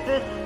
Francis.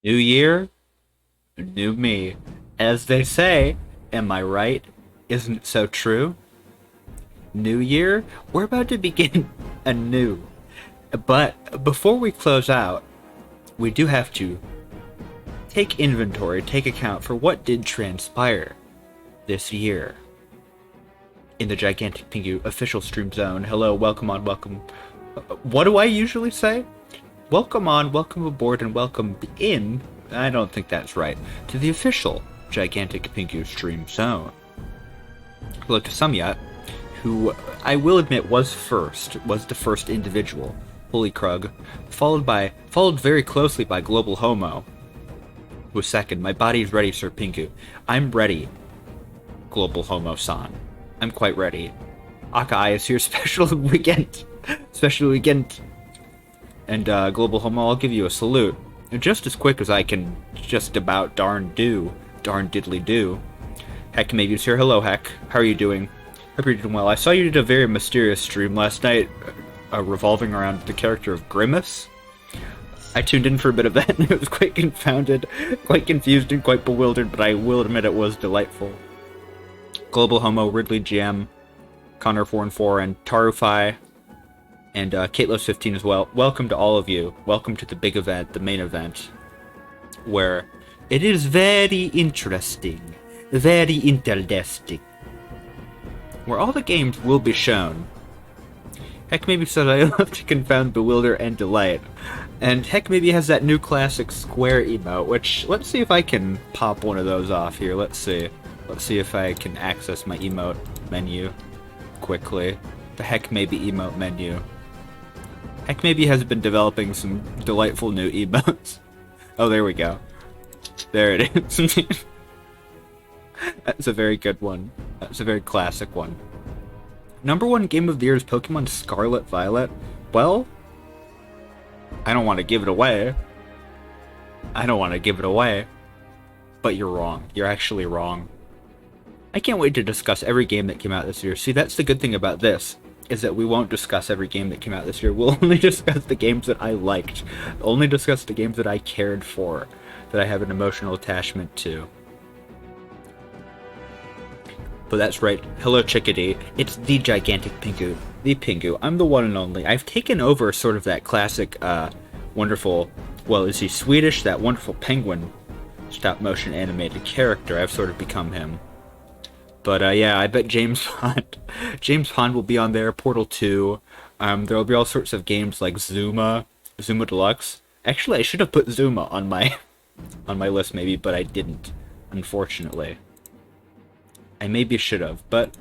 New year, new me. As they say, am I right? Isn't it so true? New year, we're about to begin anew. But before we close out, we do have to take inventory, take account for what did transpire this year in the Giganticpingu official stream zone. Hello, welcome on, welcome. What do I usually say? Welcome on, welcome aboard, and welcome in, I don't think that's right, to the official Giganticpingu stream zone. Hello to Samyat, who I will admit was the first individual, Holy Krug, followed very closely by Global Homo, who was second. My body's ready, Sir Pingu. I'm ready, Global Homo-san. I'm quite ready. Akai is here, special weekend. And Global Homo, I'll give you a salute. Just as quick as I can just about darn diddly do. Heck maybe it's here. Hello, Heck. How are you doing? Hope you're doing well. I saw you did a very mysterious stream last night, revolving around the character of Grimace. I tuned in for a bit of that, and it was quite confounded, quite confused, and quite bewildered, but I will admit it was delightful. Global Homo, Ridley GM, Connor 4 and Tarufai, and Katelos15 as well. Welcome to all of you. Welcome to the big event, the main event, where it is very interesting, very interesting, where all the games will be shown. Heck maybe said I love to confound, bewilder, and delight. And Heck maybe has that new classic square emote, which, let's see if I can pop one of those off here. Let's see. Let's see if I can access my emote menu quickly. The Heck maybe emote menu. Heck maybe has been developing some delightful new emotes. Oh, there we go. There it is. That's a very good one. That's a very classic one. #1 game of the year is Pokemon Scarlet Violet. Well, I don't want to give it away. I don't want to give it away. But you're wrong. You're actually wrong. I can't wait to discuss every game that came out this year. See, that's the good thing about this, is that we won't discuss every game that came out this year. We'll only discuss the games that I liked. Only discuss the games that I cared for, that I have an emotional attachment to. But that's right. Hello, Chickadee. It's the Giganticpingu. The Pingu. I'm the one and only. I've taken over sort of that classic, wonderful... Well, is he Swedish? That wonderful penguin stop-motion animated character. I've sort of become him. But, yeah, I bet James Pond... James Pond will be on there. Portal 2. There'll be all sorts of games like Zuma. Zuma Deluxe. Actually, I should have put Zuma on my... on my list, maybe, but I didn't. Unfortunately. I maybe should have, but,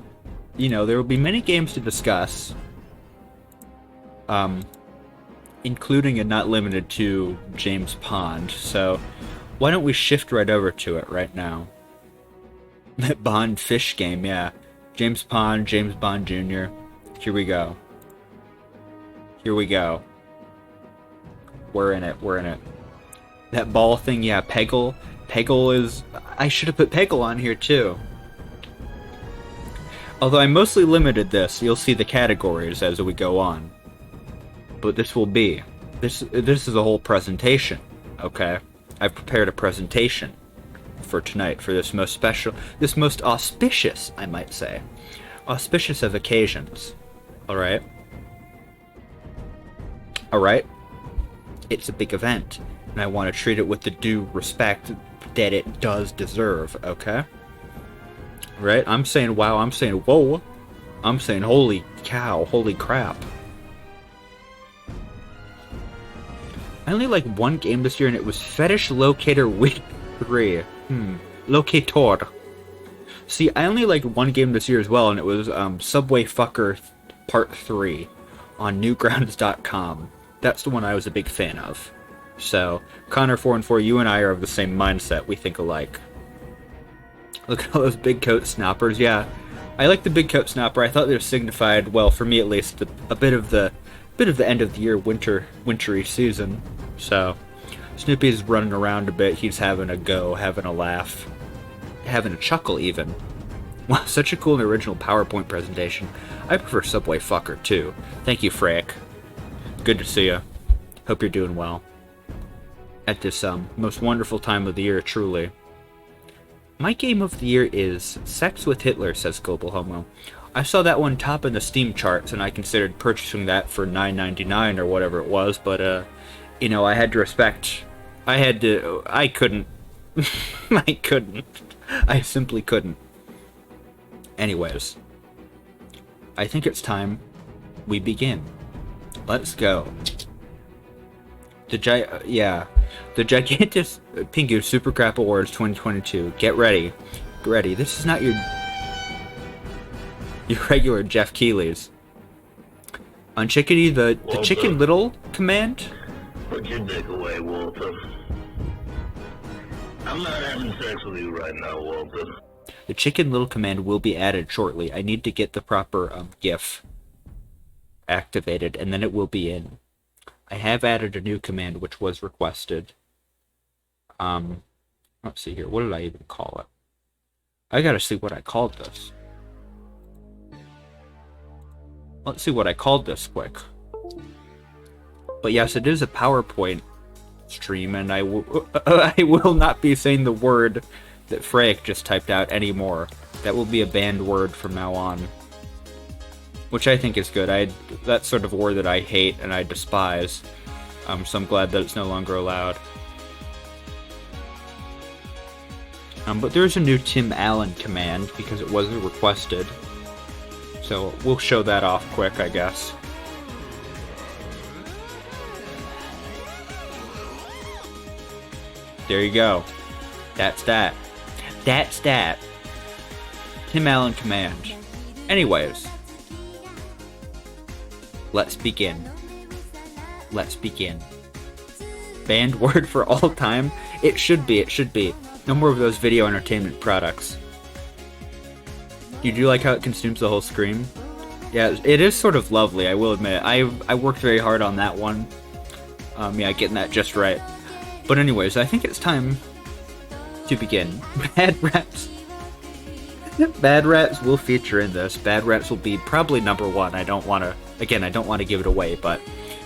you know, there will be many games to discuss, including and not limited to James Pond, so why don't we shift right over to it right now? That Bond fish game, yeah. James Pond, James Bond Jr. Here we go. Here we go. We're in it, we're in it. That ball thing, yeah, Peggle. Peggle is... I should have put Peggle on here, too. Although I mostly limited this, you'll see the categories as we go on. But this will be. This is a whole presentation, okay? I've prepared a presentation for tonight, for this most special, this most auspicious, I might say. Auspicious of occasions. Alright? Alright? It's a big event, and I want to treat it with the due respect that it does deserve, okay? Right? I'm saying wow, I'm saying whoa, I'm saying holy cow, holy crap. I only like one game this year, and it was Fetish Locator Week 3. Locator. See, I only liked one game this year as well, and it was Subway Fucker Part 3 on Newgrounds.com. That's the one I was a big fan of. So, Connor 4 you and I are of the same mindset. We think alike. Look at all those big coat snappers. Yeah, I like the big coat snapper. I thought they signified, well, for me at least, a bit of the end of the year, wintry season. So, Snoopy's running around a bit. He's having a go, having a laugh, having a chuckle even. Wow, such a cool and original PowerPoint presentation. I prefer Subway Fucker too. Thank you, Frank. Good to see you. Hope you're doing well at this most wonderful time of the year, truly. My game of the year is Sex with Hitler, says Global Homo. I saw that one top in the Steam charts, and I considered purchasing that for $9.99 or whatever it was, but, you know, I had to respect... I couldn't. I couldn't. I simply couldn't. Anyways. I think it's time we begin. Let's go. The Giganticpingu Super Crap Awards 2022. Get ready. Get ready. This is not your regular Jeff Keighley's. On Chickadee, the Chicken Little command. Put your dick away, Walter. I'm not having sex with you right now, Walter. The Chicken Little command will be added shortly. I need to get the proper GIF activated, and then it will be in. I have added a new command which was requested. Let's see here. What did I even call it? I gotta see what I called this. Let's see what I called this quick. But yes, it is a PowerPoint stream, and I will not be saying the word that Freyek just typed out anymore. That will be a banned word from now on. Which I think is good. That's sort of a word that I hate and I despise. So I'm glad that it's no longer allowed. But there's a new Tim Allen command because it wasn't requested. So we'll show that off quick, I guess. There you go. That's that. That's that. Tim Allen command. Anyways. Let's begin. Let's begin. Banned word for all time? It should be, it should be. No more of those video entertainment products. You do like how it consumes the whole screen? Yeah, it is sort of lovely, I will admit. I worked very hard on that one. Yeah, getting that just right. But anyways, I think it's time to begin. Bad Raps. Bad Raps will feature in this. Bad Raps will be probably number one. I don't want to give it away, but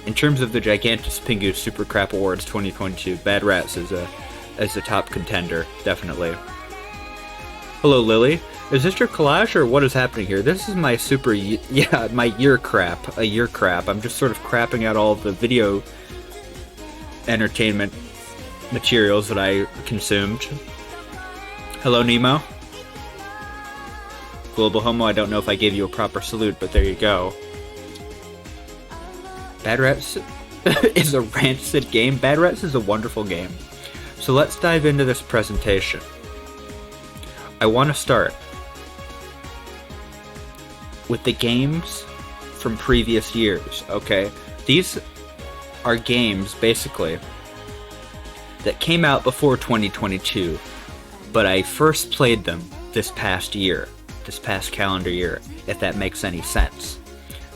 in terms of the Giganticpingu Super Crap Awards 2022, Bad Raps is a top contender, definitely. Hello, Lily. Is this your collage, or what is happening here? This is my my year crap. A year crap. I'm just sort of crapping out all the video entertainment materials that I consumed. Hello, Nemo. Global Homo, I don't know if I gave you a proper salute, but there you go. Bad Raps is a rancid game. Bad Raps is a wonderful game. So let's dive into this presentation. I want to start with the games from previous years, okay? These are games, basically, that came out before 2022, but I first played them this past year, this past calendar year, if that makes any sense.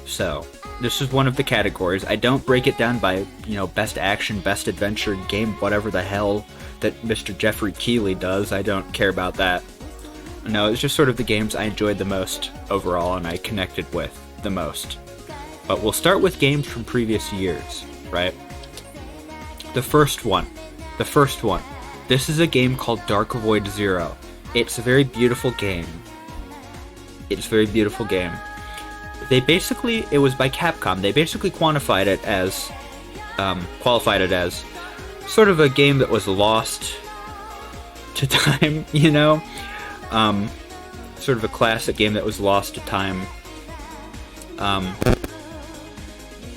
So, this is one of the categories. I don't break it down by, best action, best adventure, game, whatever the hell that Mr. Jeffrey Keighley does. I don't care about that. No, it's just sort of the games I enjoyed the most overall and I connected with the most. But we'll start with games from previous years, right? The first one. This is a game called Dark Void Zero. It's a very beautiful game. It was by Capcom. They basically qualified it as sort of a game that was lost to time, sort of a classic game that was lost to time, and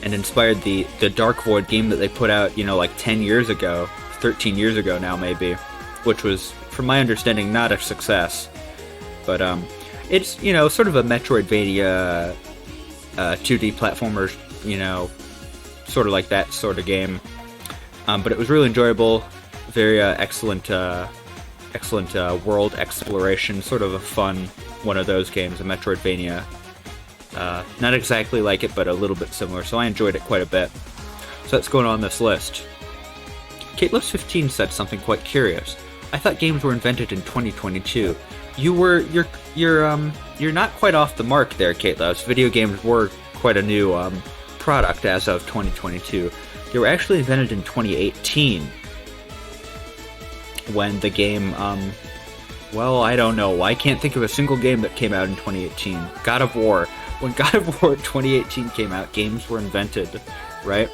inspired the Dark Void game that they put out, like 10 years ago, 13 years ago now maybe, which was, from my understanding, not a success. But it's, sort of a Metroidvania 2D platformer, sort of like that sort of game. But it was really enjoyable, very excellent world exploration, sort of a fun one of those games, a Metroidvania. Not exactly like it, but a little bit similar, so I enjoyed it quite a bit. So that's going on this list. Kateless15 said something quite curious. I thought games were invented in 2022. You're not quite off the mark there, Kateless. Video games were quite a new product as of 2022. They were actually invented in 2018. When the game, I don't know. I can't think of a single game that came out in 2018. God of War. When God of War 2018 came out, games were invented, right?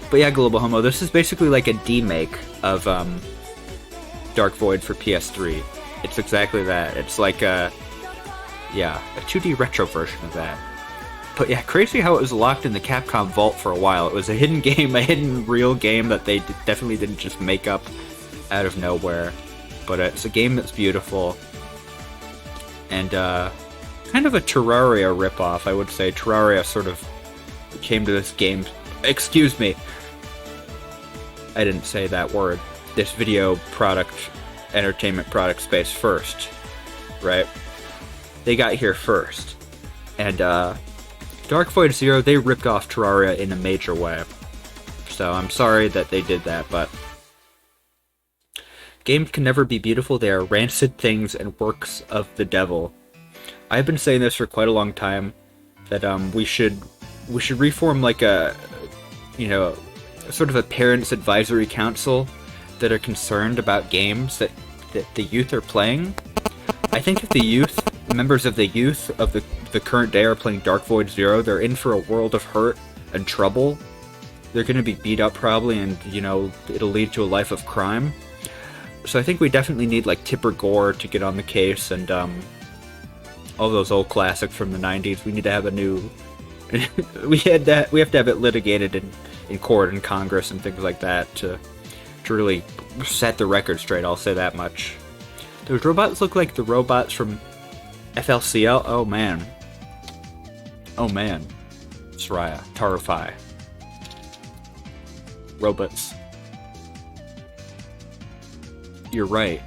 But yeah, Global Homo, this is basically like a demake of Dark Void for PS3. It's exactly that. It's like a 2D retro version of that. But yeah, crazy how it was locked in the Capcom vault for a while. It was a hidden game, a hidden real game that they definitely didn't just make up out of nowhere. But it's a game that's beautiful. And kind of a Terraria ripoff, I would say. Terraria sort of came to this game... Excuse me. I didn't say that word. This video product, entertainment product space first. Right? They got here first. And, Dark Void Zero, they ripped off Terraria in a major way. So I'm sorry that they did that, but... Games can never be beautiful, they are rancid things and works of the devil. I've been saying this for quite a long time, that we should reform like a sort of a parents' advisory council that are concerned about games that the youth are playing. I think if the youth, members of the youth of the current day are playing Dark Void Zero, they're in for a world of hurt and trouble. They're going to be beat up probably, and, you know, it'll lead to a life of crime. So I think we definitely need, like, Tipper Gore to get on the case, and all those old classics from the 90s. We need to have a new... we have to have it litigated in court and Congress and things like that to really set the record straight, I'll say that much. Those robots look like the robots from FLCL. Oh man. Oh man. Soraya. Tarufai. Robots. You're right.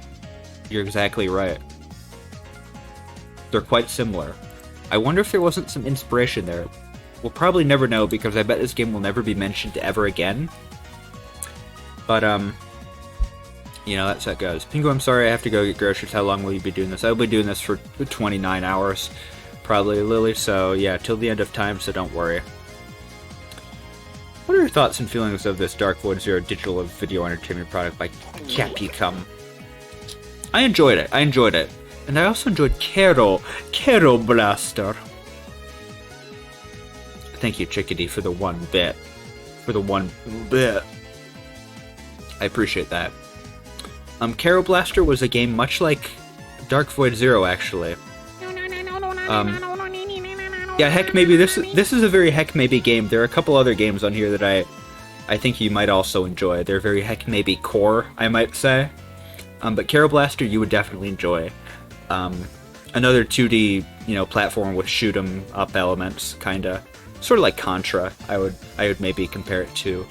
You're exactly right. They're quite similar. I wonder if there wasn't some inspiration there. We'll probably never know, because I bet this game will never be mentioned ever again. But, you know, that's how it goes. Pingu, I'm sorry, I have to go get groceries. How long will you be doing this? I'll be doing this for 29 hours, probably, Lily. So, yeah, till the end of time, so don't worry. What are your thoughts and feelings of this Dark Void Zero digital video entertainment product by Capcom? I enjoyed it. And I also enjoyed Kero Blaster. Thank you, Chickadee, for the 1 bit. I appreciate that. Kero Blaster was a game much like Dark Void Zero, actually. Yeah, heck, maybe this is a very heck maybe game. There are a couple other games on here that I think you might also enjoy. They're very heck maybe core, I might say. But Kero Blaster you would definitely enjoy. Another 2D, you know, platform with shoot 'em up elements, kinda. Sort of like Contra, I would maybe compare it to.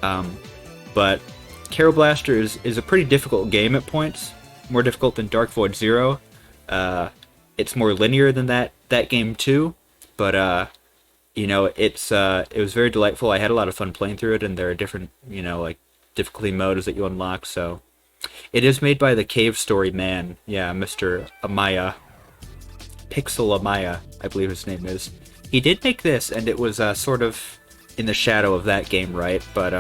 But Kero Blaster is a pretty difficult game at points. More difficult than Dark Void Zero. It's more linear than that game too. But you know, it was very delightful. I had a lot of fun playing through it, and there are different, you know, like difficulty modes that you unlock. So it is made by the Cave Story man. Yeah, Mr. Amaya. Pixel Amaya, I believe his name is. He did make this, and it was sort of in the shadow of that game, right? But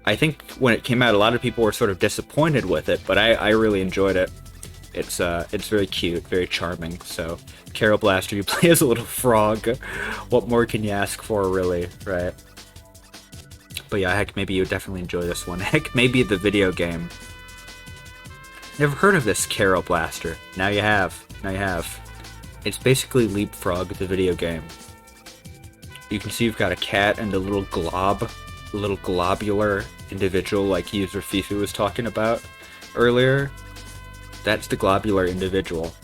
I think when it came out, a lot of people were sort of disappointed with it, but I really enjoyed it. It's very cute, very charming. So, Kero Blaster, you play as a little frog. What more can you ask for, really, right? But yeah, heck, maybe you would definitely enjoy this one. Heck, maybe the video game. Never heard of this Kero Blaster. Now you have. It's basically Leapfrog, the video game. You can see you've got a cat and a little globular individual like user Fifu was talking about earlier. That's the globular individual.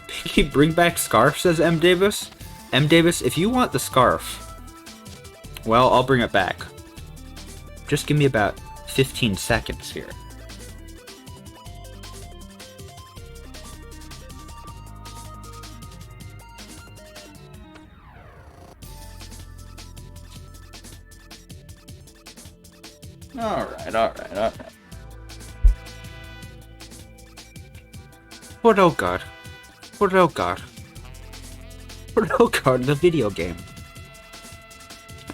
Pinky, bring back scarf, says M. Davis. M. Davis, if you want the scarf, well, I'll bring it back. Just give me about 15 seconds here. Alright. What Ogar, the video game.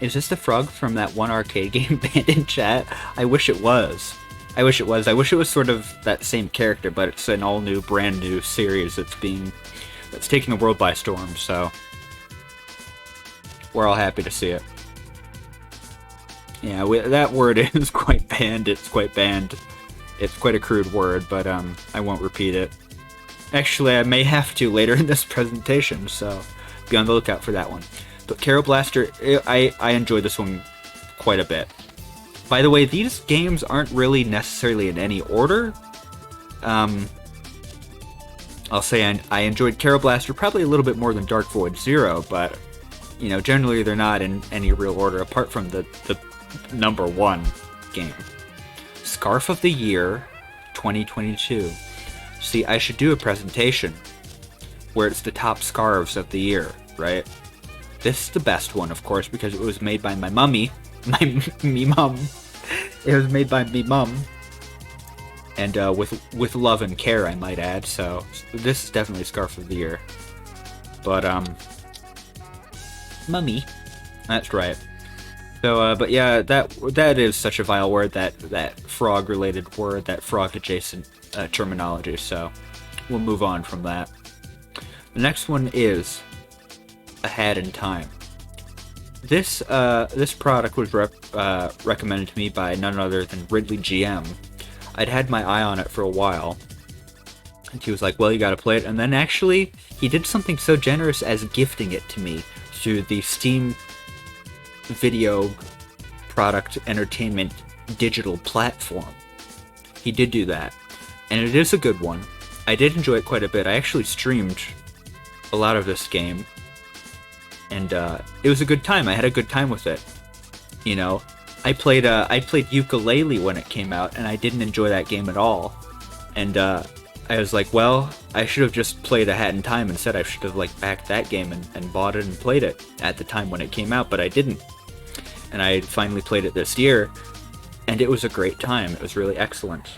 Is this the frog from that one arcade game banned in chat? I wish it was. I wish it was sort of that same character, but it's an all new, brand new series that's taking the world by storm, so we're all happy to see it. Yeah, that word is quite banned. It's quite banned. It's quite a crude word, but I won't repeat it. Actually, I may have to later in this presentation, so be on the lookout for that one. But Kero Blaster, I enjoyed this one quite a bit. By the way, these games aren't really necessarily in any order. I'll say I enjoyed Kero Blaster probably a little bit more than Dark Void Zero, but you know, generally they're not in any real order apart from the number 1 game. Scarf of the Year 2022. See, I should do a presentation where it's the top scarves of the year, right? This is the best one, of course, because it was made by my mummy. Me mum. It was made by me mum. And with love and care, I might add, so this is definitely Scarf of the Year. But, Mummy. That's right. So, but yeah, that is such a vile word, that frog-related word, that frog-adjacent terminology. So, we'll move on from that. The next one is A Hat in Time. This product was recommended to me by none other than Ridley GM. I'd had my eye on it for a while, and he was like, "Well, you got to play it." And then actually, he did something so generous as gifting it to me through the Steam video product entertainment digital platform. He did do that, and it is a good one. I did enjoy it quite a bit. I actually streamed a lot of this game, and it was a good time. I had a good time with it. You know, I played Ukulele when it came out, and I didn't enjoy that game at all. And I was like, well, I should have just played A Hat in Time instead. I should have backed that game and bought it and played it at the time when it came out, but I didn't. And I finally played it this year, and it was a great time. It was really excellent.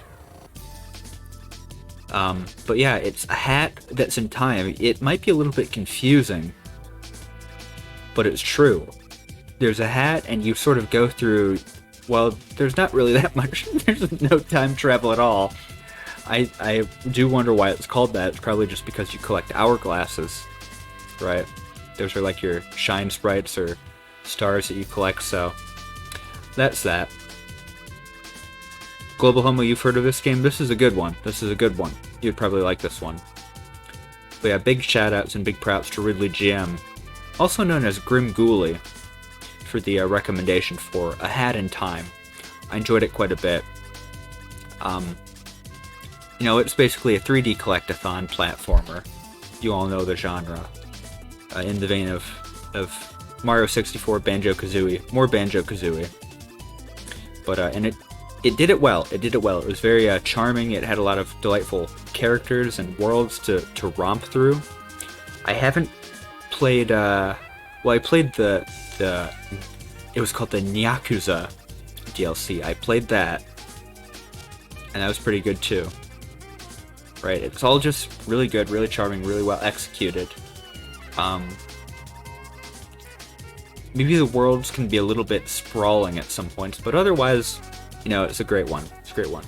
But yeah, it's a hat that's in time. It might be a little bit confusing, but it's true. There's a hat, and you sort of go through, well, there's not really that much. There's no time travel at all. I do wonder why it's called that. It's probably just because you collect hourglasses, right? Those are like your shine sprites or stars that you collect, so that's that. Global Homo, you've heard of this game? This is a good one. This is a good one. You'd probably like this one. But yeah, big shoutouts and big props to Ridley GM, also known as Grim Ghoulie, for the recommendation for A Hat in Time. I enjoyed it quite a bit. You know, it's basically a 3D collectathon platformer. You all know the genre. In the vein of Mario 64, Banjo-Kazooie, more Banjo-Kazooie. But and it did it well. It did it well. It was very charming. It had a lot of delightful characters and worlds to romp through. I haven't played. Well, I played the. It was called the Nyakuza DLC. I played that, and that was pretty good too. Right? It's all just really good, really charming, really well executed. Maybe the worlds can be a little bit sprawling at some points, but otherwise, you know, it's a great one. It's a great one.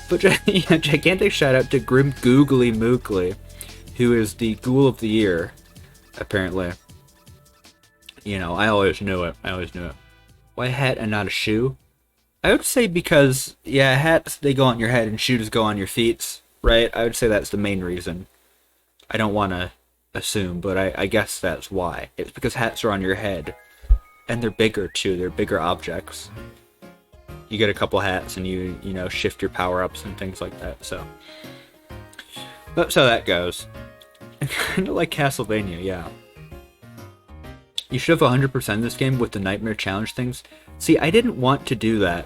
But yeah, gigantic shout out to Grim Googly Moogly, who is the Ghoul of the Year, apparently. You know, I always knew it. I always knew it. Why a hat and not a shoe? I would say because, yeah, hats, they go on your head and shoes go on your feet, right? I would say that's the main reason. I don't want to assume, but I guess that's why. It's because hats are on your head. And they're bigger, too. They're bigger objects. You get a couple hats and you know, shift your power-ups and things like that, so. That's how that goes. Kind of like Castlevania, yeah. You should have 100% this game with the Nightmare Challenge things. See, I didn't want to do that.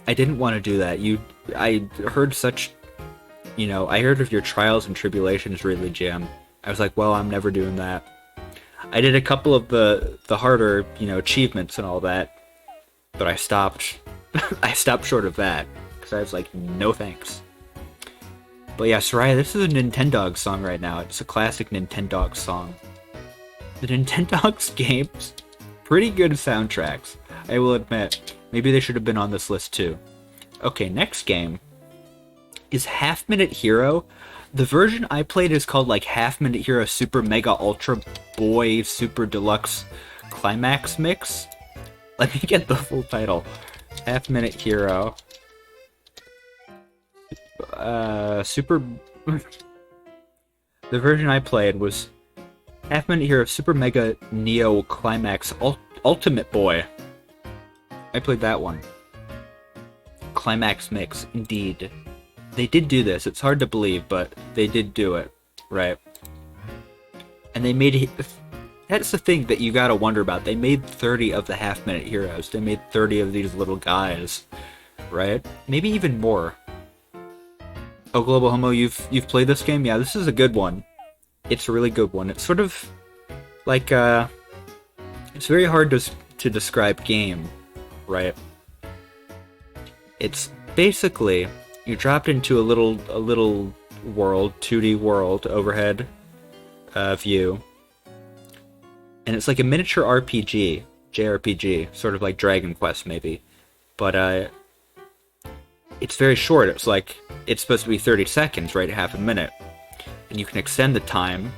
I didn't want to do that. I heard such, you know, I heard of your trials and tribulations, Ridley GM. I was like, well, I'm never doing that. I did a couple of the harder, you know, achievements and all that, but I stopped. I stopped short of that because I was like, no thanks. But yeah, Soraya, this is a Nintendog song right now. It's a classic Nintendog song. The Nintendogs games, pretty good soundtracks, I will admit. Maybe they should have been on this list too. Okay, next game is Half Minute Hero. The version I played is called like Half Minute Hero Super Mega Ultra Boy Super Deluxe Climax Mix. Let me get the full title. Half Minute Hero. Super... The version I played was Half Minute Hero Super Mega Neo Climax Ultimate Boy. I played that one. Climax Mix, indeed. They did do this. It's hard to believe, but they did do it, right? And they made... That's the thing that you gotta wonder about. They made 30 of the Half Minute Heroes. They made 30 of these little guys, right? Maybe even more. Oh, Global Homo, you've played this game? Yeah, this is a good one. It's a really good one. It's sort of like, it's very hard to describe game, right? It's basically, you're dropped into a little world, 2D world, overhead view. And it's like a miniature RPG, JRPG, sort of like Dragon Quest maybe. But it's very short. It's supposed to be 30 seconds, right? Half a minute. And you can extend the time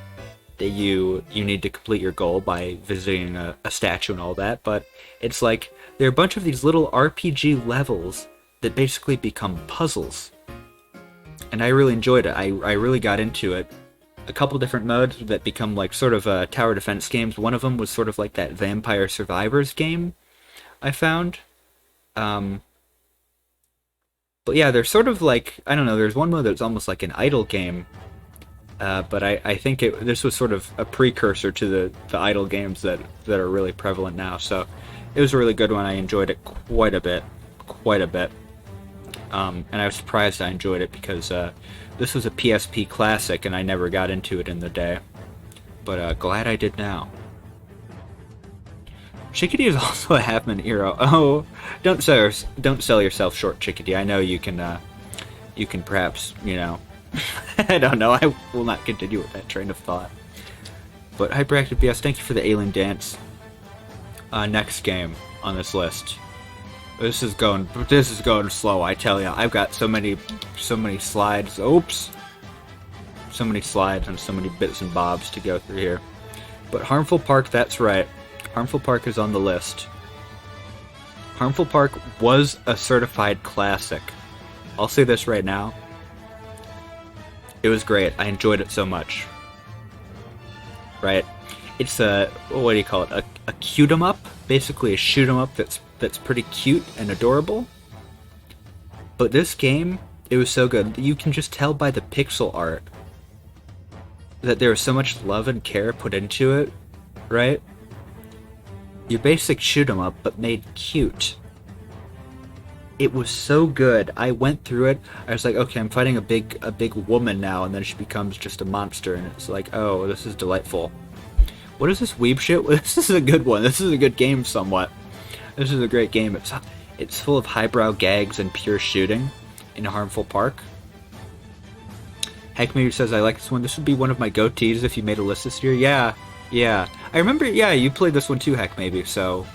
that you need to complete your goal by visiting a statue and all that, but it's like there are a bunch of these little RPG levels that basically become puzzles. And I really enjoyed it. I really got into it. A couple different modes that become like sort of tower defense games. One of them was sort of like that Vampire Survivors game I found. But yeah, there's sort of like, I don't know, there's one mode that's almost like an idle game. But I think this was sort of a precursor to the idle games that are really prevalent now. So it was a really good one. I enjoyed it quite a bit. And I was surprised I enjoyed it because this was a PSP classic and I never got into it in the day. But glad I did now. Chickadee is also a half-man hero. Oh, don't sell yourself short, Chickadee. I know you can perhaps, I don't know. I will not continue with that train of thought. But Hyperactive BS, thank you for the alien dance. Next game on this list. This is going slow, I tell ya. I've got so many slides. Oops. So many slides and so many bits and bobs to go through here. But Harmful Park, that's right. Harmful Park is on the list. Harmful Park was a certified classic. I'll say this right now. It was great. I enjoyed it so much. Right? It's what do you call it? A cute 'em up? Basically a shoot 'em up that's pretty cute and adorable. But this game, it was so good. You can just tell by the pixel art that there was so much love and care put into it, right? Your basic shoot 'em up, but made cute. It was so good. I went through it. I was like, okay, I'm fighting a big woman now, and then she becomes just a monster, and it's like, oh, this is delightful. What is this weeb shit? This is a good one. This is a good game, somewhat. This is a great game. It's full of highbrow gags and pure shooting in Harmful Park. Heckmeter says, I like this one. This would be one of my go-tos if you made a list this year. Yeah. I remember, yeah, you played this one too, Heck, maybe, so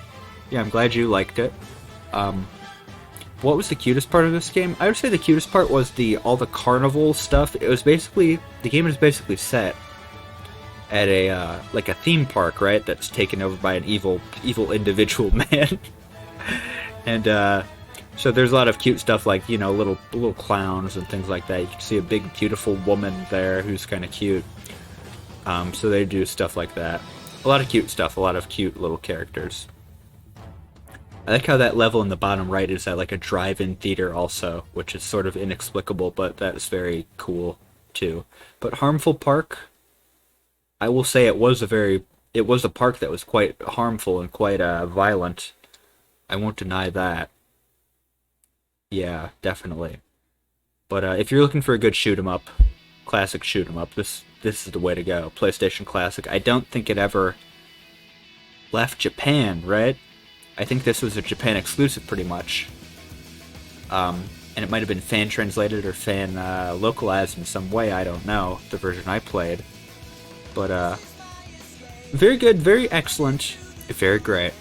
yeah, I'm glad you liked it. What was the cutest part of this game? I would say the cutest part was all the carnival stuff. It was basically, the game is basically set at a like a theme park, right? That's taken over by an evil individual man. And so there's a lot of cute stuff like, little clowns and things like that. You can see a big beautiful woman there who's kind of cute. So they do stuff like that. A lot of cute stuff, a lot of cute little characters. I like how that level in the bottom right is at like a drive-in theater also, which is sort of inexplicable, but that's very cool too. But Harmful Park, I will say it was a park that was quite harmful and quite violent. I won't deny that. Yeah, definitely. But if you're looking for a good shoot 'em up, classic shoot 'em up, this is the way to go. PlayStation Classic. I don't think it ever left Japan, right? I think this was a Japan exclusive pretty much. And it might have been fan translated or fan localized in some way, I don't know, the version I played. But very good, very excellent, very great.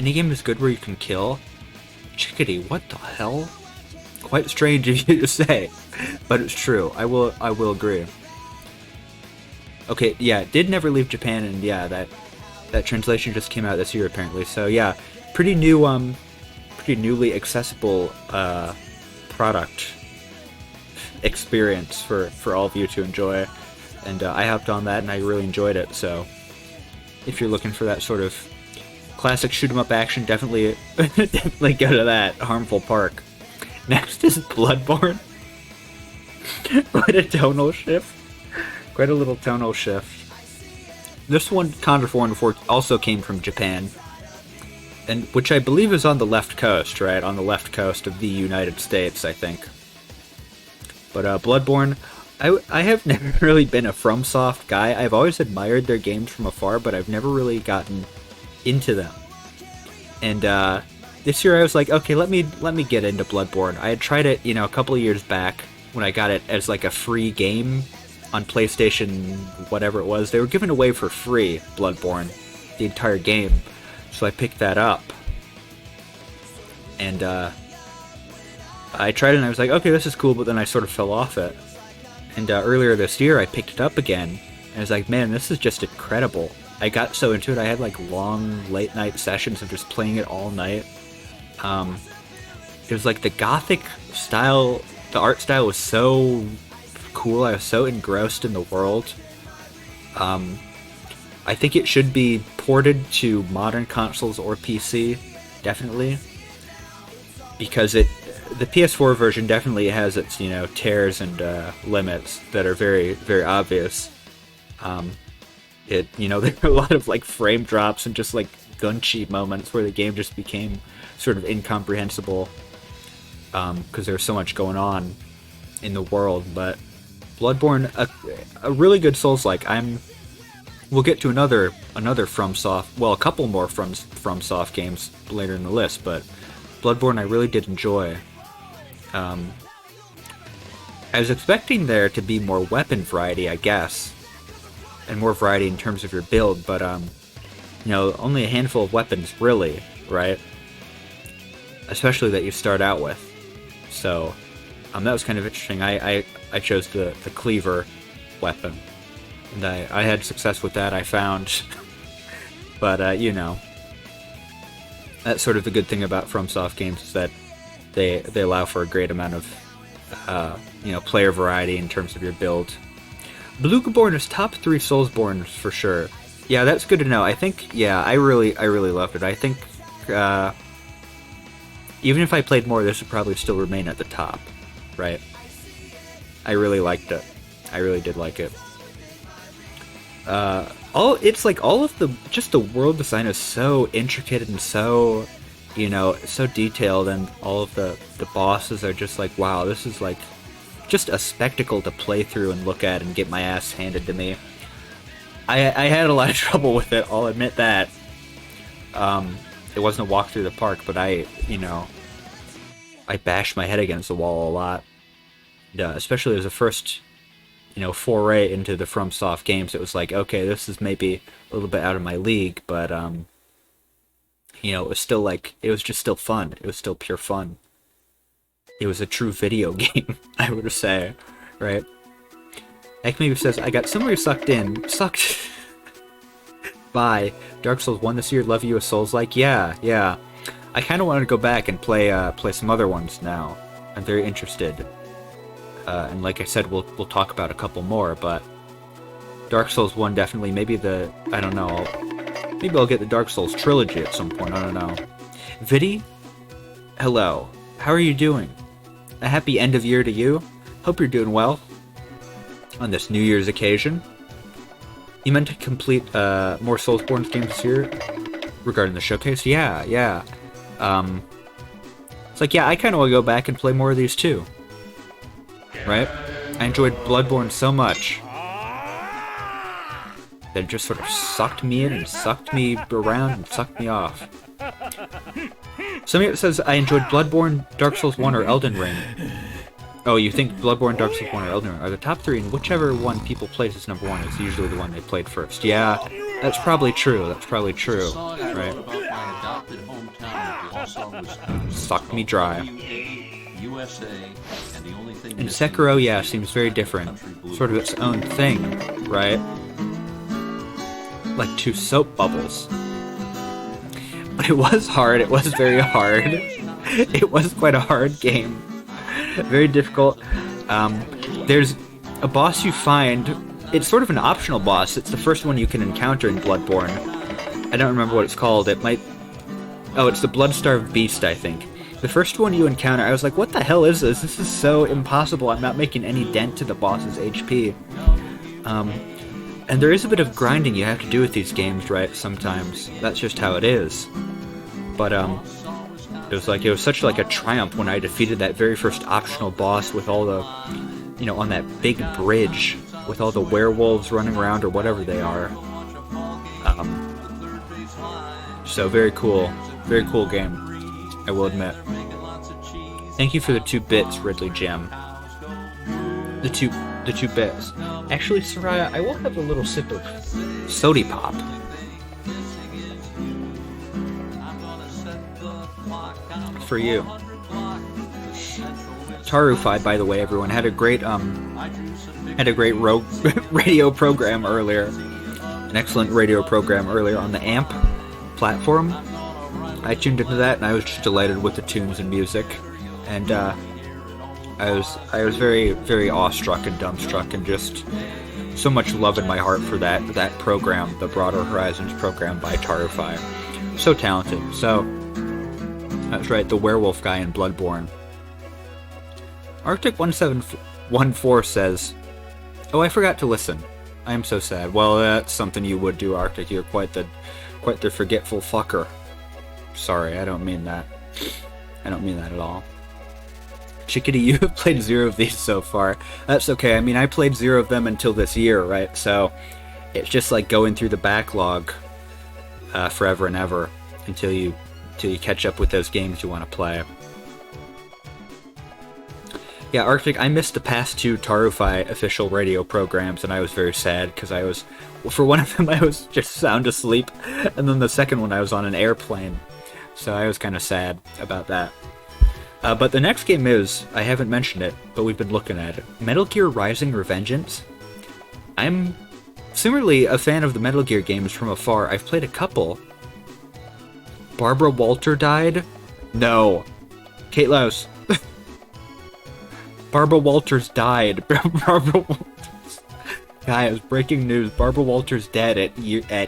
Any game is good where you can kill? Chickadee, what the hell? Quite strange of you to say, but it's true. I will agree. Okay, yeah, it did never leave Japan, and yeah, that translation just came out this year apparently. So yeah, pretty newly accessible product experience for all of you to enjoy, and I hopped on that and I really enjoyed it. So if you're looking for that sort of classic shoot 'em up action, definitely go to that Harmful Park. Next is Bloodborne. Quite a tonal shift. Quite a little tonal shift. This one, Condor 4 also came from Japan, and which I believe is on the left coast, right? On the left coast of the United States, I think. But Bloodborne, I have never really been a FromSoft guy. I've always admired their games from afar, but I've never really gotten into them. And this year I was like, okay, let me get into Bloodborne. I had tried it, a couple of years back when I got it as like a free game on PlayStation, whatever it was. They were giving away for free Bloodborne the entire game. So I picked that up. And I tried it and I was like, okay, this is cool, but then I sort of fell off it. And earlier this year I picked it up again. And I was like, man, this is just incredible. I got so into it, I had like long late night sessions of just playing it all night. It was like the gothic style, the art style was so cool, I was so engrossed in the world. I think it should be ported to modern consoles or PC, definitely. Because the PS4 version definitely has its, tears and limits that are very, very obvious. There are a lot of like frame drops and just like gun-cheat moments where the game just became sort of incomprehensible because there's so much going on in the world. But Bloodborne, a really good Souls-like. We'll get to another FromSoft, well, a couple more FromSoft games later in the list, but Bloodborne I really did enjoy. I was expecting there to be more weapon variety, I guess, and more variety in terms of your build, but only a handful of weapons, really, right? Especially that you start out with. So that was kind of interesting. I chose the cleaver weapon, and I had success with that, I found. But that's sort of the good thing about FromSoft games, is that they allow for a great amount of player variety in terms of your build. Bloodborne is top 3 Soulsborne for sure. Yeah, that's good to know. I think, I really loved it. I think even if I played more, this would probably still remain at the top, right? I really liked it. I really did like it. It's like all of the world design is so intricate and so, so detailed, and all of the bosses are just like, wow, this is like just a spectacle to play through and look at and get my ass handed to me. I had a lot of trouble with it, I'll admit that. It wasn't a walk through the park, but I bashed my head against the wall a lot. Especially as a first, foray into the FromSoft games, it was like, okay, this is maybe a little bit out of my league, but it was still like, it was just still fun. It was still pure fun. It was a true video game, I would say, right? Ekmaybe says, I got similarly sucked by Dark Souls 1 this year. Love you a Souls-like. Yeah. I kind of want to go back and play some other ones now. I'm very interested. And like I said, we'll talk about a couple more, but Dark Souls 1 definitely, maybe maybe I'll get the Dark Souls trilogy at some point, I don't know. Vidi? Hello. How are you doing? A happy end of year to you. Hope you're doing well on this New Year's occasion. You meant to complete more Soulsborne games this year regarding the showcase? Yeah. It's like, I kind of want to go back and play more of these too. Right? I enjoyed Bloodborne so much that it just sort of sucked me in and sucked me around and sucked me off. Somebody says, I enjoyed Bloodborne, Dark Souls 1, or Elden Ring. Oh, you think Bloodborne, Dark Souls 1, or Elden Ring are the top 3, and whichever one people place as number 1 is usually the one they played first. Yeah, that's probably true, right? Sucked me dry. And Sekiro, seems very different. Sort of its own thing, right? Like 2 soap bubbles. But it was hard, it was very hard. It was quite a hard game. Very difficult. There's a boss you find, it's sort of an optional boss. It's the first one you can encounter in Bloodborne. I don't remember what it's called. It's the Bloodstarved Beast, I think. The first one you encounter, I was like, what the hell is this? This is so impossible. I'm not making any dent to the boss's HP. And there is a bit of grinding you have to do with these games, right? Sometimes. That's just how it is. But, it was such like a triumph when I defeated that very first optional boss with all the, on that big bridge with all the werewolves running around or whatever they are. So very cool game, I will admit. Thank you for the 2 bits, Ridley Jim. The two bits. Actually, Soraya, I will have a little sip of Sody Pop. For you. Tarufai, by the way, everyone had a great radio program earlier. An excellent radio program earlier on the AMP platform. I tuned into that and I was just delighted with the tunes and music. And I was very, very awestruck and dumbstruck and just so much love in my heart for that program, the Broader Horizons program by Tarufai. So talented. So that's right, the werewolf guy in Bloodborne. Arctic 1714 says, "Oh, I forgot to listen. I am so sad." Well, that's something you would do, Arctic. You're quite the forgetful fucker. Sorry, I don't mean that. I don't mean that at all. Chickadee, you have played 0 of these so far. That's okay. I mean, I played 0 of them until this year, right? So it's just like going through the backlog forever and ever until you catch up with those games you want to play. Yeah, Arctic, I missed the past 2 Tarufai official radio programs, and I was very sad, because for one of them I was just sound asleep, and then the second one I was on an airplane, so I was kind of sad about that. But the next game is, I haven't mentioned it, but we've been looking at it, Metal Gear Rising: Revengeance. I'm similarly a fan of the Metal Gear games from afar. I've played a couple. Barbara Walter died? No. Kate Louse. Barbara Walters died. Barbara Walters. Guys, breaking news. Barbara Walters dead at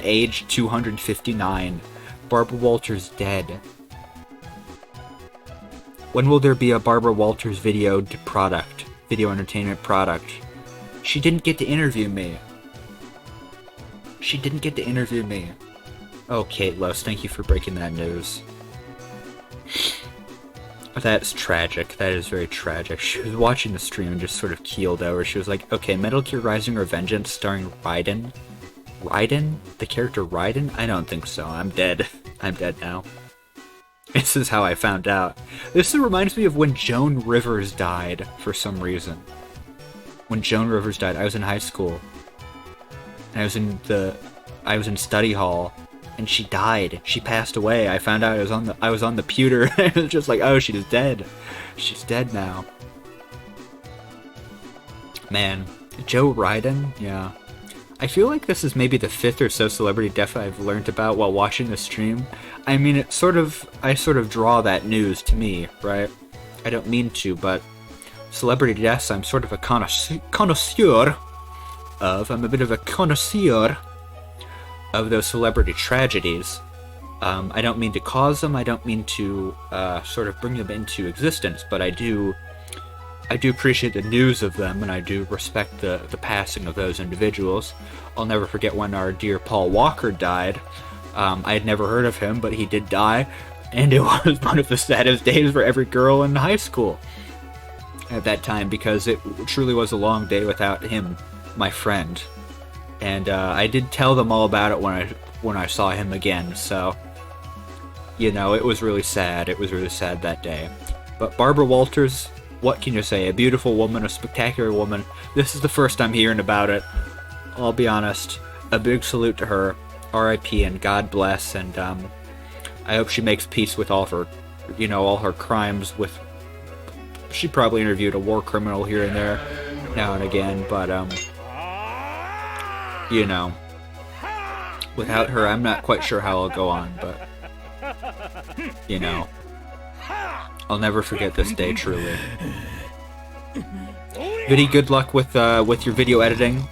age 259. Barbara Walters dead. When will there be a Barbara Walters video entertainment product? She didn't get to interview me. She didn't get to interview me. Oh, Kate Louse, thank you for breaking that news. That's tragic. That is very tragic. She was watching the stream and just sort of keeled over. She was like, okay, Metal Gear Rising: Revengeance starring Raiden? Raiden? The character Raiden? I don't think so. I'm dead. I'm dead now. This is how I found out. This reminds me of when Joan Rivers died for some reason. When Joan Rivers died, I was in high school. And I was in study hall. And she died. She passed away. I found out I was on the pewter. I was just like, oh, she's dead. She's dead now. Man, Joe Raiden? Yeah. I feel like this is maybe the 5th or so celebrity death I've learned about while watching the stream. I mean, I sort of draw that news to me, right? I don't mean to, but celebrity deaths I'm sort of a connoisseur of. I'm a bit of a connoisseur of those celebrity tragedies. I don't mean to cause them, I don't mean to sort of bring them into existence, but I do appreciate the news of them, and I do respect the passing of those individuals. I'll never forget when our dear Paul Walker died. I had never heard of him, but he did die, and it was one of the saddest days for every girl in high school at that time, because it truly was a long day without him, my friend. And I did tell them all about it when I saw him again, so, you know, it was really sad. It was really sad that day. But Barbara Walters, what can you say? A beautiful woman, a spectacular woman. This is the first I'm hearing about it. I'll be honest. A big salute to her. R.I.P. and God bless, and I hope she makes peace with all her crimes with... She probably interviewed a war criminal here and there, now and again, but, you know, without her, I'm not quite sure how I'll go on, but, you know, I'll never forget this day, truly. Viddy, good luck with your video editing,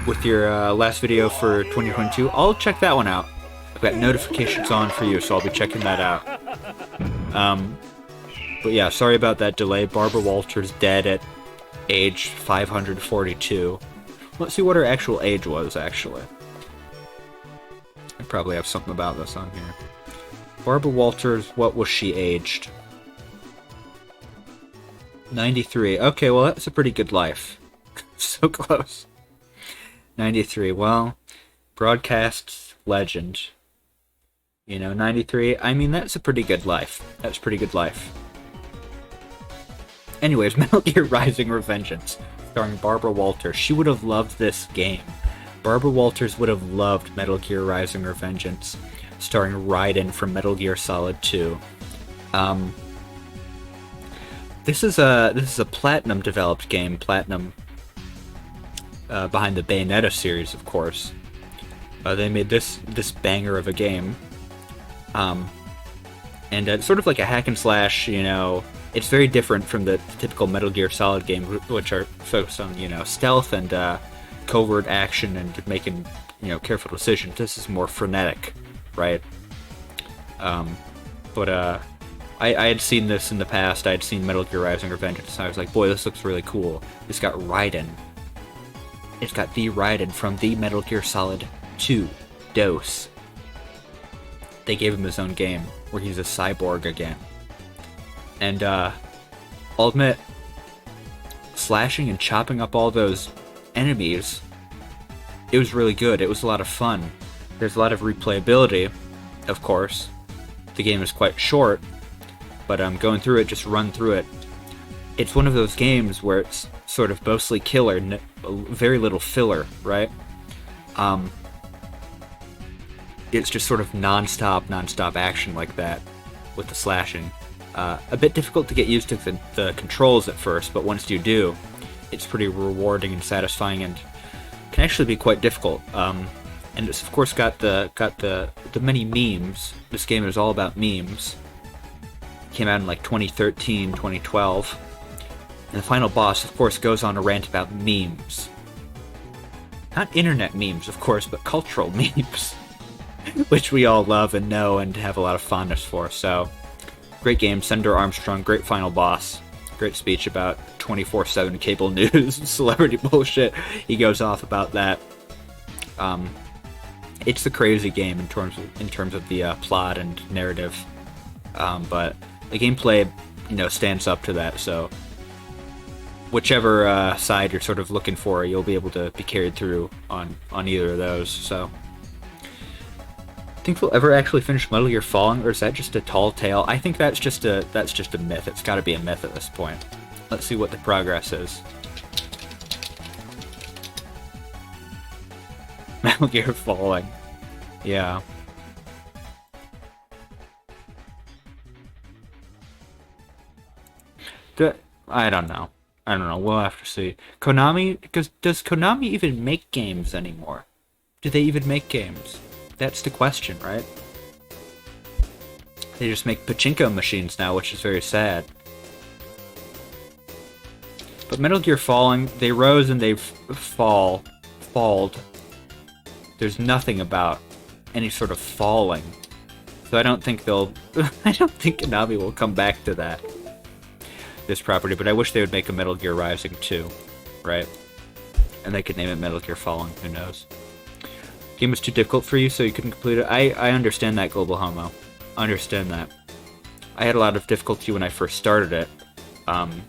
with your last video for 2022. I'll check that one out. I've got notifications on for you, so I'll be checking that out. But yeah, sorry about that delay. Barbara Walters dead at age 542. Let's see what her actual age was, actually. I probably have something about this on here. Barbara Walters, what was she aged? 93. Okay, well, that's a pretty good life. So close. 93. Well, broadcast legend. You know, 93. I mean, that's a pretty good life. That's a pretty good life. Anyways, Metal Gear Rising: Revengeance, starring Barbara Walters. She would have loved this game. Barbara Walters would have loved Metal Gear Rising: Revengeance. starring Raiden from Metal Gear Solid 2. This is a Platinum developed game. Platinum behind the Bayonetta series, of course. They made this banger of a game. And it's sort of like a hack and slash, you know. It's very different from the typical Metal Gear Solid games, which are focused on, you know, stealth and covert action and making, you know, careful decisions. This is more frenetic, right? But I had seen this in the past. I had seen Metal Gear Rising: Revengeance, and I was like, boy, this looks really cool. It's got Raiden. It's got the Raiden from the Metal Gear Solid 2 DOS. They gave him his own game where he's a cyborg again. And I'll admit, slashing and chopping up all those enemies, it was really good. It was a lot of fun. There's a lot of replayability, of course. The game is quite short, but going through it, just run through it. It's one of those games where it's sort of mostly killer, very little filler, right? It's just sort of non-stop action like that with the slashing. A bit difficult to get used to the controls at first, but once you do, it's pretty rewarding and satisfying, and can actually be quite difficult. And it's of course got the many memes. This game is all about memes. It came out in like 2013, 2012, and the final boss, of course, goes on a rant about memes. Not internet memes, of course, but cultural memes, which we all love and know and have a lot of fondness for. So. Great game, Senator Armstrong, great final boss, great speech about 24/7 cable news, celebrity bullshit. He goes off about that. It's a crazy game in terms of the plot and narrative, but the gameplay, you know, stands up to that. So whichever side you're sort of looking for, you'll be able to be carried through on either of those. So. Think we'll ever actually finish Metal Gear Falling, or is that just a tall tale? I think that's just a myth. It's got to be a myth at this point. Let's see what the progress is. Metal Gear Falling. Yeah. I don't know. We'll have to see. Konami, because does Konami even make games anymore? Do they even make games? That's the question, right? They just make pachinko machines now, which is very sad. But Metal Gear Falling, they rose and they've falled. There's nothing about any sort of falling. So I don't think I don't think Konami will come back to this property, but I wish they would make a Metal Gear Rising 2, right? And they could name it Metal Gear Falling, who knows? Game was too difficult for you, so you couldn't complete it. I understand that, Global Homo. I understand that. I had a lot of difficulty when I first started it. And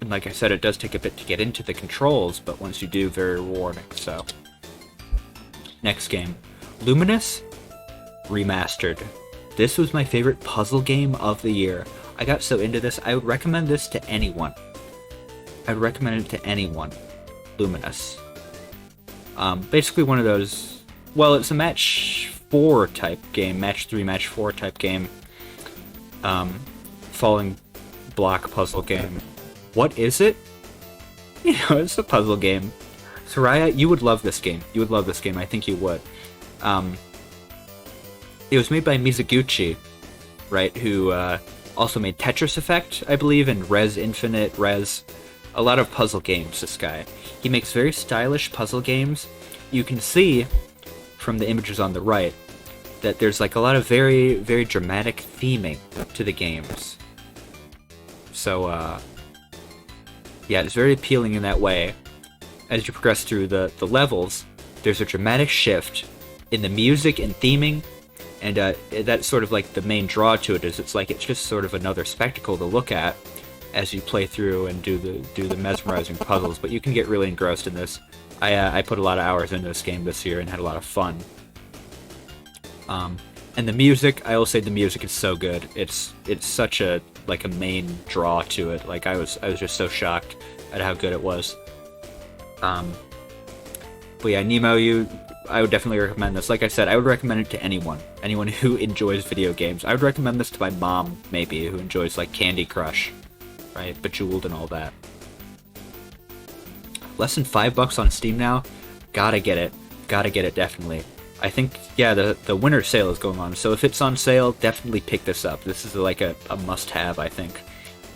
like I said, it does take a bit to get into the controls, but once you do, very rewarding, so. Next game. Luminous Remastered. This was my favorite puzzle game of the year. I got so into this, I would recommend this to anyone. I'd recommend it to anyone. Luminous. Basically one of those... Well, it's a match 4 type game, match 3, match 4 type game. Falling block puzzle game. What is it? You know, it's a puzzle game. Soraya, you would love this game. You would love this game. I think you would. It was made by Mizuguchi, right? Who also made Tetris Effect, I believe, and Res Infinite, a lot of puzzle games. This guy. He makes very stylish puzzle games. You can see from the images on the right that there's like a lot of very, very dramatic theming to the games. So, yeah, it's very appealing in that way. As you progress through the levels, there's a dramatic shift in the music and theming, and that's sort of like the main draw to it. Is it's just sort of another spectacle to look at as you play through and do the mesmerizing puzzles. But you can get really engrossed in this. I put a lot of hours into this game this year and had a lot of fun. And the music, I will say the music is so good. It's such a main draw to it. Like I was just so shocked at how good it was. But yeah, Nemo, I would definitely recommend this. Like I said, I would recommend it to anyone who enjoys video games. I would recommend this to my mom, maybe, who enjoys like Candy Crush, right? Bejeweled and all that. Less than $5 on Steam now. Gotta get it. Gotta get it, definitely. I think, yeah, the winter sale is going on, so if it's on sale, definitely pick this up. This is like a must-have, I think.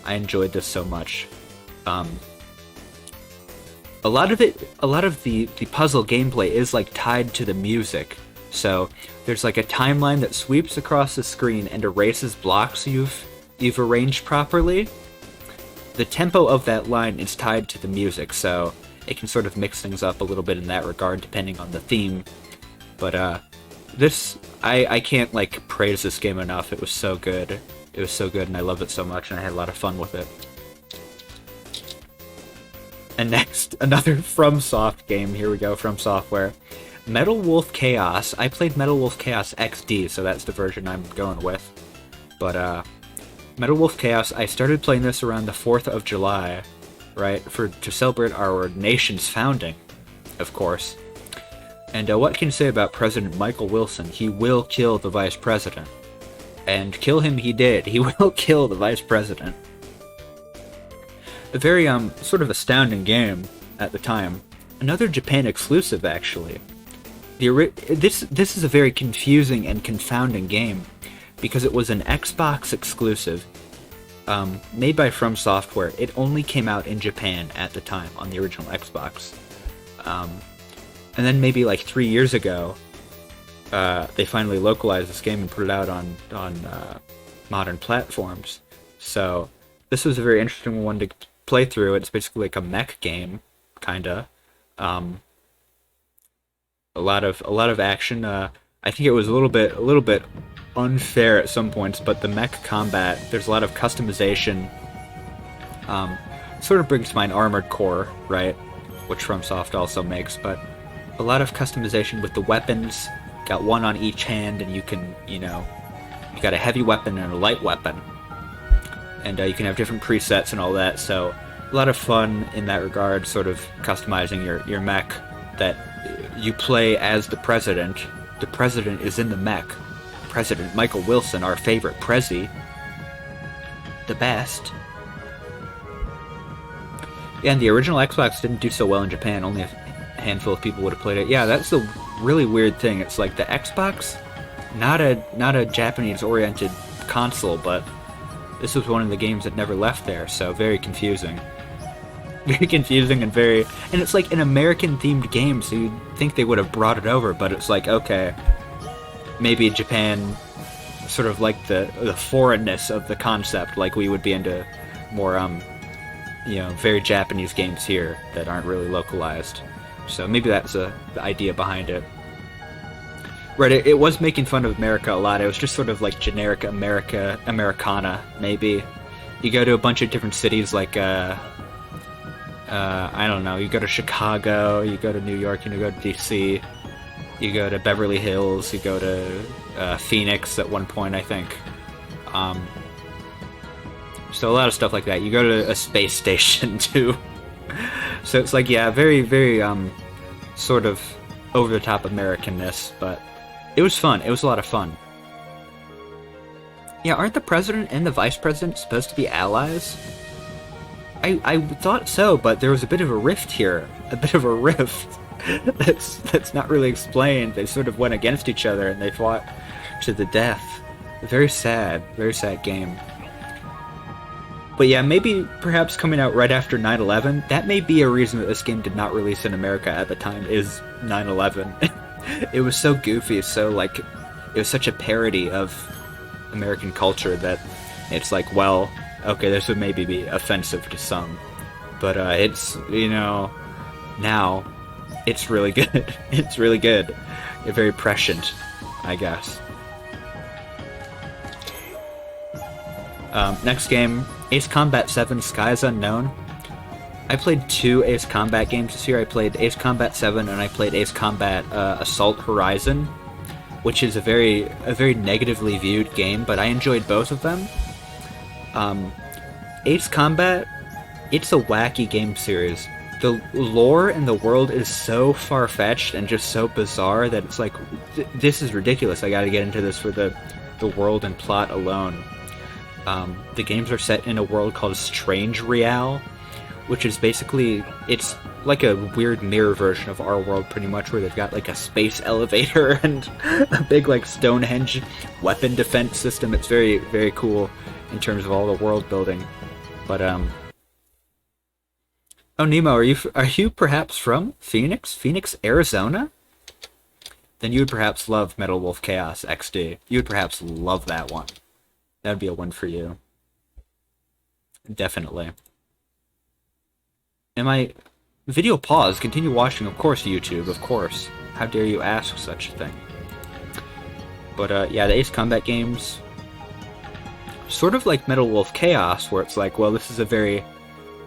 I enjoyed this so much. A lot of the puzzle gameplay is like tied to the music. So there's like a timeline that sweeps across the screen and erases blocks you've arranged properly. The tempo of that line is tied to the music, so it can sort of mix things up a little bit in that regard, depending on the theme. But I can't like praise this game enough. It was so good. It was so good, and I loved it so much, and I had a lot of fun with it. And next, another FromSoft game. Here we go, From Software. Metal Wolf Chaos. I played Metal Wolf Chaos XD, so that's the version I'm going with. But Metal Wolf Chaos, I started playing this around the 4th of July, right, to celebrate our nation's founding, of course. And what can you say about President Michael Wilson? He will kill the vice president. And kill him he did. He will kill the vice president. A very sort of astounding game at the time. Another Japan exclusive, actually. This is a very confusing and confounding game because it was an Xbox exclusive made by From Software. It only came out in Japan at the time on the original Xbox. And then maybe like 3 years ago, they finally localized this game and put it out on modern platforms. So this was a very interesting one to play through. It's basically like a mech game, kinda. A lot of action. I think it was a little bit unfair at some points, but the mech combat, there's a lot of customization. Sort of brings to mind Armored Core, right? Which FromSoft also makes, but a lot of customization with the weapons. Got one on each hand, and you can, you got a heavy weapon and a light weapon. And you can have different presets and all that, so a lot of fun in that regard, sort of customizing your mech, that you play as the president. The president is in the mech. President Michael Wilson, our favorite Prezi. The best. Yeah, and the original Xbox didn't do so well in Japan, only a handful of people would have played it. Yeah, that's the really weird thing. It's like the Xbox, not a Japanese-oriented console, but this was one of the games that never left there, so very confusing. Very confusing and it's like an American-themed game, so you'd think they would have brought it over, but it's like, okay, maybe Japan sort of like the foreignness of the concept, like we would be into more, very Japanese games here that aren't really localized. So maybe that's the idea behind it. Right, it was making fun of America a lot. It was just sort of like generic Americana, maybe. You go to a bunch of different cities, like, I don't know, you go to Chicago, you go to New York, you go to DC, you go to Beverly Hills, you go to Phoenix at one point, I think. So a lot of stuff like that. You go to a space station, too. So it's like, yeah, very, very, sort of over-the-top Americanness, but it was fun. It was a lot of fun. Yeah, aren't the president and the vice president supposed to be allies? I thought so, but there was a bit of a rift here. A bit of a rift that's not really explained. They sort of went against each other, and they fought to the death. Very sad game. But yeah, maybe perhaps coming out right after 9/11, that may be a reason that this game did not release in America at the time, is 9/11. It was so goofy, so like, it was such a parody of American culture that it's like, well, okay, this would maybe be offensive to some, but it's, now, it's really good. It's really good. It's very prescient, I guess. Next game, Ace Combat 7 Skies Unknown. I played 2 Ace Combat games this year. I played Ace Combat 7 and I played Ace Combat Assault Horizon, which is a very negatively viewed game, but I enjoyed both of them. Ace Combat, it's a wacky game series. the lore in the world is so far-fetched and just so bizarre that it's like, this is ridiculous. I gotta get into this for the world and plot alone. The games are set in a world called Strange Real, which is basically, it's like a weird mirror version of our world pretty much, where they've got like a space elevator and a big like Stonehenge weapon defense system. It's very, very cool in terms of all the world building. But oh, Nemo, are you perhaps from Phoenix, Arizona? Then you would perhaps love Metal Wolf Chaos XD. You would perhaps love that one. That'd be a one for you. Definitely. Am I... Video pause. Continue watching, of course, YouTube, of course. How dare you ask such a thing? But, yeah, the Ace Combat games... Sort of like Metal Wolf Chaos, where it's like, well, this is a very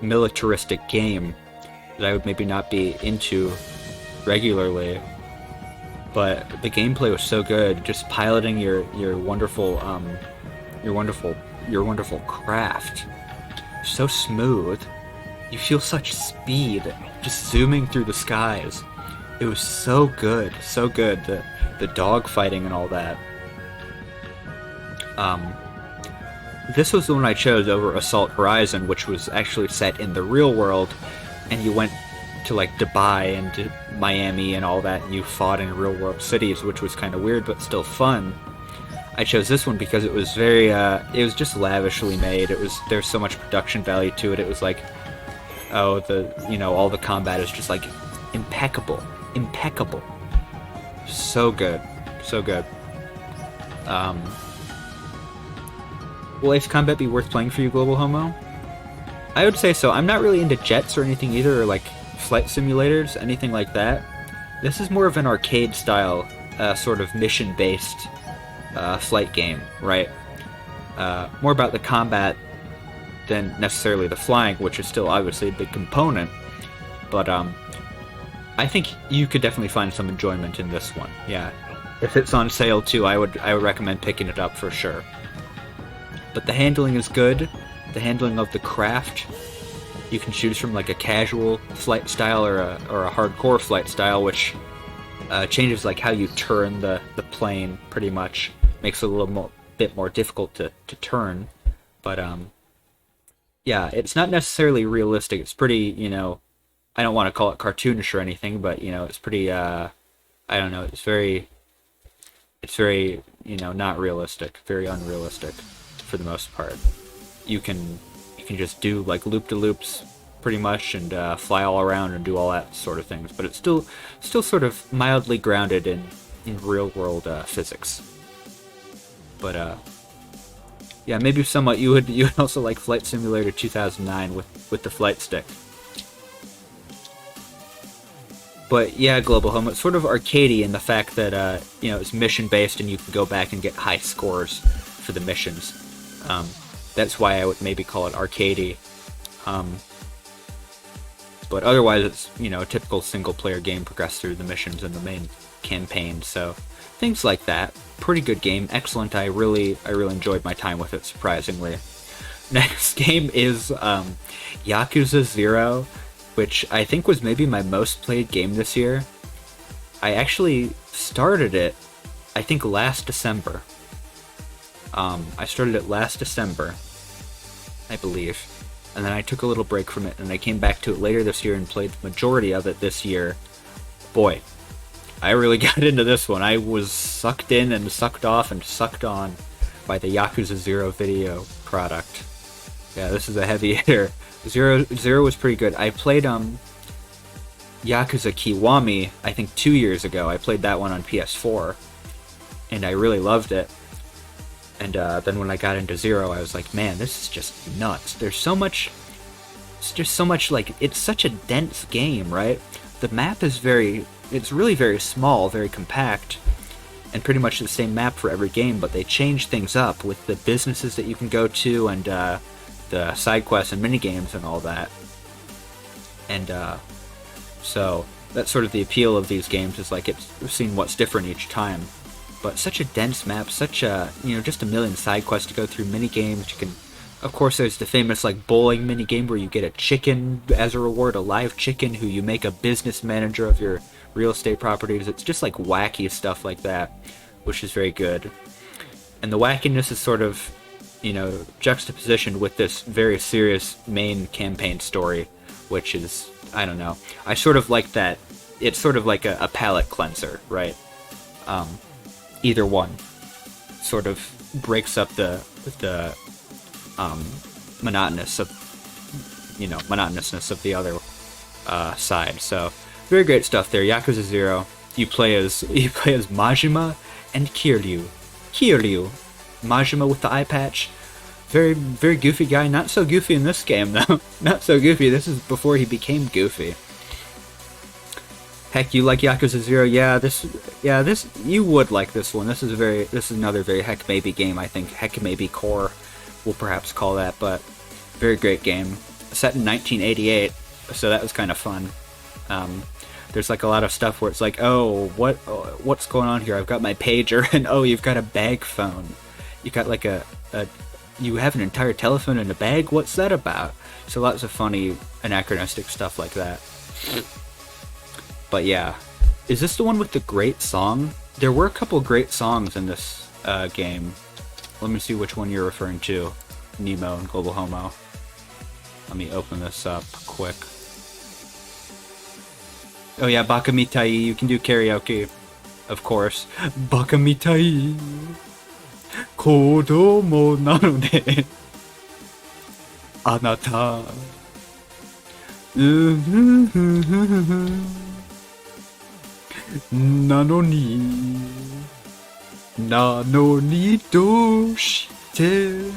militaristic game that I would maybe not be into regularly. But the gameplay was so good, just piloting your wonderful craft. So smooth. You feel such speed, just zooming through the skies. It was so good, so good. The dog fighting and all that. This was the one I chose over Assault Horizon, which was actually set in the real world, and you went to like Dubai and to Miami and all that, and you fought in real world cities, which was kind of weird but still fun. I chose this one because it was very, it was just lavishly made. There's so much production value to it. It was like, oh, all the combat is just like impeccable. So good. Will Ace Combat be worth playing for you, Global Homo? I would say so. I'm not really into jets or anything either, or like flight simulators, anything like that. This is more of an arcade style, sort of mission-based flight game, right? More about the combat than necessarily the flying, which is still obviously a big component. But I think you could definitely find some enjoyment in this one. Yeah, if it's on sale too, I would recommend picking it up for sure. But the handling is good. The handling of the craft, you can choose from like a casual flight style or a hardcore flight style, which changes like how you turn the plane pretty much. Makes it a bit more difficult to turn. But yeah, it's not necessarily realistic. It's pretty, I don't want to call it cartoonish or anything, but it's pretty I don't know, it's very not realistic, very unrealistic for the most part. You can just do like loop-de-loops pretty much and fly all around and do all that sort of things, but it's still sort of mildly grounded in real world physics. But yeah, maybe somewhat you would also like Flight Simulator 2009 with the flight stick. But yeah, Global Home, it's sort of arcadey in the fact that it's mission based and you can go back and get high scores for the missions. That's why I would maybe call it arcadey. But otherwise, it's a typical single-player game, progress through the missions and the main campaign. So things like that. Pretty good game, excellent. I really enjoyed my time with it, surprisingly. Next game is Yakuza 0, which I think was maybe my most played game this year. I actually started it, I think last December. I started it last December, I believe, and then I took a little break from it, and I came back to it later this year and played the majority of it this year. Boy, I really got into this one. I was sucked in and sucked off and sucked on by the Yakuza 0 video product. Yeah, this is a heavy hitter. Zero was pretty good. I played Yakuza Kiwami, I think 2 years ago. I played that one on PS4, and I really loved it. And then when I got into Zero, I was like, man, this is just nuts. There's so much... It's just so much, like... It's such a dense game, right? The map is it's really very small, very compact, and pretty much the same map for every game, but they change things up with the businesses that you can go to and the side quests and minigames and all that. And so that's sort of the appeal of these games, is like it's seeing what's different each time. But such a dense map, such a, just a million side quests to go through, mini games, you can Of course, there's the famous like bowling mini game where you get a chicken as a reward, a live chicken who you make a business manager of your real estate properties. It's just like wacky stuff like that, which is very good. And the wackiness is sort of, juxtapositioned with this very serious main campaign story, which is, I don't know. I sort of like that. It's sort of like a palate cleanser, right? Either one sort of breaks up the monotonousness of the other side. So very great stuff there. Yakuza 0. You play as Majima and Kiryu. Majima with the eye patch. Very, very goofy guy. Not so goofy in this game though. Not so goofy. This is before he became goofy. Heck, you like Yakuza 0? Yeah, this you would like this one. This is another very Heck Maybe game, I think. Heck Maybe Core, we'll perhaps call that, but very great game. Set in 1988, so that was kind of fun. There's like a lot of stuff where it's like, oh, what's going on here? I've got my pager, and oh, you've got a bag phone. You got like you have an entire telephone in a bag? What's that about? So lots of funny anachronistic stuff like that. But yeah, is this the one with the great song? There were a couple great songs in this game. Let me see which one you're referring to. Nemo and Global Homo. Let me open this up quick. Oh yeah, Baka Mitai, you can do karaoke. Of course. Baka Mitai. Kodomo nanode. Anata. Nanoni doshite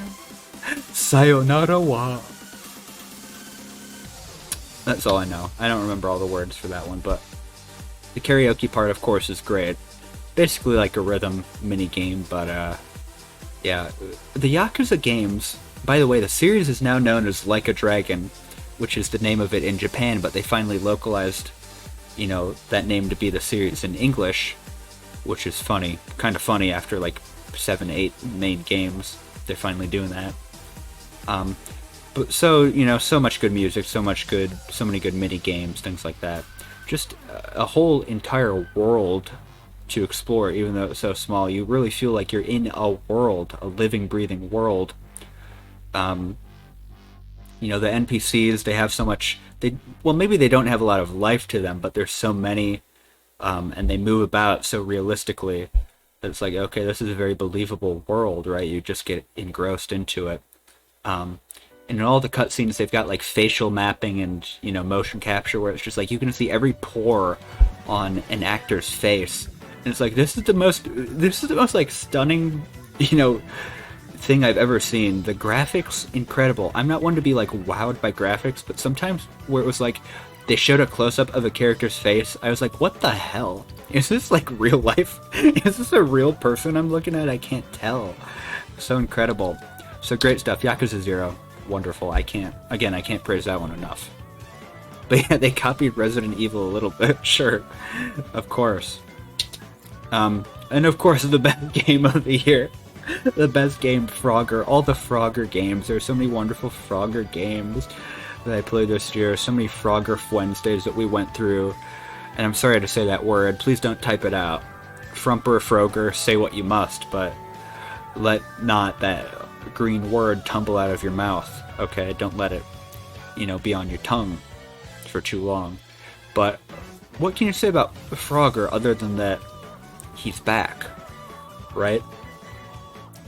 sayonara wa. That's all I know. I don't remember all the words for that one, but the karaoke part, of course, is great. Basically like a rhythm mini game, but yeah. The Yakuza games, by the way, the series is now known as Like a Dragon, which is the name of it in Japan, but they finally localized that name to be the series in English, which is funny. Kind of funny after like 7, 8 main games. They're finally doing that. But so much good music, so many good mini games, things like that. Just a whole entire world to explore, even though it's so small. You really feel like you're in a world, a living, breathing world. The NPCs, they have so much. Maybe they don't have a lot of life to them, but there's so many, and they move about so realistically that it's like, okay, this is a very believable world, right? You just get engrossed into it. And in all the cutscenes, they've got like facial mapping and motion capture, where it's just like you can see every pore on an actor's face, and it's like this is the most like stunning, thing I've ever seen. The graphics, incredible. I'm not one to be like wowed by graphics, but sometimes where it was like they showed a close-up of a character's face, I was like, what the hell? Is this like real life? Is this a real person I'm looking at? I can't tell. So incredible. So great stuff. Yakuza 0. Wonderful. I can't praise that one enough. But yeah, they copied Resident Evil a little bit. Sure. Of course. And of course the best game of the year. The best game, Frogger. All the Frogger games. There's so many wonderful Frogger games that I played this year. So many Frogger Wednesdays that we went through. And I'm sorry to say that word. Please don't type it out. Frumper, Frogger, say what you must, but let not that green word tumble out of your mouth. Okay? Don't let it, be on your tongue for too long. But what can you say about Frogger other than that he's back? Right?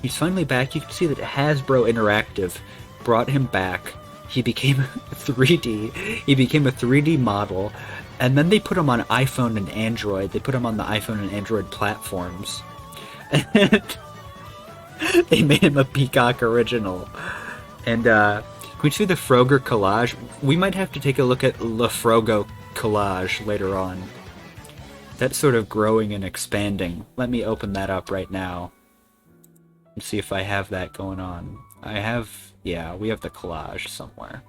He's finally back. You can see that Hasbro Interactive brought him back. He became 3D. He became a 3D model. And then they put him on iPhone and Android. They put him on the iPhone and Android platforms. And they made him a Peacock original. And can we see the Frogger collage? We might have to take a look at Le Frogo collage later on. That's sort of growing and expanding. Let me open that up right now. See if I have that going on. Yeah, we have the collage somewhere.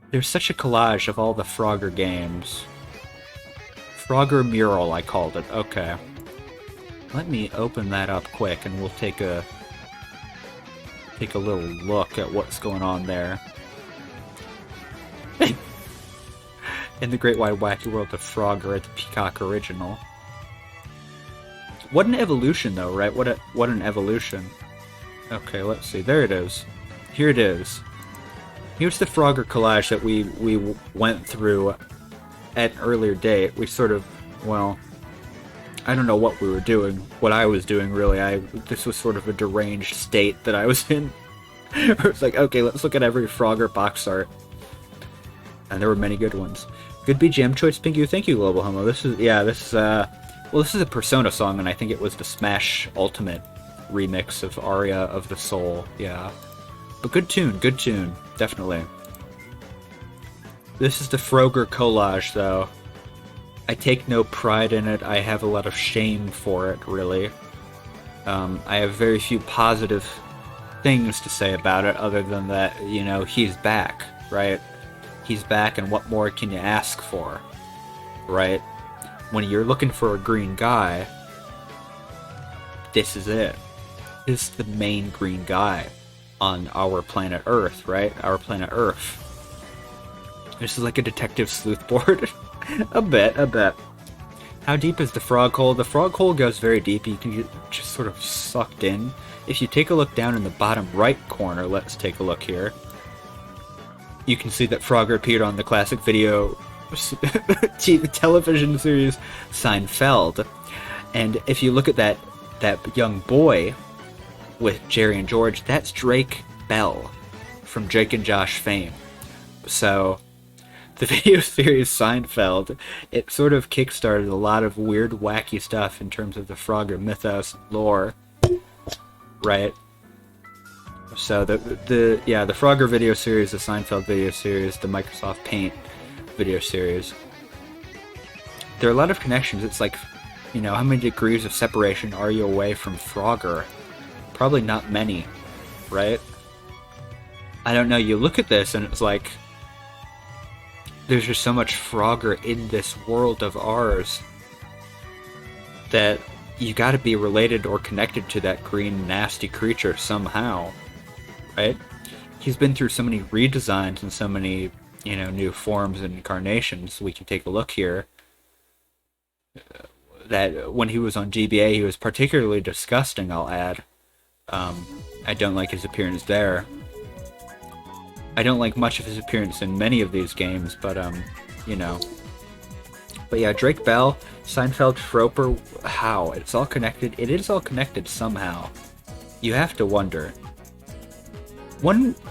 There's such a collage of all the Frogger games. Frogger Mural, I called it. Okay. Let me open that up quick and we'll take a take a little look at what's going on there. In the Great Wide Wacky World of Frogger, the Peacock original. What an evolution, though, right? What an evolution. Okay, let's see. There it is. Here it is. Here's the Frogger collage that we went through at an earlier date. We sort of, well, I don't know what we were doing. What I was doing, really. This was sort of a deranged state that I was in. It's like, okay, let's look at every Frogger box art. And there were many good ones. Good BGM choice, Pingu. Thank you, Global Homo. This is a Persona song, and I think it was the Smash Ultimate remix of Aria of the Soul. Yeah. But good tune, definitely. This is the Frogger collage, though. I take no pride in it. I have a lot of shame for it, really. I have very few positive things to say about it, other than that, you know, he's back, right? He's back, and what more can you ask for, right? When you're looking for a green guy, this is it. This is the main green guy on our planet Earth, right? Our planet Earth. This is like a detective sleuth board. a bit. How deep is the frog hole? The frog hole goes very deep. You can get just sort of sucked in. If you take a look down in the bottom right corner, let's take a look here. You can see that Frogger appeared on the classic video television series Seinfeld. And if you look at that young boy with Jerry and George, that's Drake Bell from Drake and Josh fame. So the video series Seinfeld, it sort of kickstarted a lot of weird, wacky stuff in terms of the Frogger mythos lore, right? So the Frogger video series, the Seinfeld video series, the Microsoft Paint video series. There are a lot of connections. It's like, you know, how many degrees of separation are you away from Frogger? Probably not many, right? I don't know, you look at this and it's like, there's just so much Frogger in this world of ours that you gotta be related or connected to that green nasty creature somehow, right? He's been through so many redesigns and so many, you know, new forms and incarnations. We can take a look here. That when he was on GBA, he was particularly disgusting, I'll add. I don't like his appearance there. I don't like much of his appearance in many of these games, but, you know. But yeah, Drake Bell, Seinfeld, Froper, how? It's all connected. It is all connected somehow. You have to wonder.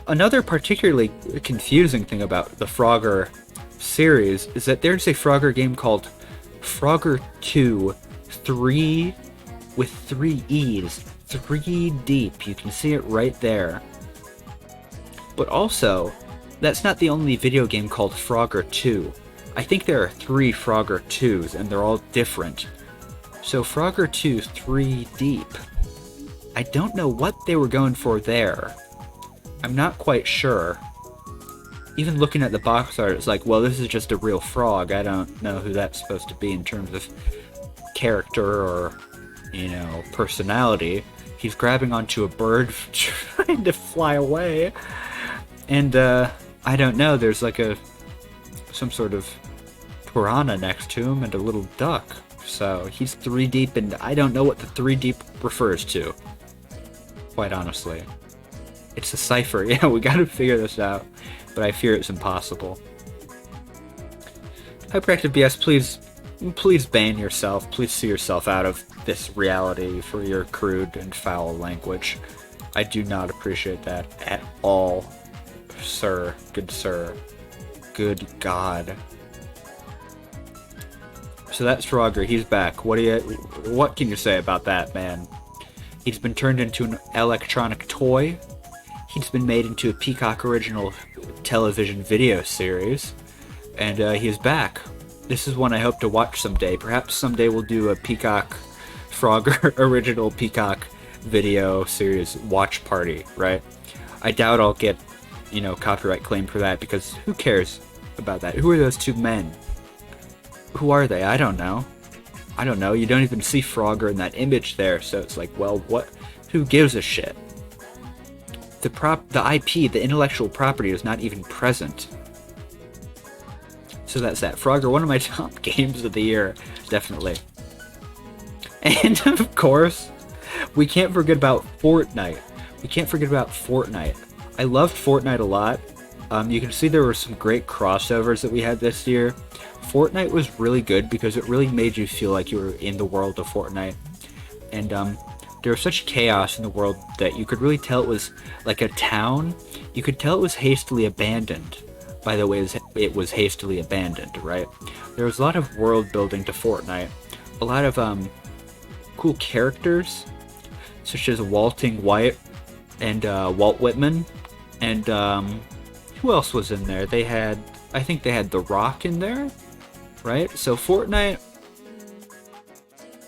Another particularly confusing thing about the Frogger series is that there's a Frogger game called Frogger 2, 3 with 3 E's, 3 deep. You can see it right there. But also, that's not the only video game called Frogger 2. I think there are 3 Frogger 2s, and they're all different. So Frogger 2, 3 deep. I don't know what they were going for there. I'm not quite sure. Even looking at the box art, it's like, well, this is just a real frog. I don't know who that's supposed to be in terms of character or, you know, personality. He's grabbing onto a bird, trying to fly away. And, I don't know, there's like some sort of piranha next to him and a little duck. So he's 3 deep, and I don't know what the 3 deep refers to. Quite honestly. It's a cipher. Yeah, we gotta figure this out. But I fear it's impossible. Hyperactive BS, please ban yourself. Please see yourself out of this reality for your crude and foul language. I do not appreciate that at all. Sir. Good sir. Good God. So that's Frogger. He's back. What can you say about that, man? He's been turned into an electronic toy. He's been made into a Peacock original television video series. And he's back. This is one I hope to watch someday. Perhaps someday we'll do a Peacock Frogger original Peacock video series watch party, right? I doubt I'll get, you know, copyright claim for that, because who cares about that? Who are those 2 men? Who are they? I don't know. You don't even see Frogger in that image there, so it's like, well, what? Who gives a shit? the IP, the intellectual property, is not even present. So that's that. Frogger, one of my top games of the year, definitely. And of course, we can't forget about Fortnite. We can't forget about Fortnite. I loved Fortnite a lot. You can see there were some great crossovers that we had this year. Fortnite was really good because it really made you feel like you were in the world of Fortnite. And there was such chaos in the world that you could really tell it was like a town. You could tell it was hastily abandoned by the way it was hastily abandoned, right? There was a lot of world building to Fortnite. A lot of cool characters, such as Walting White and Walt Whitman. And who else was in there? I think they had The Rock in there, right? So Fortnite,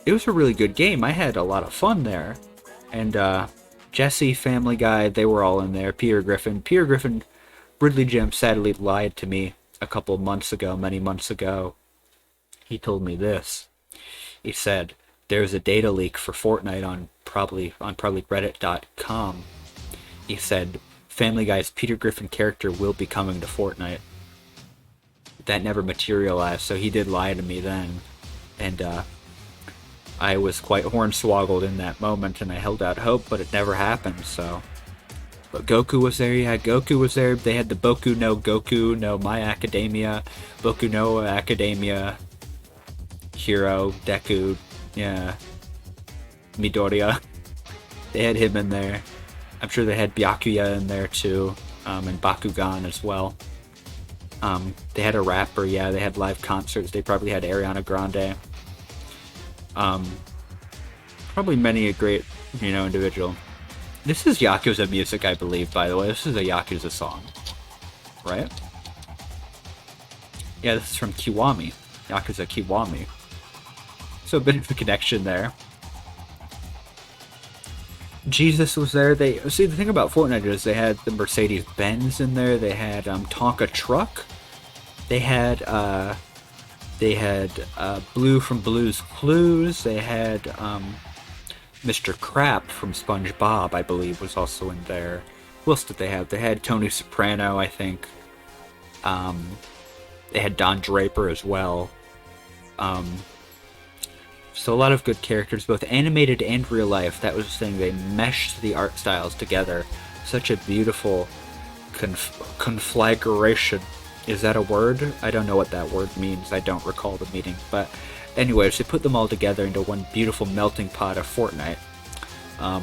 it was a really good game. I had a lot of fun there. And Jesse, Family Guy, they were all in there. Peter Griffin, Ridley Jim sadly lied to me a couple of months ago, many months ago. He told me this. He said, there's a data leak for Fortnite on probably reddit.com. He said, Family Guy's Peter Griffin character will be coming to Fortnite. That never materialized, so he did lie to me then. And I was quite hornswoggled in that moment, and I held out hope, but it never happened, so... But Goku was there, yeah, Goku was there. They had the Boku no Goku no My Academia, Boku no Academia, Hero, Deku, yeah, Midoriya. They had him in there. I'm sure they had Byakuya in there too, and Bakugan as well. They had a rapper, yeah, they had live concerts. They probably had Ariana Grande. Probably many a great, individual. This is Yakuza music, I believe, by the way. This is a Yakuza song, right? Yeah, this is from Kiwami. Yakuza Kiwami. So a bit of a connection there. Jesus was there. See, the thing about Fortnite is they had the Mercedes-Benz in there. They had Tonka Truck. They had Blue from Blue's Clues. They had Mr. Crap from SpongeBob, I believe, was also in there. Who else did they have? They had Tony Soprano, I think. They had Don Draper as well. So a lot of good characters, both animated and real life. That was the thing. They meshed the art styles together. Such a beautiful conflagration. Is that a word? I don't know what that word means. I don't recall the meaning. But anyways, they put them all together into one beautiful melting pot of Fortnite. I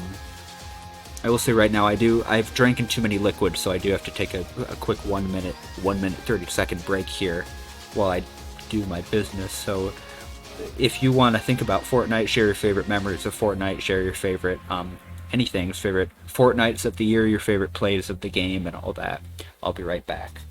will say right now, I've drank in too many liquids, so I do have to take a quick 1 minute 30-second break here while I do my business. So if you want to think about Fortnite, share your favorite memories of Fortnite, share your favorite anything, favorite Fortnites of the year, your favorite plays of the game, and all that. I'll be right back.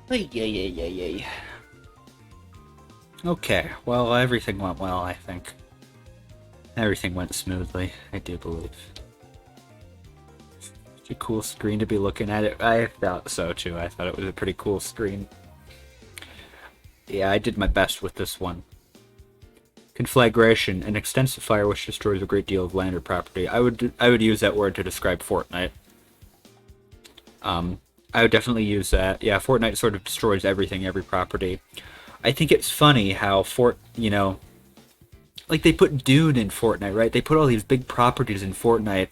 Ay, ay, ay, ay, ay. Okay, well, everything went well, I think. Everything went smoothly, I do believe. It's a cool screen to be looking at it. I thought so too. I thought it was a pretty cool screen. Yeah, I did my best with this one. Conflagration, an extensive fire which destroys a great deal of land or property. I would use that word to describe Fortnite. I would definitely use that. Yeah, Fortnite sort of destroys everything, every property. I think it's funny how like they put Dune in Fortnite, right? They put all these big properties in Fortnite.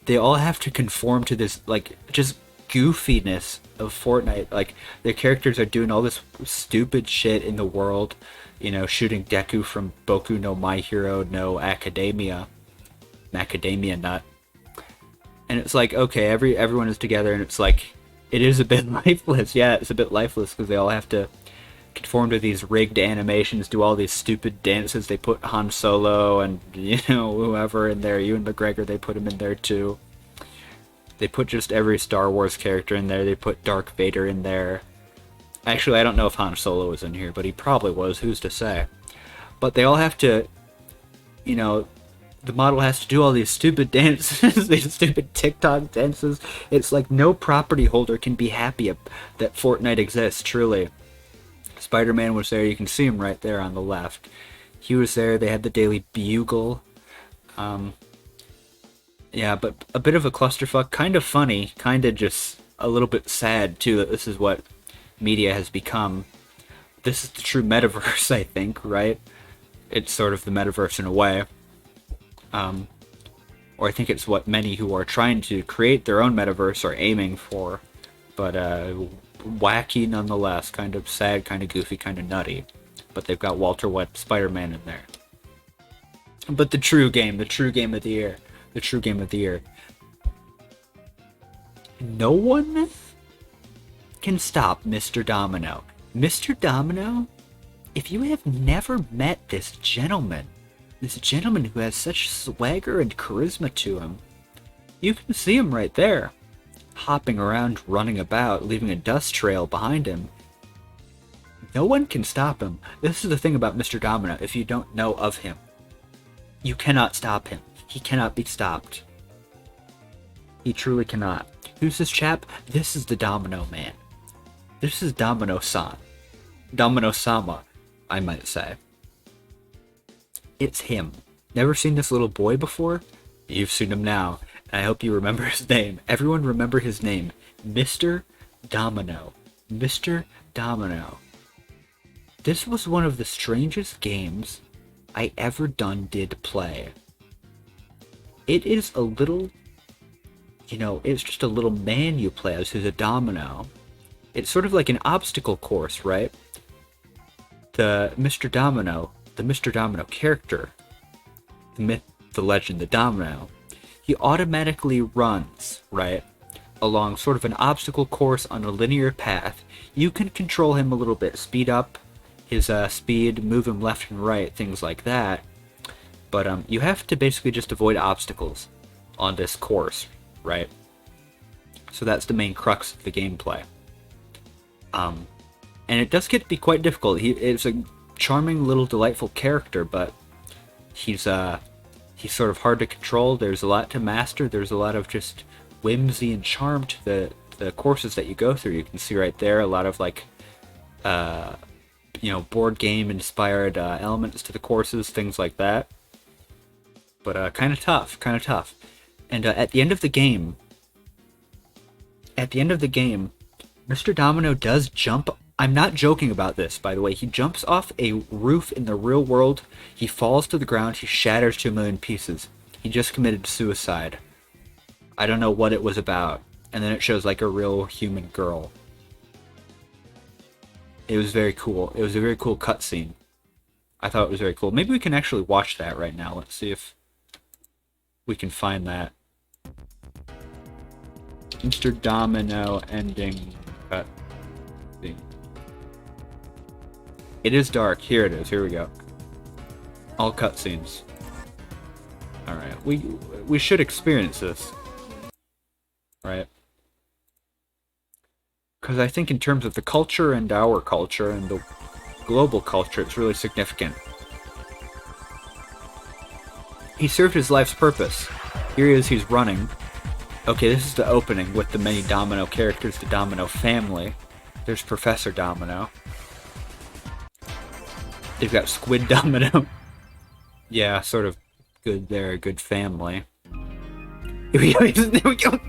They all have to conform to this, like, just goofiness of Fortnite. Like, their characters are doing all this stupid shit in the world, shooting Deku from Boku no My Hero no Academia, Macadamia Nut. And it's like, okay, everyone is together, and it's like, it is a bit lifeless. Yeah, it's a bit lifeless because they all have to conform to these rigged animations, do all these stupid dances. They put Han Solo and whoever in there, Ewan McGregor. They put him in there too. They put just every Star Wars character in there. They put Darth Vader in there. Actually, I don't know if Han Solo was in here, but he probably was. Who's to say? But they all have to, the model has to do all these stupid dances, these stupid TikTok dances. It's like no property holder can be happy that Fortnite exists, truly. Spider-Man was there. You can see him right there on the left. He was there. They had the Daily Bugle. Yeah, but a bit of a clusterfuck. Kind of funny. Kind of just a little bit sad, too, that this is what media has become. This is the true metaverse, I think, right? It's sort of the metaverse in a way. Or I think it's what many who are trying to create their own metaverse are aiming for. But wacky nonetheless, kind of sad, kind of goofy, kind of nutty. But they've got Walter White Spider-Man in there. But the true game of the year. No one can stop Mr. Domino. Mr. Domino, if you have never met this gentleman who has such swagger and charisma to him, you can see him right there, hopping around, running about, leaving a dust trail behind him. No one can stop him. This is the thing about Mr. Domino. If you don't know of him, you cannot stop him. He cannot be stopped. He truly cannot. Who's this chap? This is the Domino Man. This is Domino-san. Domino-sama, I might say. It's him. Never seen this little boy before? You've seen him now. And I hope you remember his name. Everyone remember his name. Mr. Domino. Mr. Domino. This was one of the strangest games I ever did play. It is a little, it's just a little man you play as who's a domino. It's sort of like an obstacle course, right? The Mr. Domino character, the myth, the legend, the Domino, he automatically runs, right, along sort of an obstacle course on a linear path. You can control him a little bit, speed up his speed, move him left and right, things like that. But you have to basically just avoid obstacles on this course, right? So that's the main crux of the gameplay. And it does get to be quite difficult. It's a charming little delightful character, but he's sort of hard to control. There's a lot to master. There's a lot of just whimsy and charm to the courses that you go through. You can see right there a lot of like board game inspired elements to the courses, things like that. But kind of tough. And at the end of the game, Mr. Domino does jump. I'm not joking about this, by the way. He jumps off a roof in the real world. He falls to the ground. He shatters to a million pieces. He just committed suicide. I don't know what it was about. And then it shows like a real human girl. It was very cool. It was a very cool cutscene. I thought it was very cool. Maybe we can actually watch that right now. Let's see if we can find that. Mr. Domino ending cutscene. It is dark. Here it is. Here we go. All cutscenes. Alright. We should experience this. Right? Because I think in terms of the culture and our culture and the global culture, it's really significant. He served his life's purpose. Here he is, he's running. Okay, this is the opening with the many Domino characters, the Domino family. There's Professor Domino. They've got Squid Domino. Yeah, sort of good there, a good family. Here we go, here we go.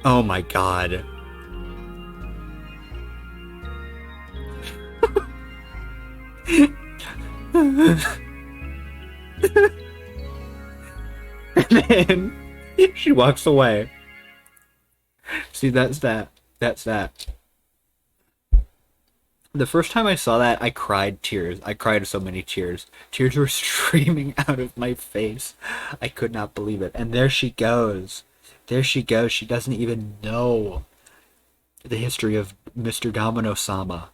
Oh my god. And then she walks away. See, that's that. That's that. The first time I saw that, I cried tears. I cried so many tears. Tears were streaming out of my face. I could not believe it. And there she goes. There she goes. She doesn't even know the history of Mr. Domino-sama.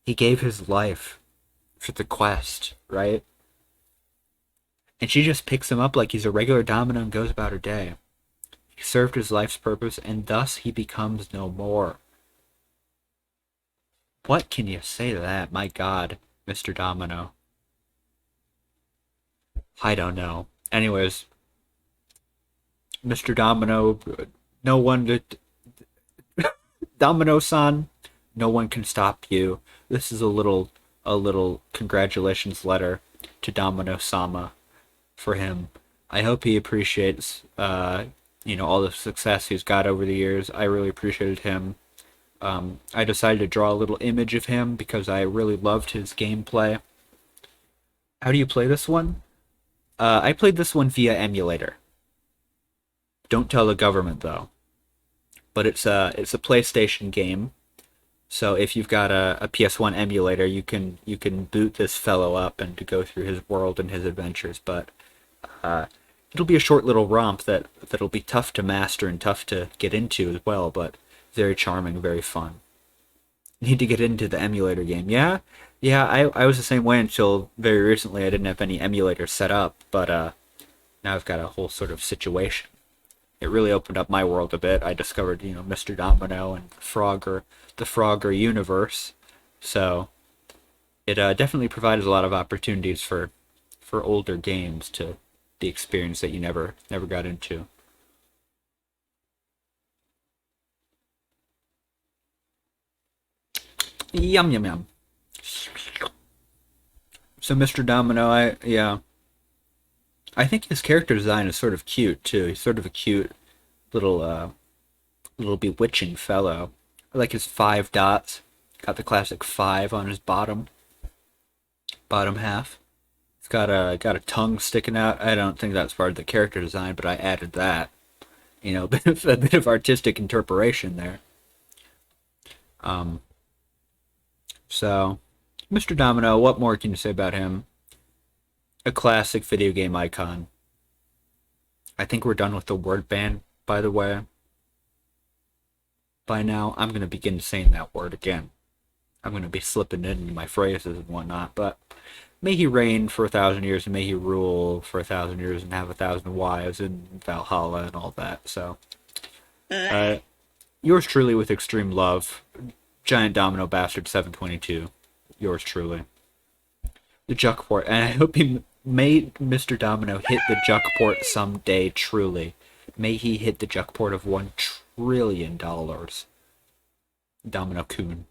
He gave his life for the quest, right? And she just picks him up like he's a regular domino and goes about her day. He served his life's purpose, and thus he becomes no more. What can you say to that? My god, Mr. Domino. I don't know. Anyways, Mr. Domino, no one... Domino-san, no one can stop you. This is a little congratulations letter to Domino-sama for him. I hope he appreciates, all the success he's got over the years. I really appreciated him. I decided to draw a little image of him because I really loved his gameplay. How do you play this one? I played this one via emulator. Don't tell the government though. But it's a PlayStation game. So if you've got a PS1 emulator, you can boot this fellow up and to go through his world and his adventures. But it'll be a short little romp that'll be tough to master and tough to get into as well. But very charming, very fun. Need to get into the emulator game. Yeah. I was the same way until very recently. I didn't have any emulators set up, but now I've got a whole sort of situation. It really opened up my world a bit. I discovered, Mr. Domino and the Frogger universe. So it definitely provided a lot of opportunities for older games to be experienced that you never got into. Yum yum yum. So Mr. Domino, I think his character design is sort of cute too. He's sort of a cute little bewitching fellow. I like his 5 dots. Got the classic 5 on his bottom half. It's got a tongue sticking out. I don't think that's part of the character design, but I added that. A bit of artistic interpretation there. So, Mr. Domino, what more can you say about him? A classic video game icon. I think we're done with the word ban, by the way. By now, I'm going to begin saying that word again. I'm going to be slipping it into my phrases and whatnot, but may he reign for 1,000 years, and may he rule for 1,000 years, and have 1,000 wives, and Valhalla, and all that, so... yours truly with extreme love, Giant Domino Bastard 722. Yours truly. The Juckport, and I hope he may Mr. Domino hit the Juckport someday, truly. May he hit the Juckport of $1 trillion. Domino-kun.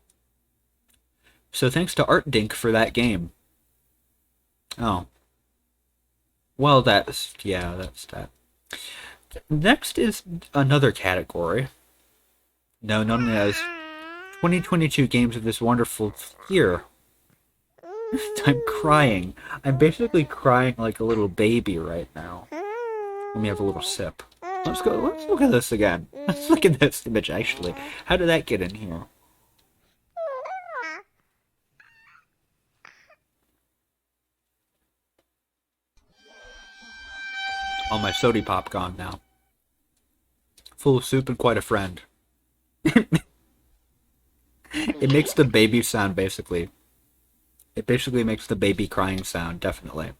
So thanks to ArtDink for that game. Oh. Well, that's that. Next is another category known as 2022 games of this wonderful year. I'm crying. I'm basically crying like a little baby right now. Let me have a little sip. Let's look at this again. Let's look at this image actually. How did that get in here? Oh, my sody pop gone now. Full of soup and quite a friend. It makes the baby sound, basically. It basically makes the baby crying sound, definitely.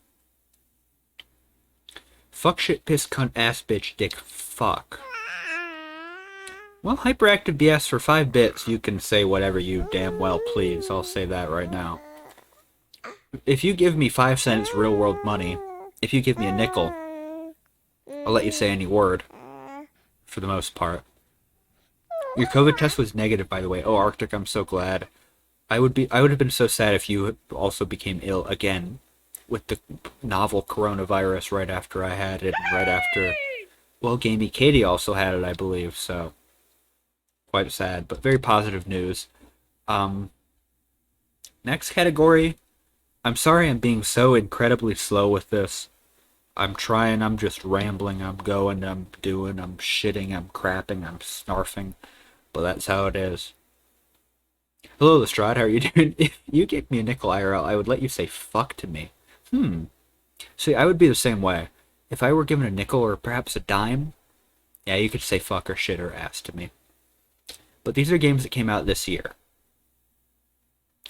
Fuck shit piss cunt ass bitch dick fuck. Well, Hyperactive BS, for 5 bits, you can say whatever you damn well please. I'll say that right now. If you give me 5 cents real world money, if you give me a nickel, I'll let you say any word. For the most part. Your COVID test was negative, by the way. Oh, Arctic, I'm so glad. I would have been so sad if you also became ill again with the novel coronavirus right after I had it, and right after, well, Gamey Katie also had it, I believe, so quite sad, but very positive news. Next category. I'm sorry I'm being so incredibly slow with this. I'm trying, I'm just rambling, I'm going, I'm doing, I'm shitting, I'm crapping, I'm snarfing, but that's how it is. Hello, Lestrade, how are you doing? If you gave me a nickel IRL, I would let you say fuck to me. See, I would be the same way. If I were given a nickel or perhaps a dime, yeah, you could say fuck or shit or ass to me. But these are games that came out this year.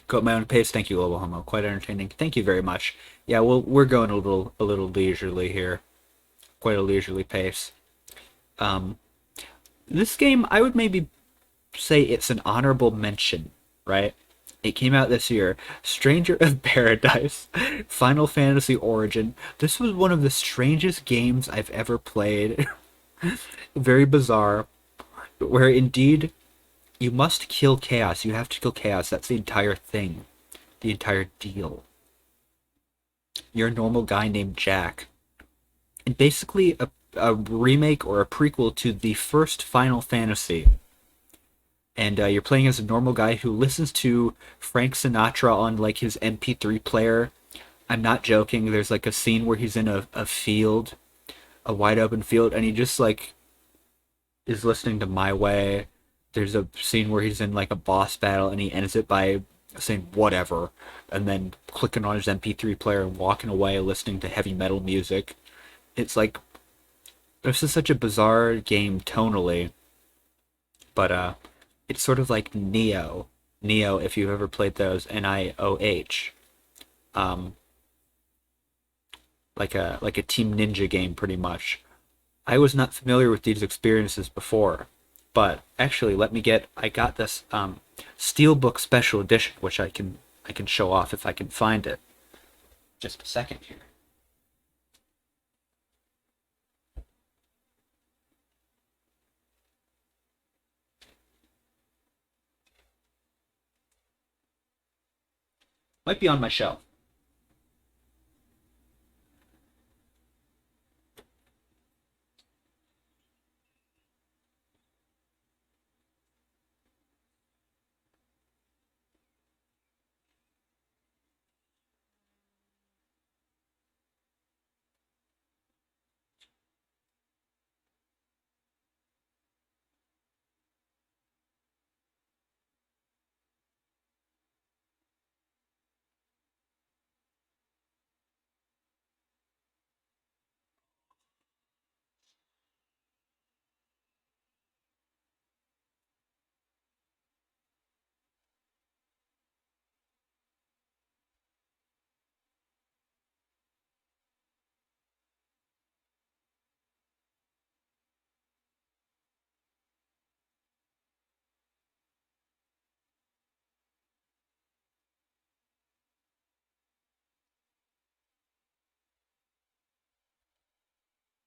Go at my own pace. Thank you, Global Homo. Quite entertaining. Thank you very much. Yeah, well, we're going a little leisurely here. Quite a leisurely pace. This game, I would maybe say it's an honorable mention, right? It came out this year. Stranger of Paradise, Final Fantasy Origin. This was one of the strangest games I've ever played. Very bizarre. Where indeed, you must kill chaos. You have to kill chaos. That's the entire thing. The entire deal. You're a normal guy named Jack. And basically a remake or a prequel to the first Final Fantasy. And you're playing as a normal guy who listens to Frank Sinatra on like his MP3 player. I'm not joking. There's like a scene where he's in a field, a wide open field, and he just like is listening to My Way. There's a scene where he's in like a boss battle and he ends it by saying whatever and then clicking on his MP3 player and walking away listening to heavy metal music. It's like, this is such a bizarre game tonally, but it's sort of like Neo. Neo, if you've ever played those, Nioh. Like a Team Ninja game pretty much. I was not familiar with these experiences before. But actually, I got this Steelbook Special Edition, which I can show off if I can find it. Just a second here. Might be on my shelf.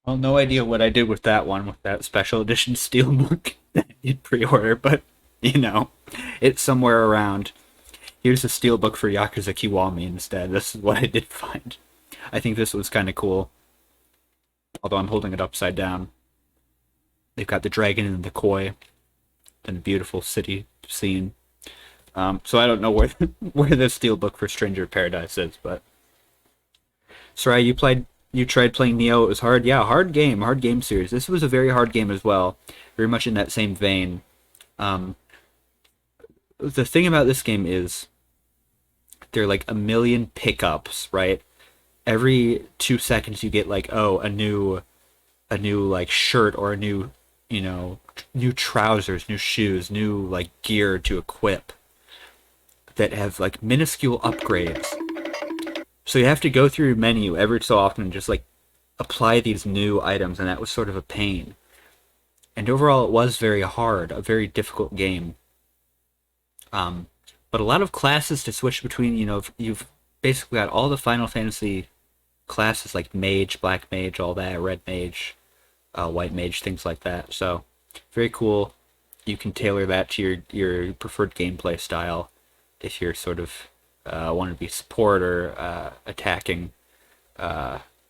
Well, no idea what I did with that one, with that special edition steelbook that you'd pre-order, but, it's somewhere around. Here's a steelbook for Yakuza Kiwami instead. This is what I did find. I think this was kind of cool. Although I'm holding it upside down. They've got the dragon and the koi, and a beautiful city scene. So I don't know where where the steelbook for Stranger of Paradise is, but... Sarai, you tried playing Neo, it was hard? Yeah, hard game series. This was a very hard game as well. Very much in that same vein. The thing about this game is there are like a million pickups, right? Every 2 seconds you get like, oh, a new like shirt or a new, new trousers, new shoes, new like gear to equip that have like minuscule upgrades. So you have to go through your menu every so often and just like apply these new items, and that was sort of a pain. And overall, it was very hard, a very difficult game. Um, but a lot of classes to switch between. You've basically got all the Final Fantasy classes like Mage, Black Mage, all that, Red Mage, White Mage, things like that. So very cool. You can tailor that to your preferred gameplay style if you're sort of want to be support or attacking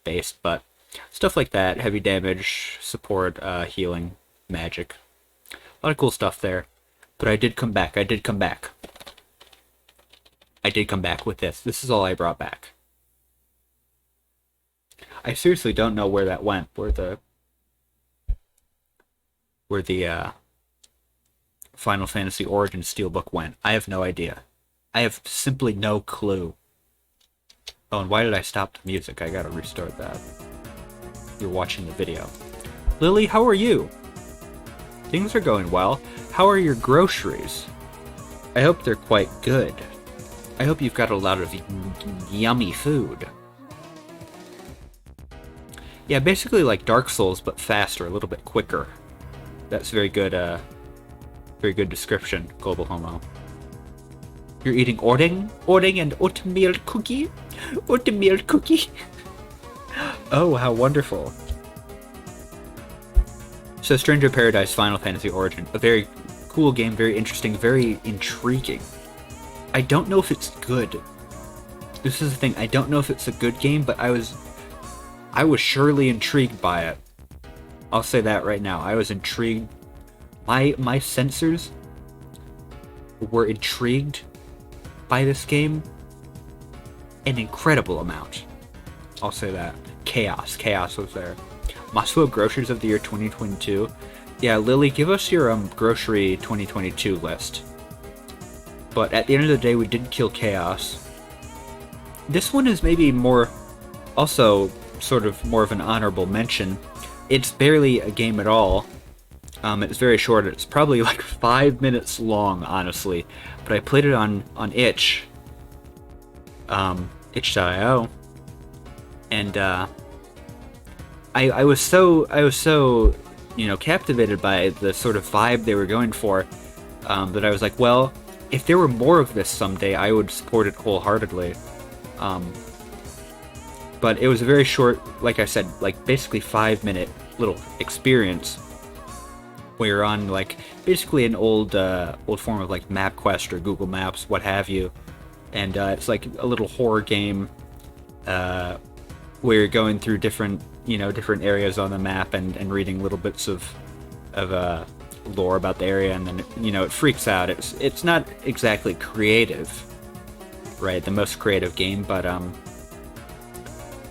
based, but stuff like that, heavy damage, support, healing, magic. A lot of cool stuff there. But I did come back. I did come back. I did come back with this. This is all I brought back. I seriously don't know where that went. Where the Final Fantasy Origin Steelbook went. I have no idea. I have simply no clue. Oh, and why did I stop the music? I gotta restart that. You're watching the video. Lily, how are you? Things are going well. How are your groceries? I hope they're quite good. I hope you've got a lot of yummy food. Yeah, basically like Dark Souls, but faster, a little bit quicker. That's very good description, Global Homo. You're eating ording and oatmeal cookie? Oatmeal cookie? Oh, how wonderful. So Stranger Paradise Final Fantasy Origin, a very cool game, very interesting, very intriguing. I don't know if it's good. This is the thing, I don't know if it's a good game, but I was surely intrigued by it. I'll say that right now. I was intrigued. My sensors were intrigued by this game an incredible amount. I'll say that. Chaos was there. Masuo Groceries of the Year 2022. Yeah, Lily, give us your grocery 2022 list. But at the end of the day, we did kill Chaos. This one is maybe more, also sort of more of an honorable mention. It's barely a game at all. It's very short. It's probably like 5 minutes long, honestly. But I played it on itch. itch.io. And I was so captivated by the sort of vibe they were going for, that I was like, well, if there were more of this someday, I would support it wholeheartedly. But it was a very short, like I said, like basically 5 minute little experience where you're on like basically an old form of like MapQuest or Google Maps, what have you, and it's like a little horror game where you're going through different areas on the map and reading little bits of lore about the area, and then it freaks out. It's not exactly creative, right? The most creative game, but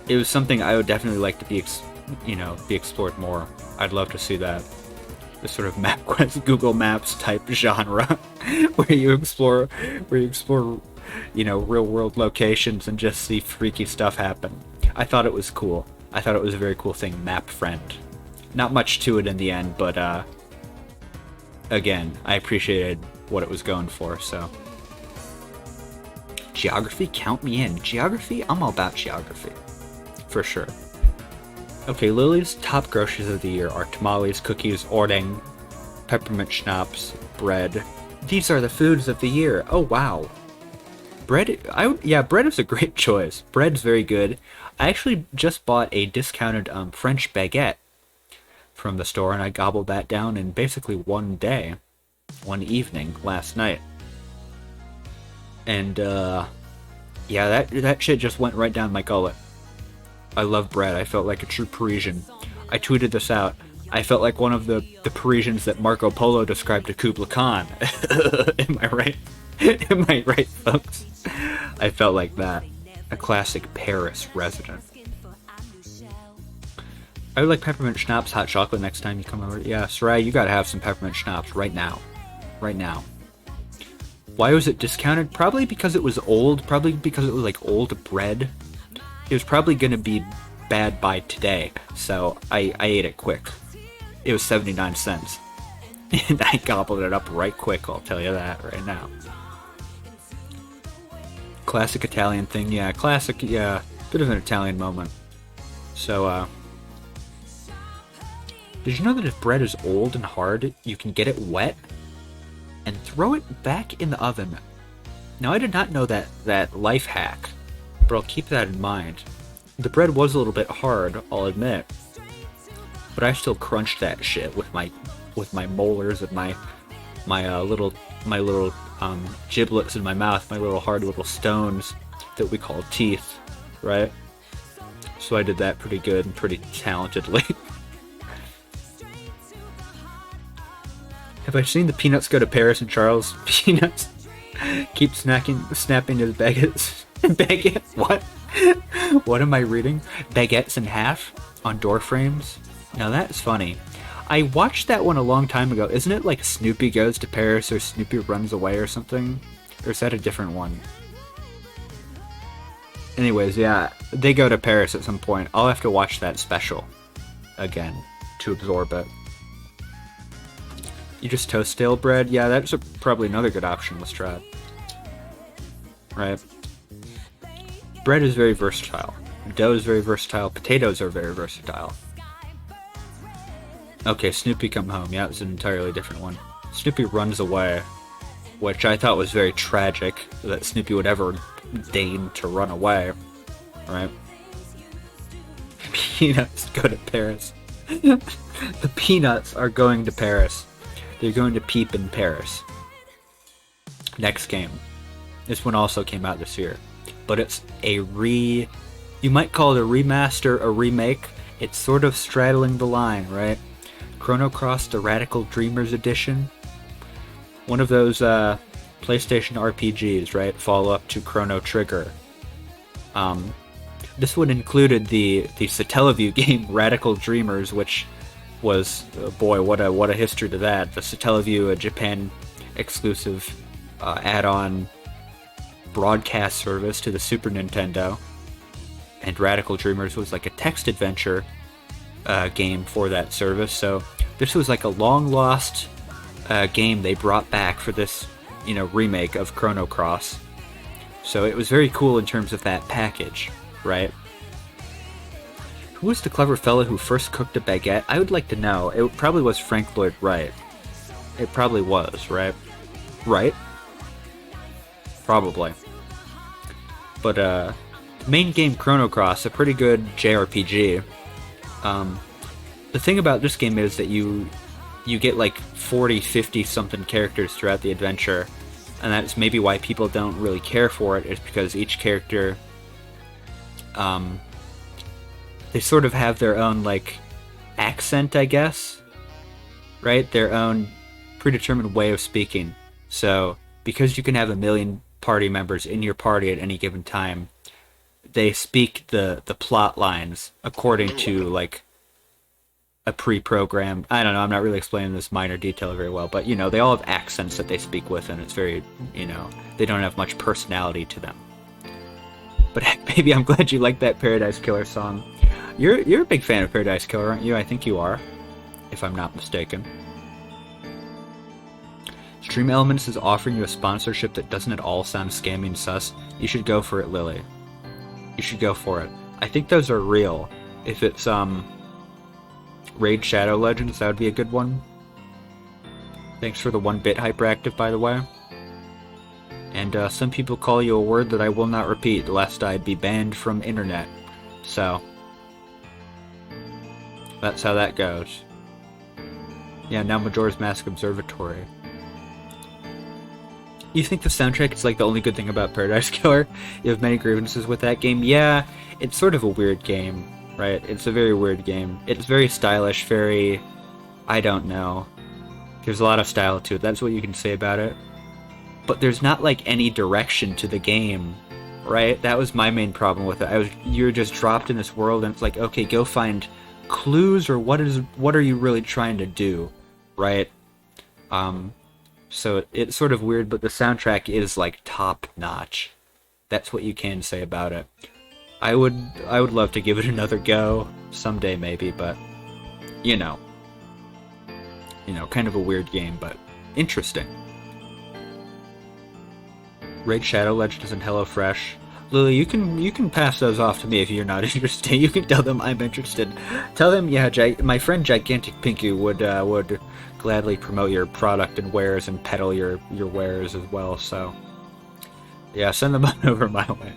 it was something I would definitely like to be explored more. I'd love to see that. The sort of MapQuest, Google Maps type genre, where you explore, real world locations and just see freaky stuff happen. I thought it was cool. I thought it was a very cool thing, Map Friend. Not much to it in the end, but again, I appreciated what it was going for, so. Geography, count me in. Geography, I'm all about geography. For sure. Okay, Lily's top groceries of the year are tamales, cookies, ording, peppermint schnapps, bread. These are the foods of the year. Oh, wow. Bread, bread is a great choice. Bread's very good. I actually just bought a discounted French baguette from the store, and I gobbled that down in basically one evening, last night. And, that shit just went right down my gullet. I love bread. I felt like a true Parisian. I tweeted this out. I felt like one of the Parisians that Marco Polo described to Kubla Khan. Am I right? Am I right, folks? I felt like that. A classic Paris resident. I would like peppermint schnapps, hot chocolate next time you come over. Yeah, Sarai, you gotta have some peppermint schnapps right now. Right now. Why was it discounted? Probably because it was old. Probably because it was like old bread. It was probably going to be bad by today, so I ate it quick. It was 79 cents. And I gobbled it up right quick, I'll tell you that right now. Classic Italian thing, yeah, bit of an Italian moment. So, Did you know that if bread is old and hard, you can get it wet and throw it back in the oven? Now, I did not know that life hack, but I'll keep that in mind. The bread was a little bit hard, I'll admit, but I still crunched that shit with my molars and my little giblets in my mouth, my little hard little stones that we call teeth, right? So I did that pretty good and pretty talentedly. Have I seen the Peanuts go to Paris and Charles? Peanuts keep snapping his baguettes. Baguette? What? What am I reading? Baguettes in half on door frames? Now that's funny. I watched that one a long time ago. Isn't it like Snoopy goes to Paris or Snoopy runs away or something? Or is that a different one? Anyways, yeah, they go to Paris at some point. I'll have to watch that special again to absorb it. You just toast stale bread? Yeah, that's probably another good option. Let's try it. Right. Bread is very versatile. Dough is very versatile. Potatoes are very versatile. Okay, Snoopy come home. Yeah, it's an entirely different one. Snoopy runs away, which I thought was very tragic that Snoopy would ever deign to run away. Right? Peanuts go to Paris. The Peanuts are going to Paris. They're going to peep in Paris. Next game. This one also came out this year. But it's you might call it a remaster, a remake. It's sort of straddling the line, right? Chrono Cross the Radical Dreamers Edition. One of those PlayStation RPGs, right? Follow up to Chrono Trigger. This one included the Satellaview game Radical Dreamers, which was boy, what a history to that. The Satellaview, a Japan exclusive add-on broadcast service to the Super Nintendo, and Radical Dreamers was like a text adventure game for that service. So this was like a long lost game they brought back for this, remake of Chrono Cross. So it was very cool in terms of that package, right? Who was the clever fellow who first cooked a baguette? I would like to know. It probably was Frank Lloyd Wright. It probably was, right? Right? Probably. But main game Chrono Cross, a pretty good JRPG. The thing about this game is that you get like 40, 50 something characters throughout the adventure, and that's maybe why people don't really care for it, is because each character they sort of have their own like accent, I guess, right? Their own predetermined way of speaking. So because you can have a million party members in your party at any given time, they speak the plot lines according to like a pre-programmed, I don't know, I'm not really explaining this minor detail very well, but they all have accents that they speak with, and it's very, they don't have much personality to them. But maybe I'm glad you like that Paradise Killer song. You're a big fan of Paradise Killer, aren't you? I think you are, if I'm not mistaken. Stream Elements is offering you a sponsorship that doesn't at all sound scammy and sus. You should go for it, Lily. You should go for it. I think those are real. If it's Raid Shadow Legends, that would be a good one. Thanks for the 1-bit hyperactive, by the way. And some people call you a word that I will not repeat, lest I be banned from internet. So that's how that goes. Yeah, now Majora's Mask Observatory. You think the soundtrack is like the only good thing about Paradise Killer? You have many grievances with that game? Yeah, it's sort of a weird game, right? It's a very weird game. It's very stylish, very... I don't know. There's a lot of style to it, that's what you can say about it. But there's not like any direction to the game, right? That was my main problem with it. You're just dropped in this world and it's like, okay, go find clues, or what are you really trying to do, right? So it's sort of weird, but the soundtrack is like top notch. That's what you can say about it. I would love to give it another go someday maybe, but kind of a weird game, but interesting. Raid Shadow Legends and HelloFresh. Lily, you can pass those off to me if you're not interested. You can tell them I'm interested. Tell them, yeah, my friend Giganticpingu would gladly promote your product and wares and peddle your wares as well. So yeah, send them on over my way.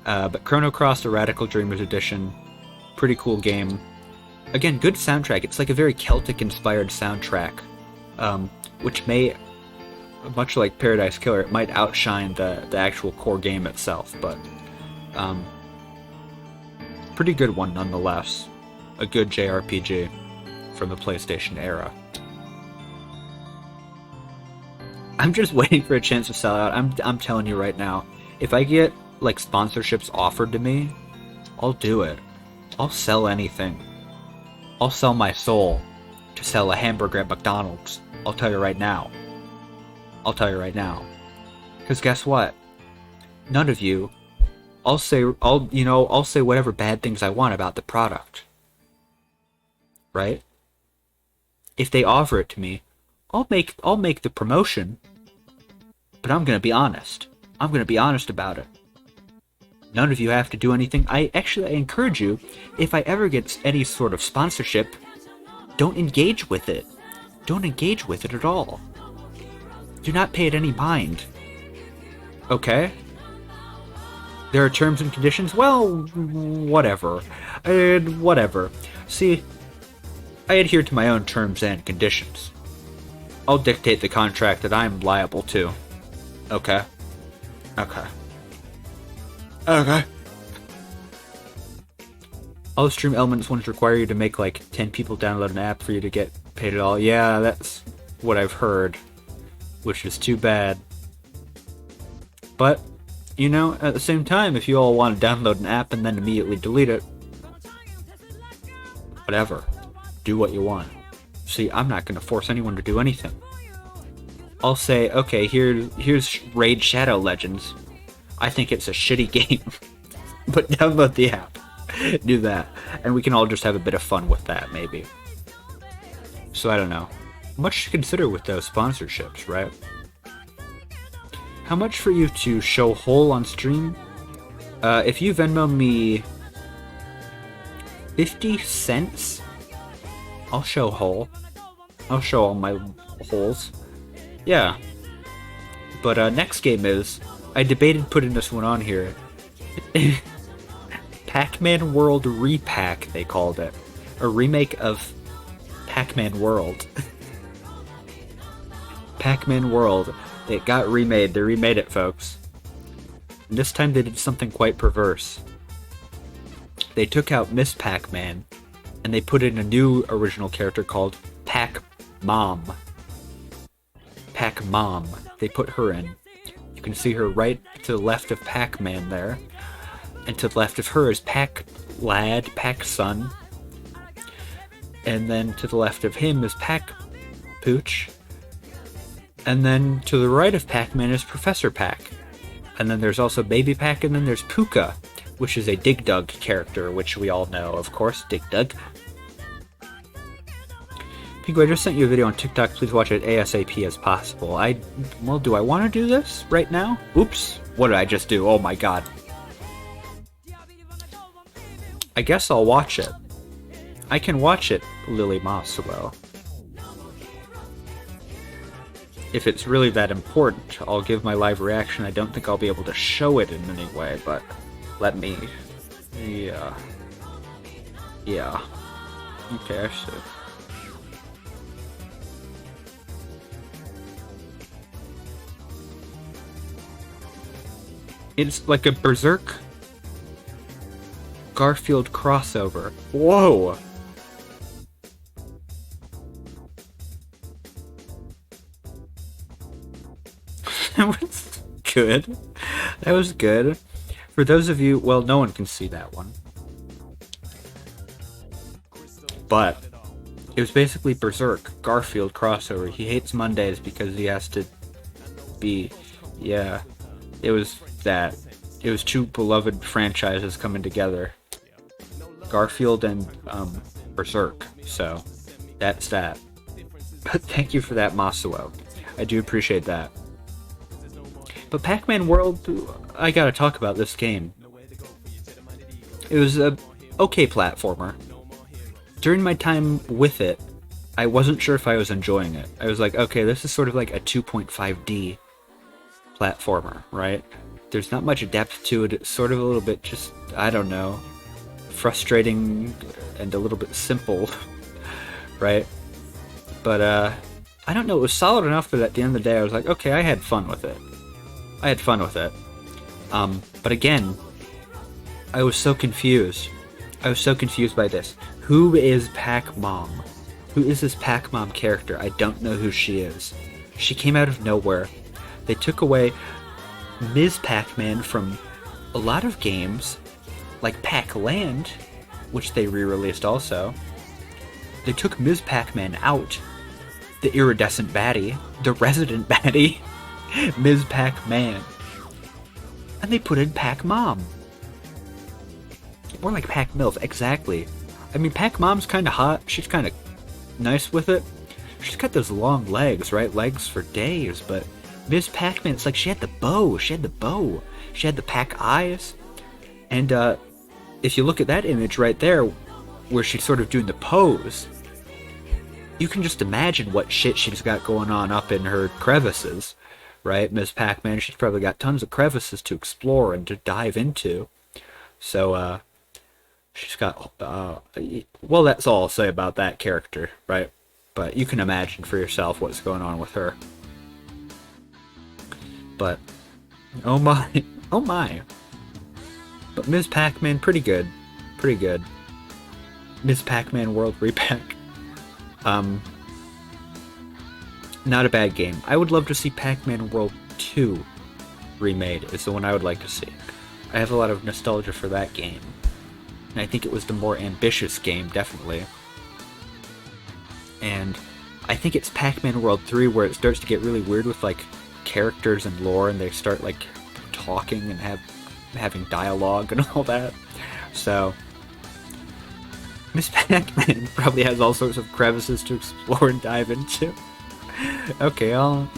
But Chrono Cross: The Radical Dreamers Edition, pretty cool game. Again, good soundtrack. It's like a very Celtic-inspired soundtrack, which may, much like Paradise Killer, it might outshine the actual core game itself, but pretty good one nonetheless. A good JRPG from the PlayStation era. I'm just waiting for a chance to sell out. I'm telling you right now, if I get like sponsorships offered to me, I'll do it. I'll sell anything. I'll sell my soul to sell a hamburger at McDonald's. I'll tell you right now. I'll tell you right now. Because guess what? None of you. I'll say whatever bad things I want about the product. Right? If they offer it to me, I'll make the promotion. But I'm gonna be honest. I'm gonna be honest about it. None of you have to do anything. I encourage you, if I ever get any sort of sponsorship, don't engage with it. Don't engage with it at all. Do not pay it any mind. Okay? There are terms and conditions? Well, whatever. Whatever. See, I adhere to my own terms and conditions. I'll dictate the contract that I'm liable to. Okay? Okay. Okay. All the stream elements ones require you to make like 10 people download an app for you to get paid at all. Yeah, that's what I've heard. Which is too bad. But, you know, at the same time, if you all want to download an app and then immediately delete it, whatever. Do what you want. See, I'm not going to force anyone to do anything. I'll say, okay, here's Raid Shadow Legends. I think it's a shitty game. But download the app. Do that. And we can all just have a bit of fun with that, maybe. So I don't know. Much to consider with those sponsorships, right? How much for you to show whole on stream? If you Venmo me 50 cents, I'll show whole. I'll show all my holes. Yeah. But next game is, I debated putting this one on here. Pac-Man World Repack, they called it. A remake of Pac-Man World. Pac-Man World. It got remade. They remade it, folks. And this time they did something quite perverse. They took out Miss Pac-Man, and they put in a new original character called Pac-Mom. Pac-Mom. They put her in. You can see her right to the left of Pac-Man there. And to the left of her is Pac-Lad, Pac-Son. And then to the left of him is Pac-Pooch. And then to the right of Pac-Man is Professor Pac. And then there's also Baby Pac, and then there's Puka, which is a Dig Dug character, which we all know, of course, Dig Dug. Pingu, I just sent you a video on TikTok. Please watch it ASAP as possible. Well, do I want to do this right now? Oops. What did I just do? Oh my god. I guess I'll watch it. I can watch it, Lily Masuo. If it's really that important, I'll give my live reaction. I don't think I'll be able to show it in any way, but let me... Yeah. Yeah. Okay, I see. It's like a Berserk Garfield crossover. Whoa! That was good. That was good. For those of you, well, no one can see that one. But it was basically Berserk Garfield crossover. He hates Mondays because he has to be, yeah. It was that. It was two beloved franchises coming together. Garfield and Berserk. So that's that. But thank you for that, Masuo. I do appreciate that. But Pac-Man World, I gotta talk about this game. It was a okay platformer. During my time with it, I wasn't sure if I was enjoying it. I was like, okay, this is sort of like a 2.5D platformer, right? There's not much depth to it. It's sort of a little bit just, I don't know, frustrating and a little bit simple, right? But, I don't know, it was solid enough that at the end of the day I was like, okay, I had fun with it. But again, I was so confused. I was so confused by this. Who is Pac-Mom? Who is this Pac-Mom character? I don't know who she is. She came out of nowhere. They took away Ms. Pac-Man from a lot of games, like Pac-Land, which they re-released also. They took Ms. Pac-Man out. The iridescent baddie, the resident baddie, Ms. Pac-Man. And they put in Pac-Mom. More like Pac-MILF, exactly. I mean, Pac-Mom's kind of hot. She's kind of nice with it. She's got those long legs, right? Legs for days, but Ms. Pac-Man, it's like she had the bow. She had the Pac eyes. And if you look at that image right there, where she's sort of doing the pose, you can just imagine what shit she's got going on up in her crevices, right? Ms. Pac-Man, she's probably got tons of crevices to explore and to dive into. So, she's got, well, that's all I'll say about that character, right? But you can imagine for yourself what's going on with her. But, oh my, oh my. But Ms. Pac-Man, pretty good. Ms. Pac-Man World Repack. Not a bad game. I would love to see Pac-Man World 2 remade, is the one I would like to see. I have a lot of nostalgia for that game. And I think it was the more ambitious game, definitely. And I think it's Pac-Man World 3 where it starts to get really weird with, like, characters and lore, and they start, like, talking and having dialogue and all that. So, Miss Pac-Man probably has all sorts of crevices to explore and dive into. Okay, I'll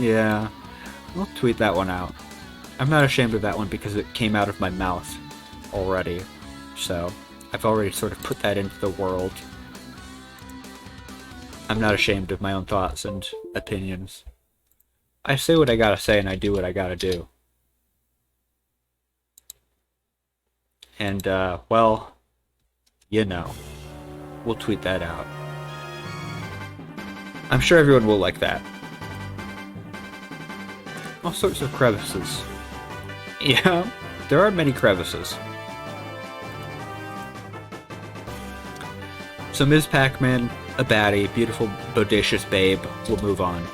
tweet that one out. I'm not ashamed of that one because it came out of my mouth already. So, I've already sort of put that into the world. I'm not ashamed of my own thoughts and opinions. I say what I gotta say and I do what I gotta do. And, well, you know, we'll tweet that out. I'm sure everyone will like that. All sorts of crevices. Yeah, there are many crevices. So Ms. Pac-Man, a baddie, beautiful, bodacious babe. We'll move on.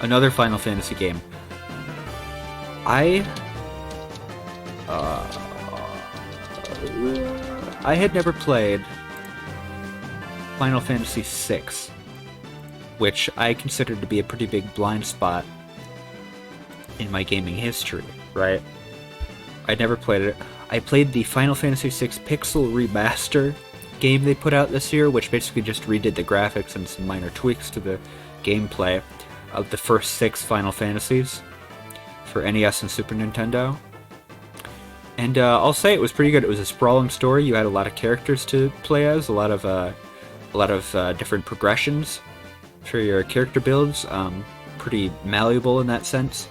Another Final Fantasy game. I had never played Final Fantasy VI, which I considered to be a pretty big blind spot in my gaming history, right? I'd never played it. I played the Final Fantasy VI Pixel Remaster game they put out this year, which basically just redid the graphics and some minor tweaks to the gameplay of the first 6 Final Fantasies for NES and Super Nintendo. And I'll say it was pretty good. It was a sprawling story. You had a lot of characters to play as, a lot of different progressions for your character builds. Pretty malleable in that sense.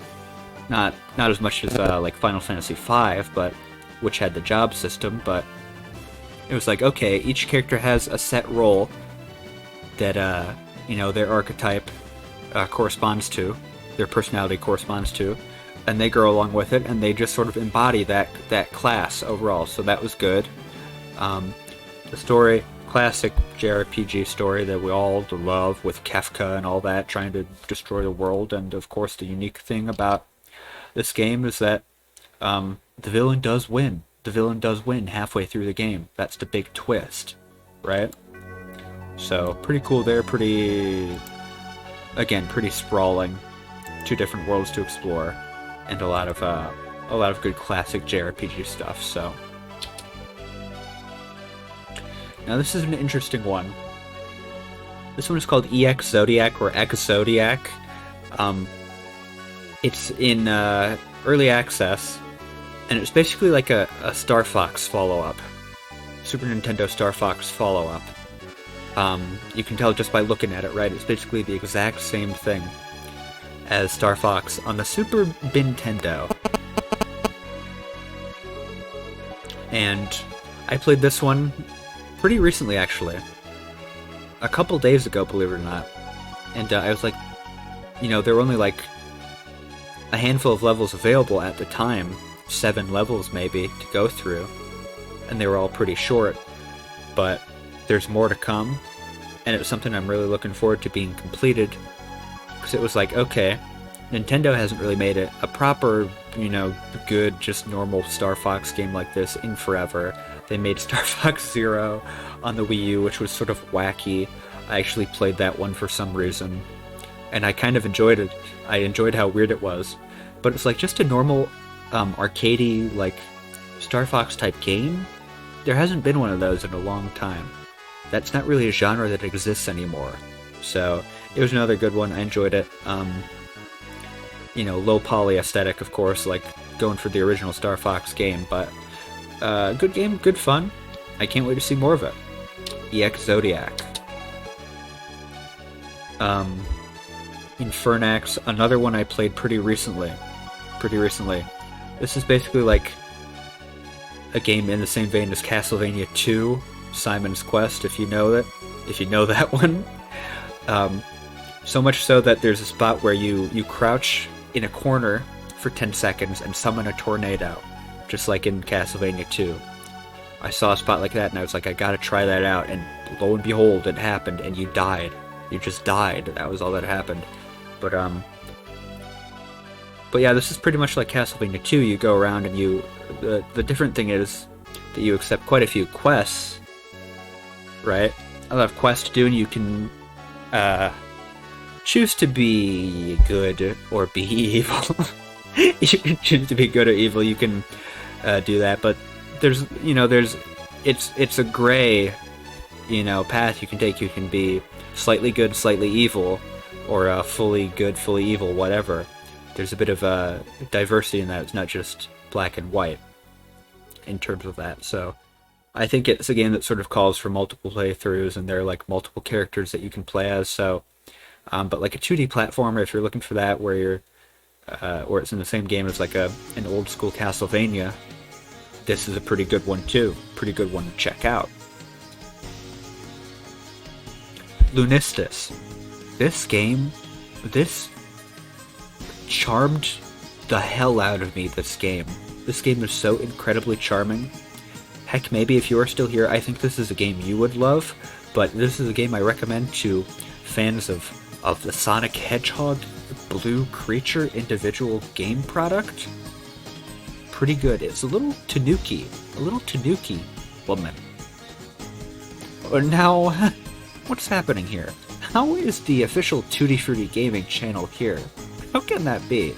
Not as much as like Final Fantasy V, but which had the job system. But it was like, okay, each character has a set role that their archetype corresponds to, their personality corresponds to. And they grow along with it, and they just sort of embody that class overall. So that was good. The story, classic JRPG story that we all love with Kefka and all that, trying to destroy the world. And of course, the unique thing about this game is that the villain does win. The villain does win halfway through the game. That's the big twist, right? So pretty cool there. Pretty sprawling. 2 different worlds to explore. And a lot of good classic JRPG stuff. So now this is an interesting one. This one is called EX Zodiac or X Zodiac. It's in early access and it's basically like a Star Fox follow-up. Super Nintendo Star Fox follow-up. You can tell just by looking at it, right? It's basically the exact same thing as Star Fox on the Super Nintendo. And I played this one pretty recently, actually. A couple days ago, believe it or not. And I was like, there were only like a handful of levels available at the time. 7 levels, maybe, to go through. And they were all pretty short. But there's more to come. And it was something I'm really looking forward to being completed. Because it was like, okay, Nintendo hasn't really made it a proper, good, just normal Star Fox game like this in forever. They made Star Fox Zero on the Wii U, which was sort of wacky. I actually played that one for some reason, and I kind of enjoyed it. I enjoyed how weird it was. But it's like just a normal, arcadey, like, Star Fox type game. There hasn't been one of those in a long time. That's not really a genre that exists anymore. So, it was another good one. I enjoyed it. Low poly aesthetic, of course, like going for the original Star Fox game, but good game, good fun. I can't wait to see more of it. EX Zodiac. Infernax, another one I played pretty recently. This is basically like a game in the same vein as Castlevania 2, Simon's Quest, if you know that one. So much so that there's a spot where you crouch in a corner for 10 seconds and summon a tornado, just like in Castlevania 2. I saw a spot like that and I was like, I gotta try that out, and lo and behold, it happened, and you died. You just died. That was all that happened. But yeah, this is pretty much like Castlevania 2. You go around and the different thing is that you accept quite a few quests, right? A lot of quests to do, and you can choose to be good or be evil. You can choose to be good or evil. You can do that, but it's a gray, path you can take. You can be slightly good, slightly evil, or fully good, fully evil, whatever. There's a bit of diversity in that. It's not just black and white in terms of that. So I think it's a game that sort of calls for multiple playthroughs, and there are like multiple characters that you can play as. So, but like a 2D platformer, if you're looking for that, where it's in the same game as like an old school Castlevania, this is a pretty good one too. Pretty good one to check out. Lunistis. This game, this charmed the hell out of me, this game. This game is so incredibly charming. Heck, maybe if you are still here, I think this is a game you would love, but this is a game I recommend to fans of the Sonic Hedgehog Blue Creature individual game product. Pretty good. It's a little tanuki woman. Now, what's happening here? How is the official Tutti Frutti Gaming channel here? How can that be?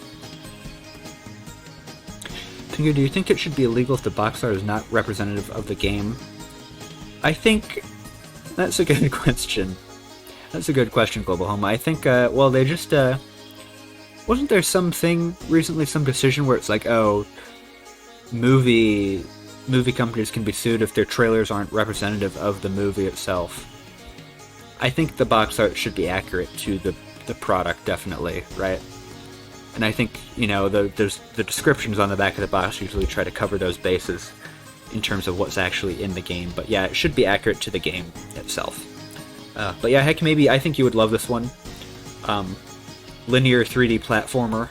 Pingu, do you think it should be illegal if the box art is not representative of the game? I think that's a good question. That's a good question, Global Home. I think, they just, wasn't there something recently, some decision where it's like, oh, movie companies can be sued if their trailers aren't representative of the movie itself. I think the box art should be accurate to the product, definitely, right? And I think, there's the descriptions on the back of the box usually try to cover those bases in terms of what's actually in the game. But yeah, it should be accurate to the game itself. But yeah, heck, maybe I think you would love this one. Linear 3D platformer.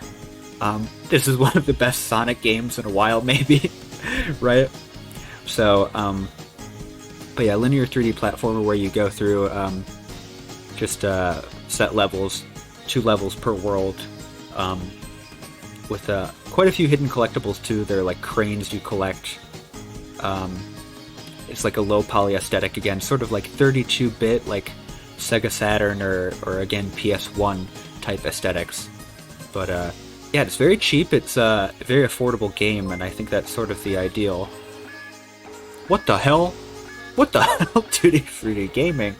This is one of the best Sonic games in a while, maybe, right? So, but yeah, linear 3D platformer where you go through just set levels, 2 levels per world, with quite a few hidden collectibles too. They're like cranes you collect. It's like a low poly aesthetic again, sort of like 32-bit, like Sega Saturn or again PS1 type aesthetics. But yeah, it's very cheap. It's a very affordable game, and I think that's sort of the ideal. What the hell? What the hell, Tutti Frutti Gaming?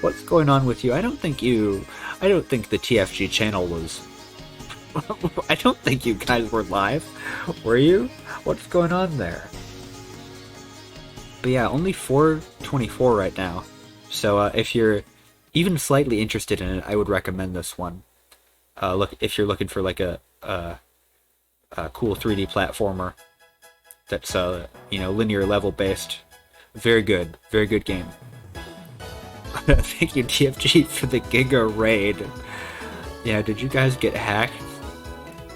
What's going on with you? I don't think the TFG channel was I don't think you guys were live. Were you? What's going on there? But yeah, only 424 right now. So if you're even slightly interested in it, I would recommend this one. Look, if you're looking for like a cool 3D platformer that's linear level based, very good game. Thank you, TFG, for the Giga raid. Yeah, did you guys get hacked?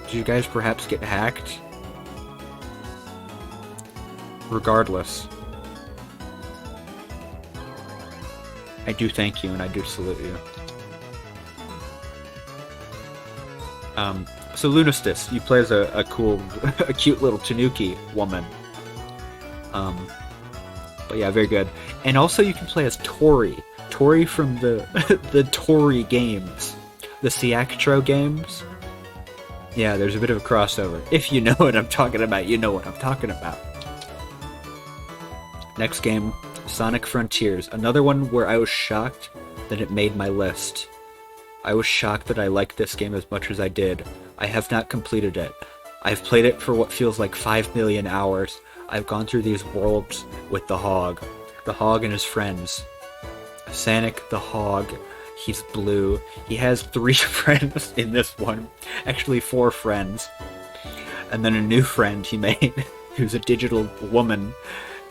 Did you guys perhaps get hacked? Regardless, I do thank you and I do salute you. So Lunastis, you play as a cool, a cute little Tanuki woman. But yeah, very good. And also you can play as Tori. Tori from the the Tori games. The Siactro games. Yeah, there's a bit of a crossover. If you know what I'm talking about, you know what I'm talking about. Next game, Sonic Frontiers. Another one where I was shocked that it made my list. I was shocked that I liked this game as much as I did. I have not completed it. I've played it for what feels like 5 million hours. I've gone through these worlds with the Hog. The Hog and his friends. Sonic the Hog. He's blue. He has 3 friends in this one. Actually 4 friends. And then a new friend he made, who's a digital woman.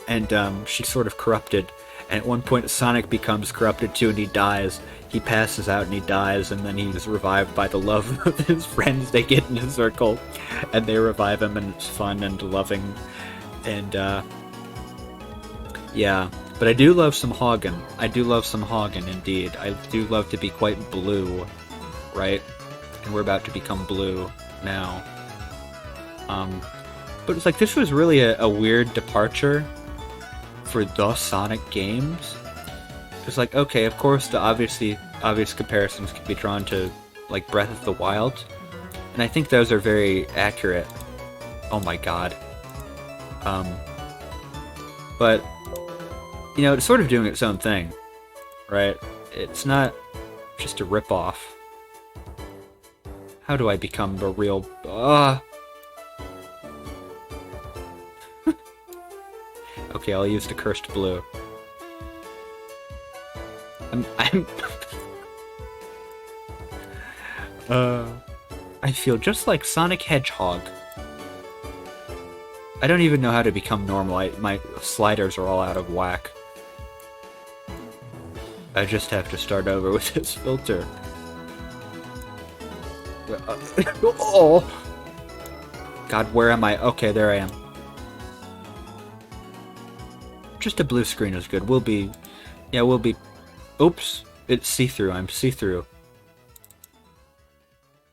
And she's sort of corrupted. And at one point Sonic becomes corrupted too and he dies. He passes out and he dies, and then he's revived by the love of his friends. They get in a circle and they revive him, and it's fun and loving. And yeah. But I do love some Hagen. I do love some Hagen, indeed. I do love to be quite blue, right? And we're about to become blue now. But it's like, this was really a weird departure for the Sonic games. It's like, okay, of course the obvious comparisons can be drawn to, like, Breath of the Wild. And I think those are very accurate. Oh my god. But you know, it's sort of doing its own thing, right? It's not just a rip-off. How do I become a real... Okay, I'll use the cursed blue. I feel just like Sonic Hedgehog. I don't even know how to become normal. My sliders are all out of whack. I just have to start over with this filter. Oh! God, where am I? Okay, there I am. Just a blue screen is good. We'll be... Yeah, we'll be... Oops! It's see-through. I'm see-through.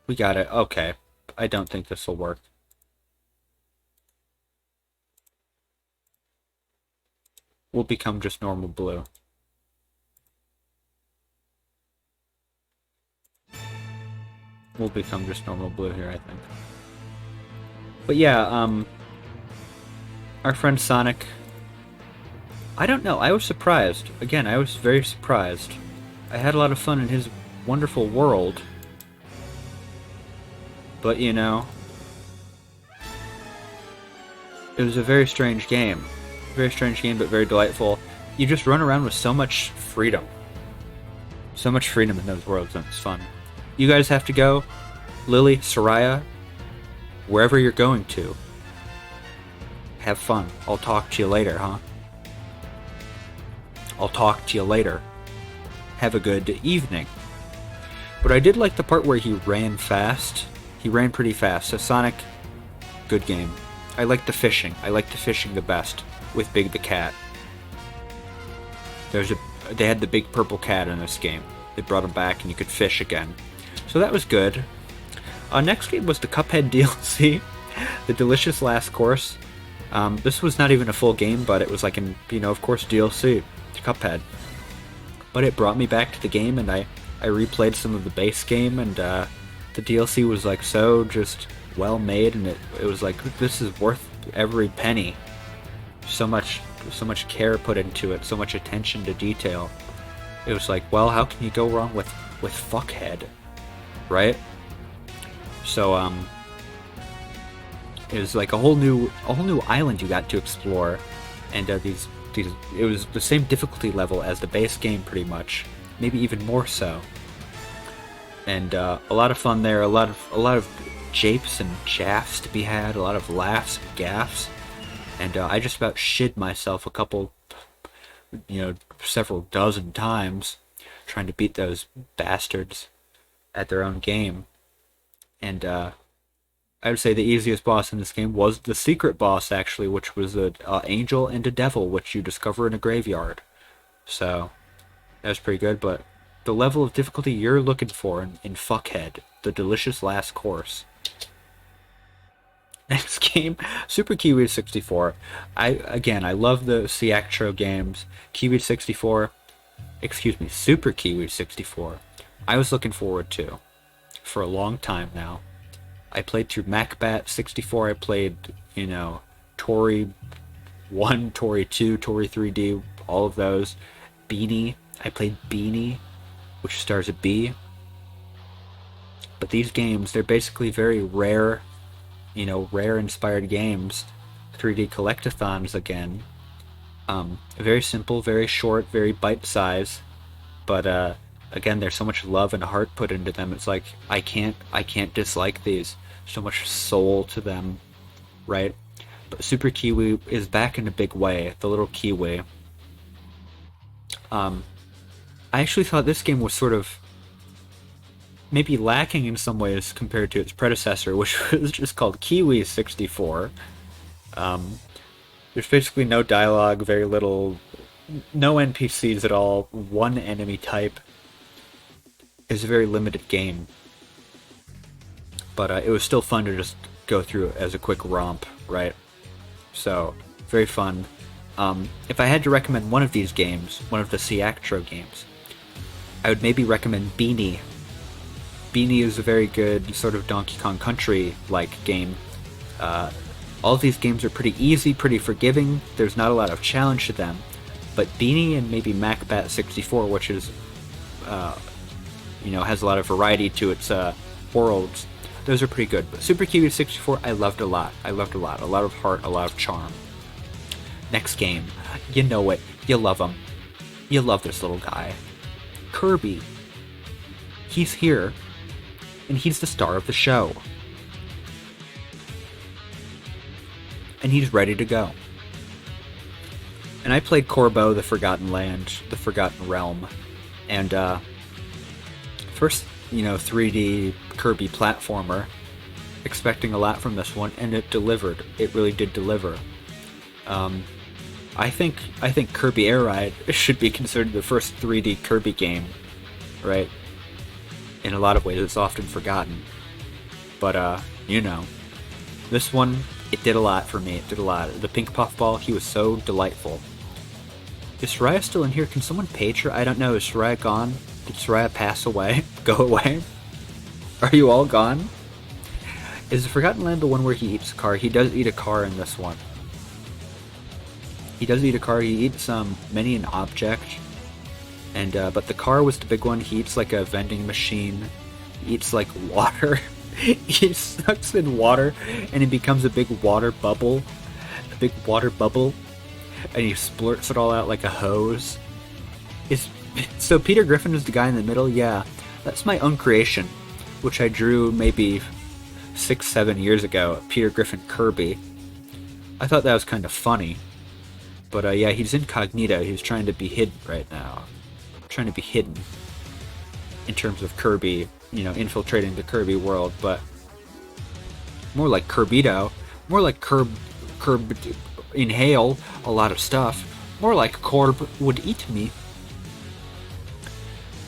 We got it. Okay. I don't think this will work. We'll become just normal blue. We'll become just normal blue here, I think. But yeah, our friend Sonic... I don't know, I was surprised. Again, I was very surprised. I had a lot of fun in his wonderful world. But, you know... It was a very strange game. Very strange game, but very delightful. You just run around with so much freedom. So much freedom in those worlds, and it's fun. You guys have to go. Lily, Soraya, wherever you're going to. Have fun. I'll talk to you later, huh? I'll talk to you later. Have a good evening. But I did like the part where he ran fast. He ran pretty fast. So Sonic, good game. I like the fishing. I like the fishing the best with Big the Cat. They had the big purple cat in this game. They brought him back and you could fish again. So that was good. Next game was the Cuphead DLC, the Delicious Last Course. This was not even a full game, but it was like an, of course, DLC to Cuphead. But it brought me back to the game, and I replayed some of the base game, and the DLC was like so just well made, and it was like, this is worth every penny. So much care put into it, so much attention to detail. It was like, well, how can you go wrong with Fuckhead, right? So it was like a whole new island you got to explore, and these it was the same difficulty level as the base game pretty much, maybe even more so. And a lot of fun there, a lot of japes and jaffs to be had, a lot of laughs and gaffs, and I just about shit myself a couple, several dozen times trying to beat those bastards at their own game. And I would say the easiest boss in this game was the secret boss, actually, which was an angel and a devil, which you discover in a graveyard. So that was pretty good, but the level of difficulty you're looking for in Fuckhead, the delicious last course. Next game, Super Kiwi 64. I love the Ciactro games. Super Kiwi 64. I was looking forward to for a long time now. I played through MacBat 64. I played, Tori 1, Tori 2, Tori 3D, all of those. Beanie. I played Beanie, which stars a bee. But these games, they're basically very rare, rare inspired games. 3D collectathons again. Very simple, very short, very bite size. But again, there's so much love and heart put into them. It's like I can't dislike these. So much soul to them, right? But Super Kiwi is back in a big way. The little Kiwi. I actually thought this game was sort of maybe lacking in some ways compared to its predecessor, which was just called Kiwi 64. There's basically no dialogue, very little, no NPCs at all, one enemy type. It's a very limited game. But it was still fun to just go through as a quick romp, right? So, very fun. If I had to recommend one of these games, one of the Ciactro games, I would maybe recommend Beanie. Beanie is a very good sort of Donkey Kong Country-like game. All of these games are pretty easy, pretty forgiving. There's not a lot of challenge to them. But Beanie and maybe MacBat 64, which is, has a lot of variety to its worlds, those are pretty good. But Super Kiwi 64, I loved a lot. A lot of heart, a lot of charm. Next game. You know it. You love him. You love this little guy. Kirby. He's here. And he's the star of the show. And he's ready to go. And I played Corbo, the Forgotten Land, the Forgotten Realm. And, first, 3D Kirby platformer, expecting a lot from this one, and it delivered. It really did deliver. I think Kirby Air Ride should be considered the first 3D Kirby game, right? In a lot of ways, it's often forgotten. But, this one, it did a lot for me. It did a lot. The Pink Puffball, he was so delightful. Is Soraya still in here? Can someone page her? I don't know. Is Soraya gone? Did Soraya pass away? Go away? Are you all gone? Is the Forgotten Land the one where he eats a car? He does eat a car in this one. He does eat a car. He eats many an object. And but the car was the big one. He eats like a vending machine. He eats like water. He sucks in water and it becomes a big water bubble. A big water bubble. And he splurts it all out like a hose. So Peter Griffin is the guy in the middle? Yeah. That's my own creation, which I drew maybe 6-7 years ago. Peter Griffin Kirby. I thought that was kind of funny. But yeah, he's incognito. He's trying to be hidden right now. Trying to be hidden. In terms of Kirby, infiltrating the Kirby world. But more like Kirbito. More like Curb inhale a lot of stuff. More like Corb would eat me.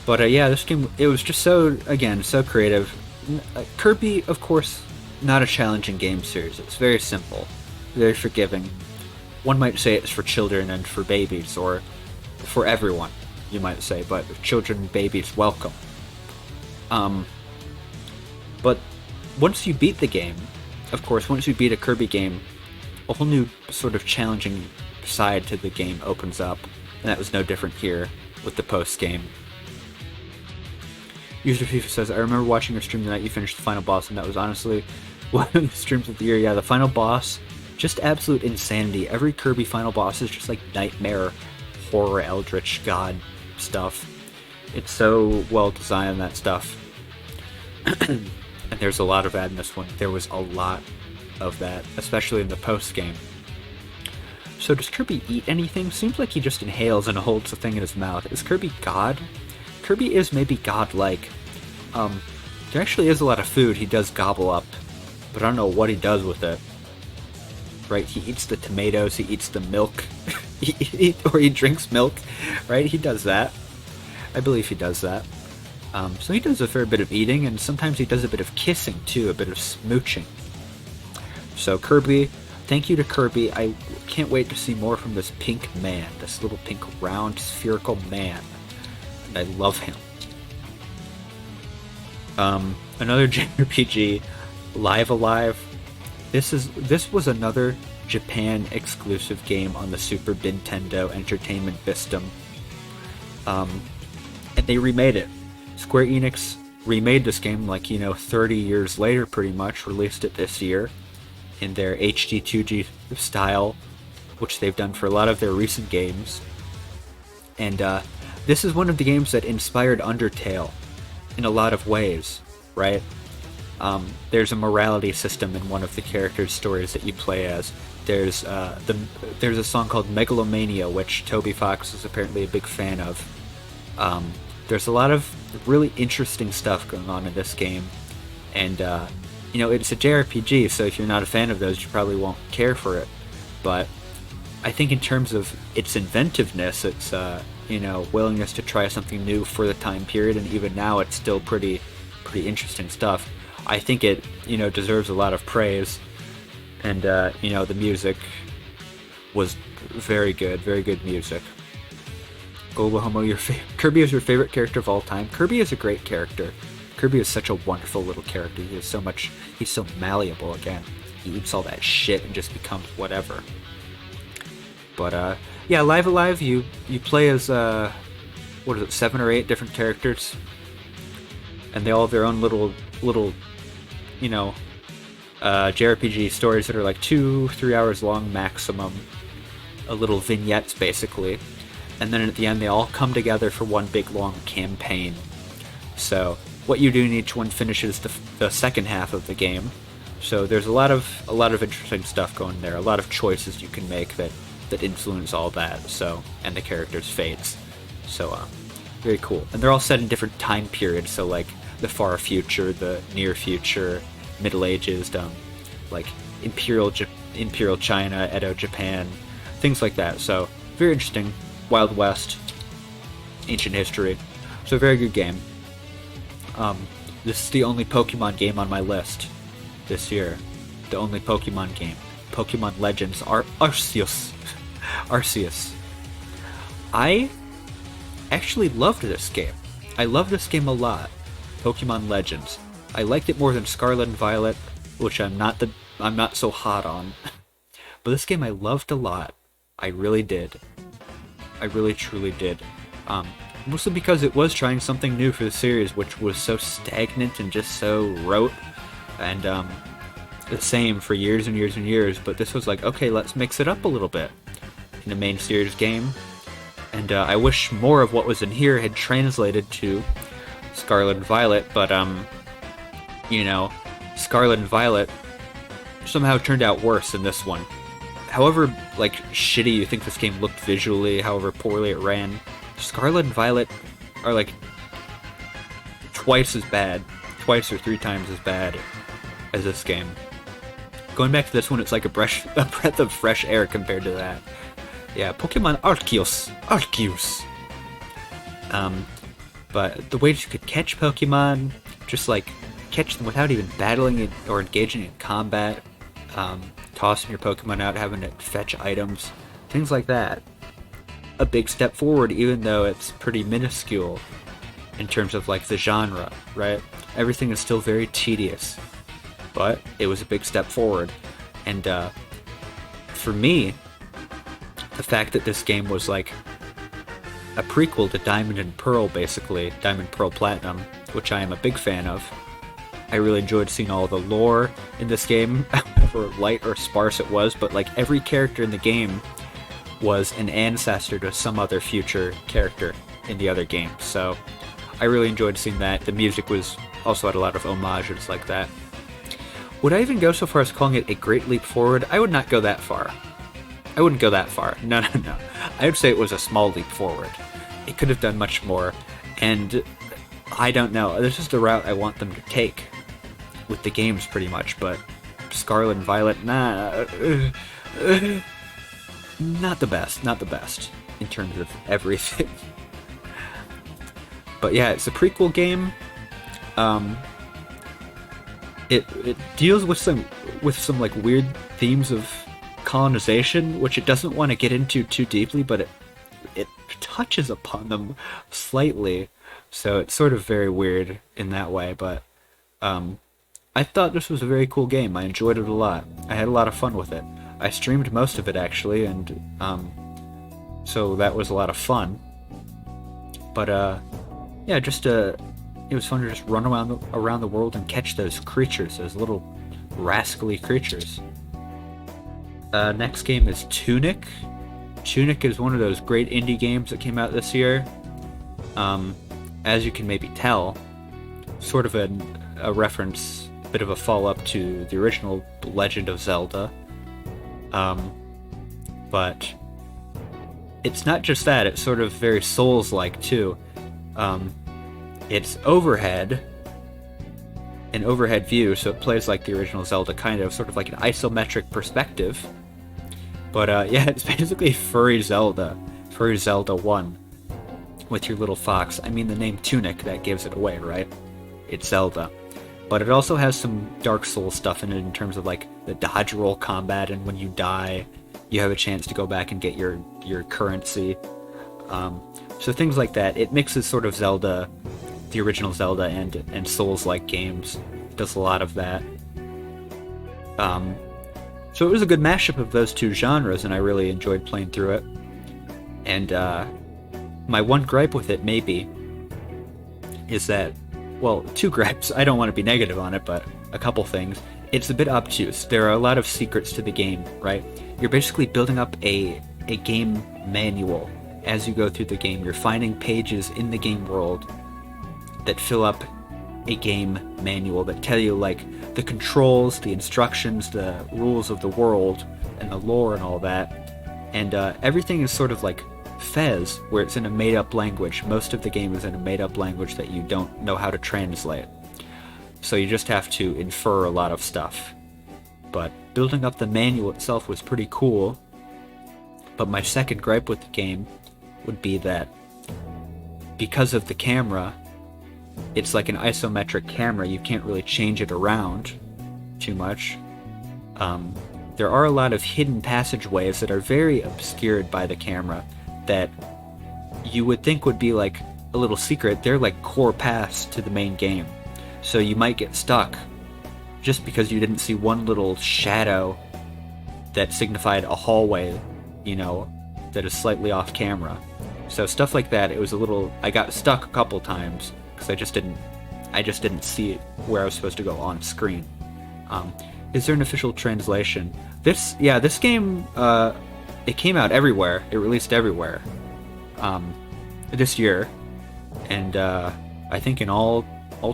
But yeah, this game, it was just so creative. Kirby, of course, not a challenging game series. It's very simple, very forgiving. One might say it's for children and for babies, or for everyone, you might say, but children and babies welcome. But once you beat the game, of course, once you beat a Kirby game, a whole new sort of challenging side to the game opens up, and that was no different here with the post-game. User FIFA says, I remember watching your stream the night you finished the final boss, and that was honestly one of the streams of the year. Yeah, the final boss, just absolute insanity. Every Kirby final boss is just like nightmare, horror, eldritch, god stuff. It's so well designed, that stuff. And there's a lot of that in this one. There was a lot of that, especially in the post-game. So does Kirby eat anything? Seems like he just inhales and holds the thing in his mouth. Is Kirby God? Kirby is maybe godlike. There actually is a lot of food he does gobble up, but I don't know what he does with it. Right, he eats the tomatoes, he eats the milk, or he drinks milk, right? He does that. I believe he does that. So he does a fair bit of eating, and sometimes he does a bit of kissing too, a bit of smooching. So Kirby, thank you to Kirby. I can't wait to see more from this pink man, this little pink round spherical man. And I love him. Another JRPG, Live Alive. This was another Japan exclusive game on the Super Nintendo Entertainment System. And they remade it. Square Enix remade this game 30 years later pretty much, released it this year in their HD 2G style, which they've done for a lot of their recent games. And this is one of the games that inspired Undertale in a lot of ways, right? There's a morality system in one of the characters' stories that you play as. There's a song called Megalomania, which Toby Fox is apparently a big fan of. There's a lot of really interesting stuff going on in this game, and it's a JRPG, so if you're not a fan of those, you probably won't care for it. But I think in terms of its inventiveness, its willingness to try something new for the time period, and even now it's still pretty interesting stuff. I think it deserves a lot of praise, and the music was very good music. Global Homo, Kirby is your favorite character of all time. Kirby is a great character. Kirby is such a wonderful little character. He's so malleable again. He eats all that shit and just becomes whatever. But yeah, Live Alive, you play as 7 or 8 different characters, and they all have their own little JRPG stories that are like 2-3 hours long maximum, little vignettes basically, and then at the end they all come together for one big long campaign. So what you do in each one finishes the second half of the game. So there's a lot of interesting stuff going there, a lot of choices you can make that influence all that. So, and the characters' fates. So very cool. And they're all set in different time periods. So like the far future, the near future, Middle Ages, like Imperial China, Edo Japan, things like that. So very interesting. Wild West, ancient history. So very good game. This is the only Pokemon game on my list this year. The only Pokemon game. Pokemon Legends Arceus. Arceus. I actually loved this game. I love this game a lot. Pokemon Legends. I liked it more than Scarlet and Violet, which I'm not so hot on. But this game I loved a lot. I really did. I really truly did. Mostly because it was trying something new for the series, which was so stagnant and just so rote and the same for years and years and years. But this was like, okay, let's mix it up a little bit in a main series game. And I wish more of what was in here had translated to Scarlet and Violet, but Scarlet and Violet somehow turned out worse than this one. However shitty you think this game looked visually, however poorly it ran, Scarlet and Violet are twice or 3 times as bad as this game. Going back to this one, it's like a breath of fresh air compared to that. Yeah, Pokemon Arceus. But the ways you could catch Pokemon, just catch them without even battling it or engaging in combat, tossing your Pokemon out, having it fetch items, things like that. A big step forward, even though it's pretty minuscule in terms of the genre, right? Everything is still very tedious, but it was a big step forward. And for me, the fact that this game was a prequel to Diamond and Pearl, basically Diamond Pearl Platinum, which I am a big fan of. I really enjoyed seeing all the lore in this game, however light or sparse it was, but like every character in the game was an ancestor to some other future character in the other game. So I really enjoyed seeing that. The music was also had a lot of homages like that. Would I even go so far as calling it a great leap forward? I would not go that far. I wouldn't go that far. No. I would say it was a small leap forward. It could have done much more, and I don't know. This is the route I want them to take with the games, pretty much. But Scarlet and Violet, not the best. Not the best in terms of everything. But yeah, it's a prequel game. It deals with some like weird themes of colonization, which it doesn't want to get into too deeply, but it touches upon them slightly, so it's sort of very weird in that way. But I thought this was a very cool game. I enjoyed it a lot. I had a lot of fun with it. I streamed most of it actually, and so that was a lot of fun. But yeah, it was fun to just run around the world and catch those creatures, those little rascally creatures. Next game is Tunic. Tunic is one of those great indie games that came out this year. As you can maybe tell, sort of a reference, a bit of a follow-up to the original Legend of Zelda. But it's not just that, it's sort of very Souls-like too. It's an overhead view, so it plays like the original Zelda, kind of, sort of like an isometric perspective. But yeah, it's basically Furry Zelda 1, with your little fox. I mean, the name Tunic, that gives it away, right? It's Zelda. But it also has some Dark Souls stuff in it in terms of like the dodge roll combat, and when you die, you have a chance to go back and get your currency. So things like that. It mixes sort of Zelda, the original Zelda, and Souls-like games. It does a lot of that. So it was a good mashup of those two genres, and I really enjoyed playing through it. And my one gripe with it, maybe, is that, well, two gripes. I don't want to be negative on it, but a couple things. It's a bit obtuse. There are a lot of secrets to the game, right? You're basically building up a game manual as you go through the game. You're finding pages in the game world that fill up a game manual that tell you like the controls, the instructions, the rules of the world, and the lore and all that. And everything is sort of like Fez, where it's in a made-up language. Most of the game is in a made-up language that you don't know how to translate. So you just have to infer a lot of stuff. But building up the manual itself was pretty cool. But my second gripe with the game would be that because of the camera, it's like an isometric camera. You can't really change it around too much. There are a lot of hidden passageways that are very obscured by the camera that you would think would be like a little secret. They're like core paths to the main game. So you might get stuck just because you didn't see one little shadow that signified a hallway, that is slightly off camera. So stuff like that, I got stuck a couple times because I just didn't see it where I was supposed to go on screen. Is there an official translation? This game, it came out everywhere. It released everywhere this year, and I think in all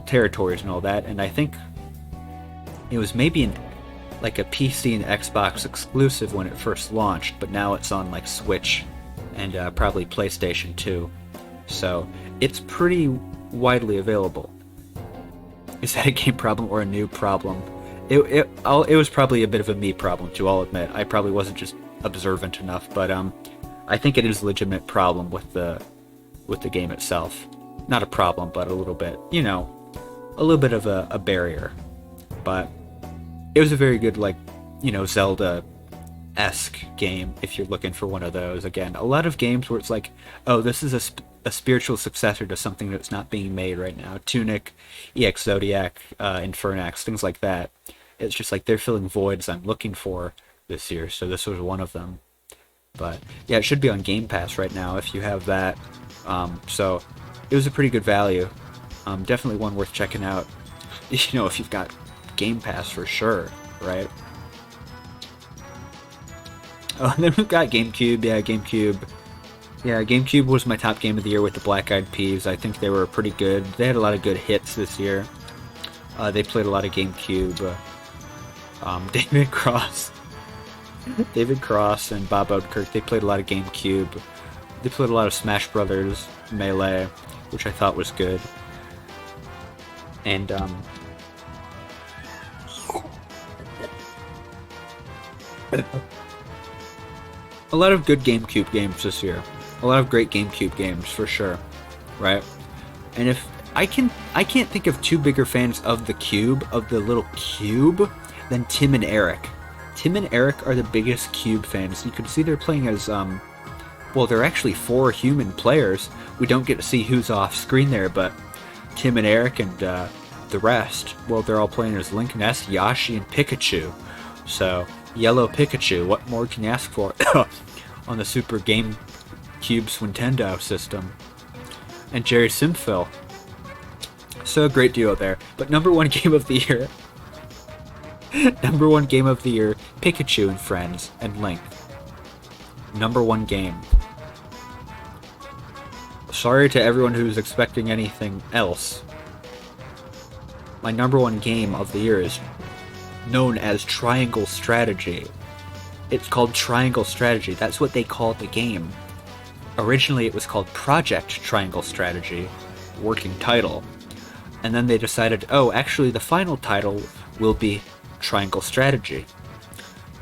territories and all that. And I think it was maybe like a PC and Xbox exclusive when it first launched, but now it's on like Switch and probably PlayStation 2. So it's pretty widely available. Is that a game problem or a new problem? It was probably a bit of a me problem too, I'll admit. I probably wasn't just observant enough, but I think it is a legitimate problem with the game itself. Not a problem, but a little bit, a little bit of a barrier. But it was a very good, Zelda-esque game if you're looking for one of those. Again, a lot of games where it's like, oh, this is a spiritual successor to something that's not being made right now. Tunic, EX Zodiac, Infernax, things like that. It's just like they're filling voids I'm looking for this year, so this was one of them. But yeah, it should be on Game Pass right now if you have that. So it was a pretty good value. Definitely one worth checking out. If you've got Game Pass for sure, right? Oh, and then we've got GameCube. Yeah, GameCube. Yeah, GameCube was my top game of the year with the Black Eyed Peas. I think they were pretty good. They had a lot of good hits this year. They played a lot of GameCube. David Cross and Bob Odenkirk, they played a lot of GameCube. They played a lot of Smash Brothers Melee, which I thought was good. And a lot of good GameCube games this year. A lot of great GameCube games for sure, right? And if I can't think of two bigger fans of the cube, of the little cube, than Tim and Eric. Tim and Eric are the biggest Cube fans. You can see they're playing as well, they're actually 4 human players. We don't get to see who's off screen there, but Tim and Eric and the rest, well, they're all playing as Link, Ness, Yoshi, and Pikachu. So, Yellow Pikachu, what more can you ask for on the Super GameCube's Nintendo system? And Jerry Simphill. So, a great duo there. But number one game of the year, number one game of the year, Pikachu and Friends and Link. Number one game. Sorry to everyone who's expecting anything else. My number one game of the year is known as Triangle Strategy. It's called Triangle Strategy. That's what they called the game. Originally it was called Project Triangle Strategy, working title. And then they decided, oh, actually the final title will be Triangle Strategy,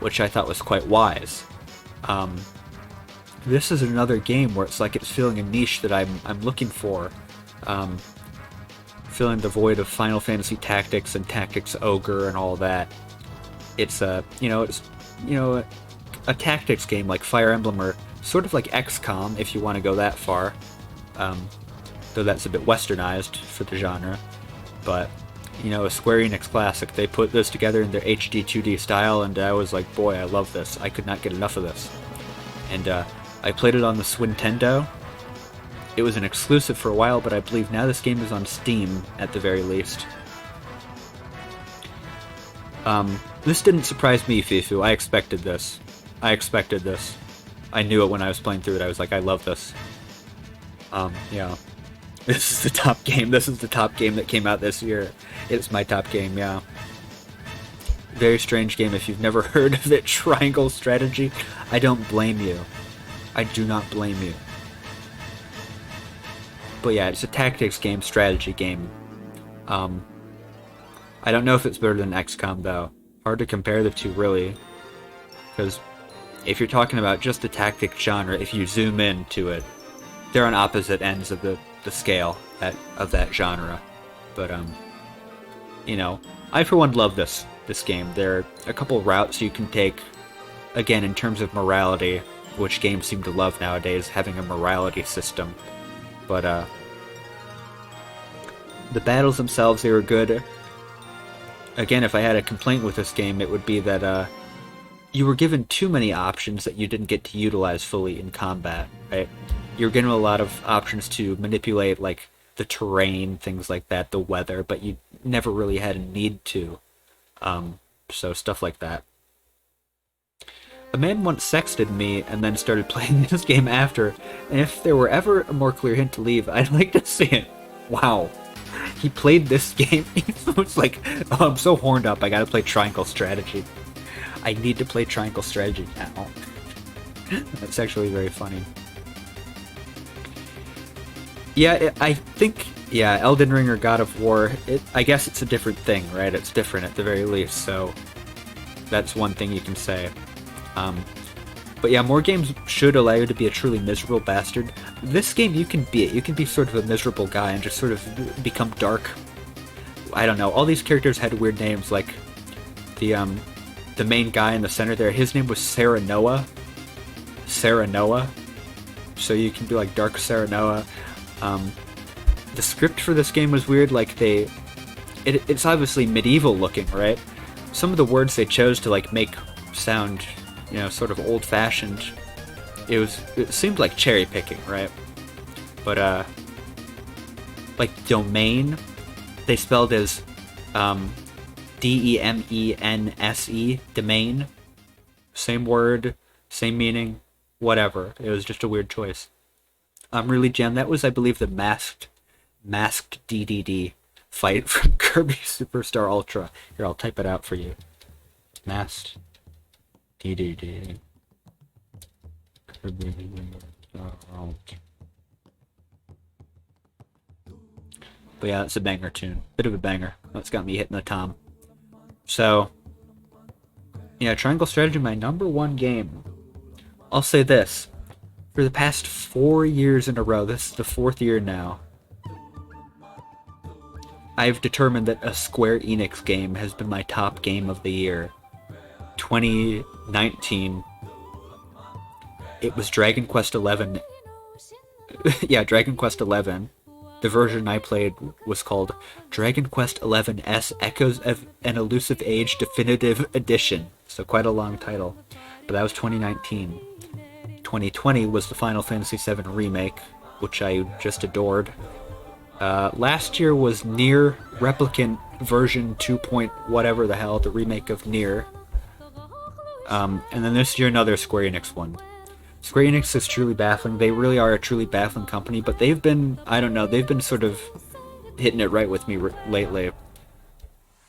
which I thought was quite wise. This is another game where it's like it's filling a niche that I'm looking for. Filling the void of Final Fantasy Tactics and Tactics Ogre and all that. It's a tactics game like Fire Emblem, or sort of like XCOM if you want to go that far. Though that's a bit westernized for the genre. But, a Square Enix classic. They put this together in their HD 2D style, and I was like, boy, I love this. I could not get enough of this. And I played it on the Swintendo. It was an exclusive for a while, but I believe now this game is on Steam, at the very least. This didn't surprise me, Fifu. I expected this. I knew it when I was playing through it. I was like, I love this. Yeah. This is the top game. This is the top game that came out this year. It's my top game, yeah. Very strange game. If you've never heard of it, Triangle Strategy, I don't blame you. I do not blame you. But yeah, it's a tactics game, strategy game. I don't know if it's better than XCOM, though. Hard to compare the two, really. Because if you're talking about just the tactics genre, if you zoom into it, they're on opposite ends of the scale of that genre. But, I for one love this game. There are a couple routes you can take, again, in terms of morality, which games seem to love nowadays, having a morality system. But, the battles themselves, they were good. Again, if I had a complaint with this game, it would be that, you were given too many options that you didn't get to utilize fully in combat, right? You were given a lot of options to manipulate, like, the terrain, things like that, the weather, but you never really had a need to. So stuff like that. A man once sexted me and then started playing this game after, and if there were ever a more clear hint to leave, I'd like to see it. Wow. He played this game. It's like, oh, I'm so horned up, I gotta play Triangle Strategy. I need to play Triangle Strategy now. That's actually very funny. Yeah, I think, Elden Ring or God of War, I guess it's a different thing, right? It's different at the very least, so that's one thing you can say. But yeah, more games should allow you to be a truly miserable bastard. This game, you can be it. You can be sort of a miserable guy and just sort of become dark. I don't know, all these characters had weird names, like the main guy in the center there, his name was Sarah Noah. Sarah Noah. So you can be like Dark Sarah Noah. The script for this game was weird, like it's obviously medieval looking, right? Some of the words they chose to like make sound, sort of old-fashioned, it seemed like cherry picking, right? But like domain, they spelled as DEMENSE, domain. Same word, same meaning, whatever. It was just a weird choice. Really, Gem, that was, I believe, the masked DDD fight from Kirby Superstar Ultra. Here, I'll type it out for you. Masked DDD. Kirby Ultra. But yeah, it's a banger tune. Bit of a banger. That's got me hitting the tom. So, yeah, Triangle Strategy, my #1 game. I'll say this. For the past 4 years in a row, this is the 4th year now, I've determined that a Square Enix game has been my top game of the year. 2019, it was Dragon Quest XI. Yeah, Dragon Quest XI. The version I played was called Dragon Quest XI S Echoes of an Elusive Age Definitive Edition. So quite a long title. But that was 2019. 2020 was the Final Fantasy VII Remake, which I just adored. Last year was Nier Replicant version 2. Whatever the hell, the remake of Nier. And then this year another Square Enix one. Square Enix is truly baffling. They really are a truly baffling company, but they've been, I don't know, they've been sort of hitting it right with me lately.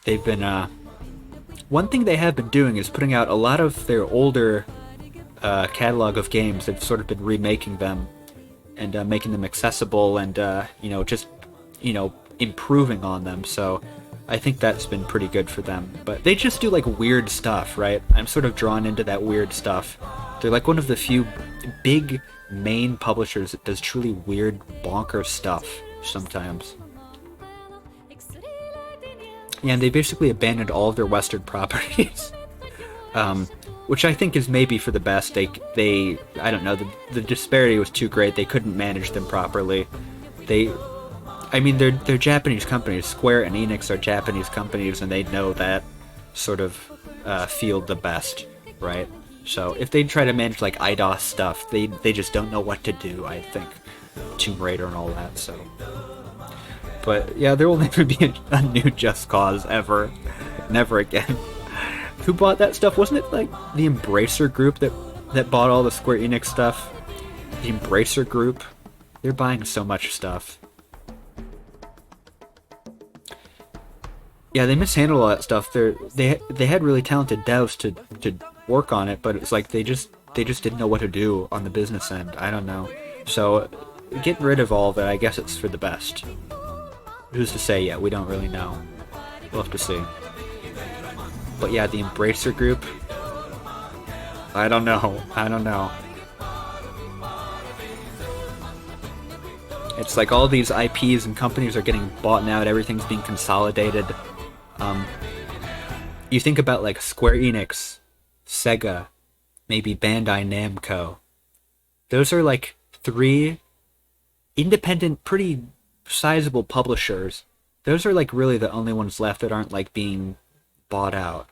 They've been, one thing they have been doing is putting out a lot of their older catalog of games. They've sort of been remaking them and making them accessible and, just, improving on them. So I think that's been pretty good for them. But they just do, like, weird stuff, right? I'm sort of drawn into that weird stuff. They're like one of the few big main publishers that does truly weird, bonkers stuff sometimes. Yeah, and they basically abandoned all of their Western properties, which I think is maybe for the best. They I don't know, the disparity was too great. They couldn't manage them properly. They're Japanese companies. Square and Enix are Japanese companies, and they know that sort of field the best, right? So if they try to manage like IDOS stuff, they just don't know what to do, I think. Tomb Raider and all that, so. But yeah, there will never be a new Just Cause ever. Never again. Who bought that stuff? Wasn't it like the Embracer Group that bought all the Square Enix stuff? The Embracer Group? They're buying so much stuff. Yeah, they mishandled all that stuff. They had really talented devs to work on it, but it's like they just didn't know what to do on the business end. I don't know. So getting rid of all of it, I guess it's for the best. Who's to say yet? We don't really know. We'll have to see. But yeah, the Embracer Group. I don't know. It's like all these IPs and companies are getting bought out. Everything's being consolidated. You think about like Square Enix, Sega, maybe Bandai Namco. Those are like 3 independent, pretty sizable publishers. Those are like really the only ones left that aren't like being bought out,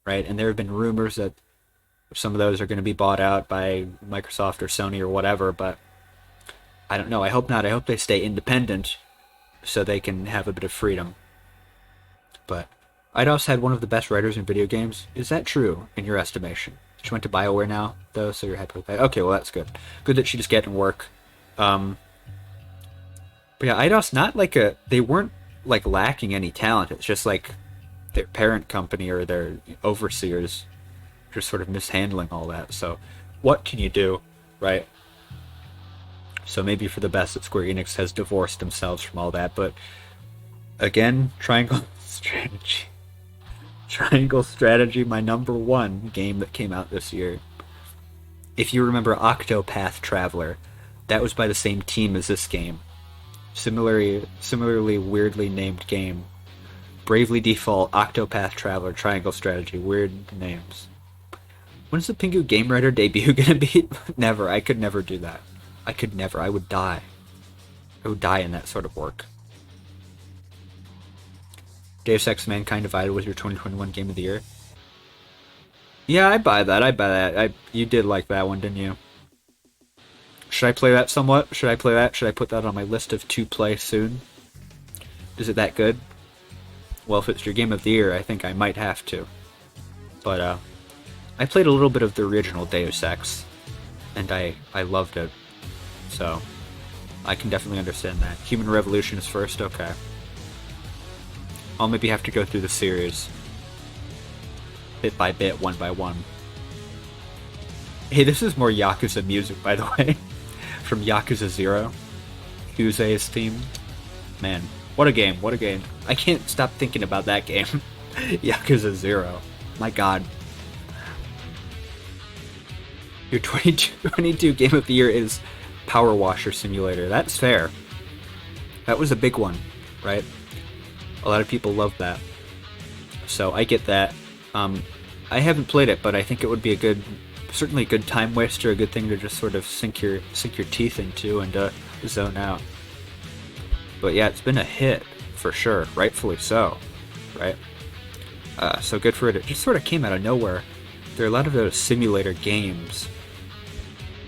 right? And there have been rumors that some of those are going to be bought out by Microsoft or Sony or whatever, but I don't know. I hope not. I hope they stay independent so they can have a bit of freedom. But IDOS had one of the best writers in video games. Is that true, in your estimation? She went to BioWare now, though, so you're happy with that. Okay, well, that's good. Good that she just getting work. But yeah, IDOS, not like they weren't like lacking any talent. It's just like their parent company or their overseers just sort of mishandling all that. So what can you do, right? So maybe for the best that Square Enix has divorced themselves from all that. But again, Triangle Strategy. Triangle Strategy, my #1 game that came out this year. If you remember Octopath Traveler, that was by the same team as this game. Similarly weirdly named game. Bravely Default, Octopath Traveler, Triangle Strategy, weird names. When's the Pingu Game Writer debut gonna be? Never. I could never do that. I could never. I would die. I would die in that sort of work. Deus Ex Mankind Divided was your 2021 Game of the Year. Yeah, I buy that. You did like that one, didn't you? Should I play that somewhat? Should I play that? Should I put that on my list of to play soon? Is it that good? Well, if it's your game of the year, I think I might have to. But I played a little bit of the original Deus Ex, and I loved it. So I can definitely understand that. Human Revolution is first, okay. I'll maybe have to go through the series bit by bit, one by one. Hey, this is more Yakuza music, by the way, from Yakuza 0. Yuze's theme. Man, what a game, what a game. I can't stop thinking about that game. Yakuza 0. My god. Your 2022 Game of the Year is Power Washer Simulator. That's fair. That was a big one, right? A lot of people love that. So I get that. I haven't played it, but I think it would be certainly a good time waster, a good thing to just sort of sink your teeth into and zone out. But yeah, it's been a hit for sure, rightfully so, right? So good for it. It just sort of came out of nowhere. There are a lot of those simulator games,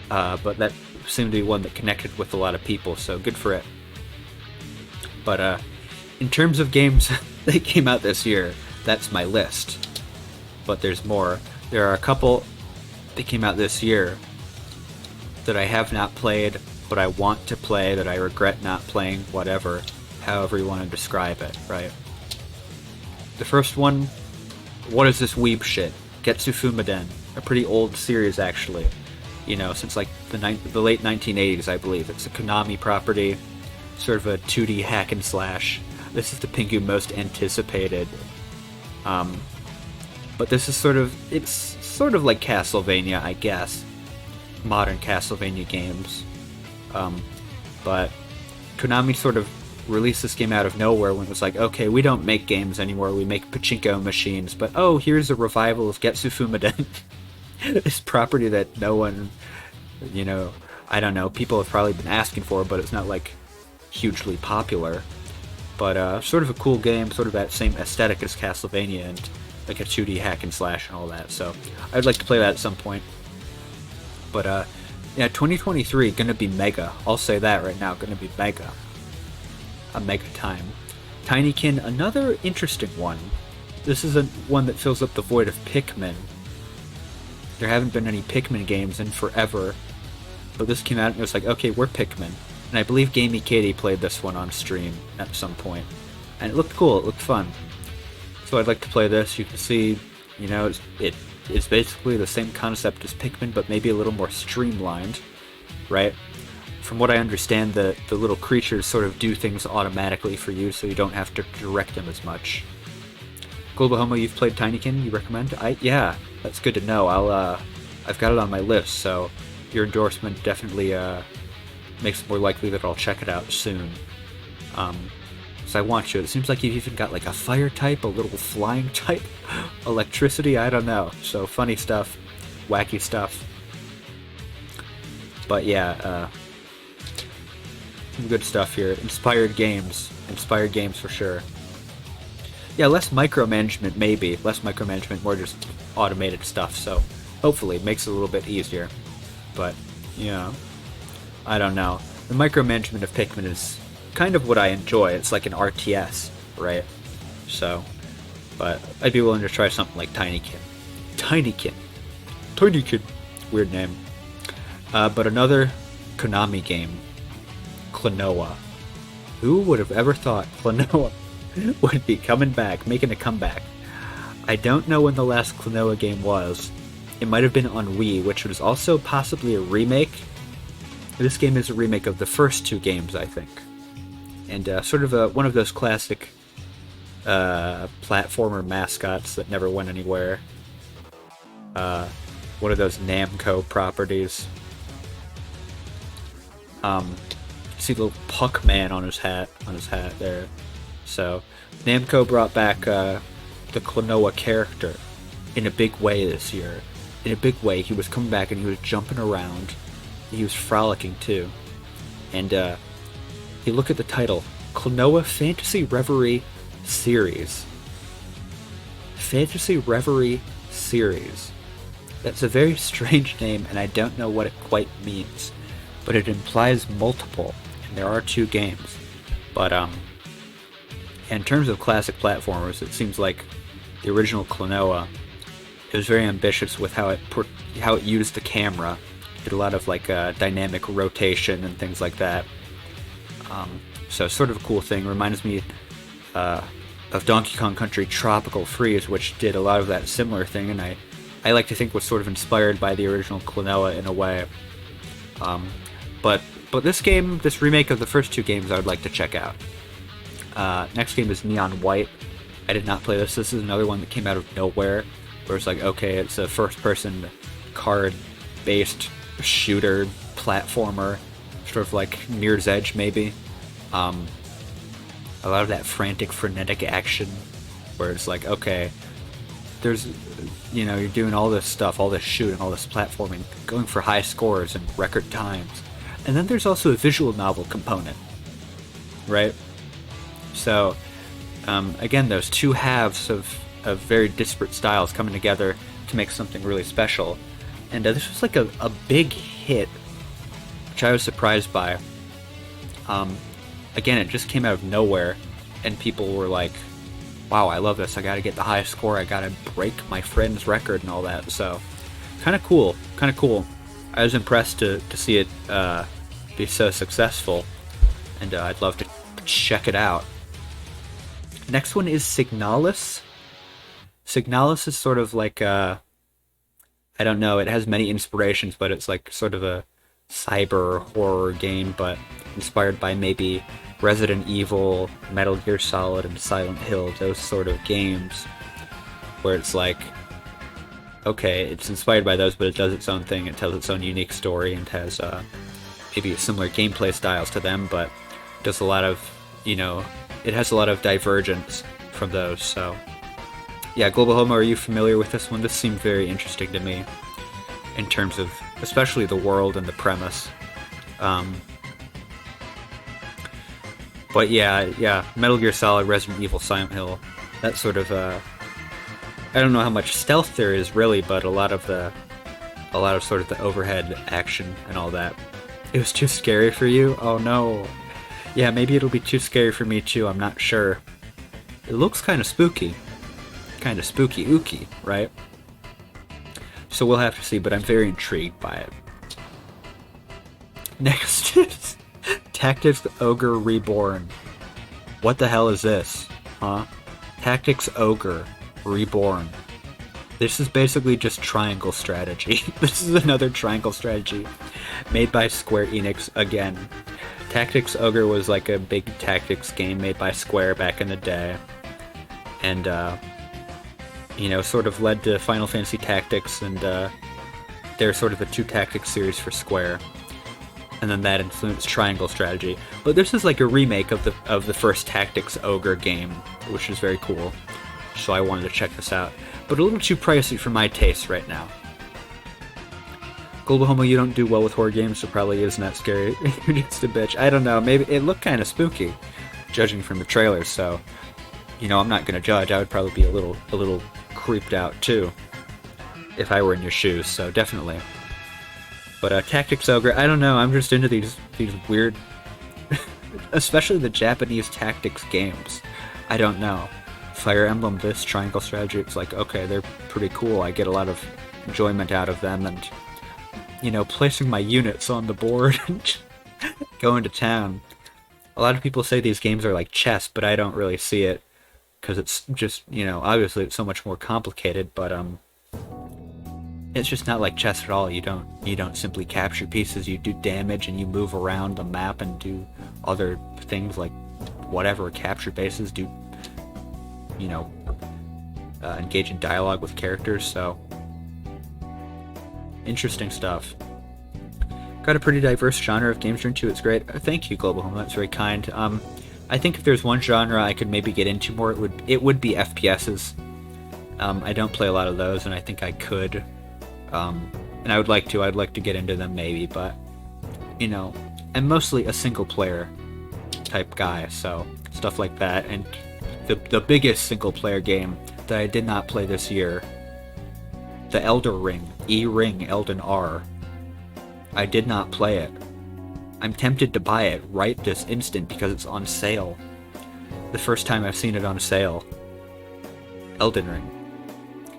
but that seemed to be one that connected with a lot of people, so good for it. But in terms of games that came out this year, that's my list. But there's more. There are a couple that came out this year that I have not played, but I want to play, that I regret not playing, whatever, however you want to describe it, right? The first one, what is this weeb shit? Getsu Fumaden, a pretty old series actually, you know, since like the late 1980s, I believe. It's a Konami property, sort of a 2D hack and slash. This is the Pingu most anticipated. But this is it's sort of like Castlevania, I guess. Modern Castlevania games. But Konami sort of released this game out of nowhere when it was like, okay, we don't make games anymore, we make pachinko machines, but oh, here's a revival of Getsu Fumaden. This property that no one, you know, I don't know, people have probably been asking for, but it's not like hugely popular. But sort of a cool game, sort of that same aesthetic as Castlevania, and like a 2D hack and slash and all that, so I'd like to play that at some point. But yeah, 2023 gonna be mega. I'll say that right now, gonna be mega. A mega time. Tinykin, another interesting one. This is one that fills up the void of Pikmin. There haven't been any Pikmin games in forever, but this came out and it was like, okay, we're Pikmin. And I believe Gamey Katie played this one on stream at some point, and it looked cool, it looked fun. So I'd like to play this. You can see, you know, it's basically the same concept as Pikmin, but maybe a little more streamlined, right? From what I understand, the little creatures sort of do things automatically for you, so you don't have to direct them as much. Global Homo, you've played Tinykin, you recommend? Yeah, that's good to know. I've got it on my list, so your endorsement definitely makes it more likely that I'll check it out soon. So I want you. It seems like you've even got like a fire type, a little flying type, electricity, I don't know. So funny stuff, wacky stuff. But yeah, some good stuff here. Inspired games for sure. Yeah, less micromanagement maybe, more just automated stuff, so hopefully it makes it a little bit easier. But, you know, I don't know. The micromanagement of Pikmin is kind of what I enjoy. It's like an RTS, right? So, but I'd be willing to try something like Tinykin. Weird name. But another Konami game, Klonoa. Who would have ever thought Klonoa would be coming back, making a comeback? I don't know when the last Klonoa game was. It might have been on Wii, which was also possibly a remake. This game is a remake of the first two games, I think. And sort of one of those classic platformer mascots that never went anywhere. One of those Namco properties. See the little Puck Man on his hat there. So Namco brought back the Klonoa character in a big way this year. In a big way, he was coming back and he was jumping around. He was frolicking too. And you look at the title, Klonoa Fantasy Reverie Series. Fantasy Reverie Series. That's a very strange name, and I don't know what it quite means. but it implies multiple, and there are 2 games. But in terms of classic platformers, it seems like the original Klonoa, it was very ambitious with how it used the camera. It did a lot of like dynamic rotation and things like that. So sort of a cool thing. Reminds me of Donkey Kong Country Tropical Freeze, which did a lot of that similar thing, and I like to think was sort of inspired by the original Klonoa in a way. But this game, this remake of the first 2 games, I would like to check out. Next game is Neon White. I did not play this. This is another one that came out of nowhere, where it's like, okay, it's a first-person card-based shooter platformer, sort of like Mirror's Edge, maybe. A lot of that frantic, frenetic action, where it's like, okay, there's, you're doing all this stuff, all this shooting, all this platforming, going for high scores and record times. And then there's also a visual novel component, right? So, again, those 2 halves of very disparate styles coming together to make something really special. And this was like a big hit, which I was surprised by. Again, it just came out of nowhere, and people were like, wow, I love this, I gotta get the highest score, I gotta break my friend's record and all that. So, kind of cool. I was impressed to see it be so successful, and I'd love to check it out. Next one is Signalis. Signalis is sort of like I don't know, it has many inspirations, but it's like sort of a cyber horror game, but inspired by maybe Resident Evil, Metal Gear Solid, and Silent Hill, those sort of games, where it's like, okay, it's inspired by those, but it does its own thing, it tells its own unique story, and has maybe similar gameplay styles to them, but does a lot of, it has a lot of divergence from those. So yeah, Global Homo, are you familiar with this one? This seemed very interesting to me, in terms of especially the world and the premise. But yeah, Metal Gear Solid, Resident Evil, Silent Hill, that sort of, I don't know how much stealth there is really, but a lot of sort of the overhead action and all that. It was too scary for you? Oh no. Yeah, maybe it'll be too scary for me too, I'm not sure. It looks kind of spooky. Kind of spooky ooky, right? So we'll have to see, but I'm very intrigued by it. Next is Tactics Ogre Reborn. What the hell is this? Huh? Tactics Ogre Reborn. This is basically just triangle strategy. This is another triangle strategy made by Square Enix again. Tactics Ogre was like a big tactics game made by Square back in the day. And, sort of led to Final Fantasy Tactics, and they're sort of the 2 tactics series for Square. And then that influenced Triangle Strategy. But this is like a remake of the first Tactics Ogre game, which is very cool. So I wanted to check this out. But a little too pricey for my taste right now. Global Homo, you don't do well with horror games, so probably isn't that scary. You're just a bitch. I don't know, maybe it looked kind of spooky, judging from the trailers, so, I'm not gonna judge. I would probably be a little creeped out too, if I were in your shoes, so definitely. But Tactics Ogre, I don't know, I'm just into these weird, especially the Japanese tactics games. I don't know. Fire Emblem, this triangle strategy, it's like, okay, they're pretty cool. I get a lot of enjoyment out of them, and, placing my units on the board and going to town. A lot of people say these games are like chess, but I don't really see it, because it's just, obviously it's so much more complicated, but, it's just not like chess at all. You don't simply capture pieces, you do damage and you move around the map and do other things like whatever, capture bases, do, engage in dialogue with characters, so interesting stuff. Got a pretty diverse genre of games you're into, it's great. Thank you, Global Home, that's very kind. I think if there's one genre I could maybe get into more, it would be FPSs. I don't play a lot of those, and I think I could. And I'd like to get into them maybe, but, I'm mostly a single player type guy, so stuff like that. And the biggest single player game that I did not play this year, the Elder Ring, E-Ring Elden R. I did not play it. I'm tempted to buy it right this instant because it's on sale. The first time I've seen it on sale. Elden Ring.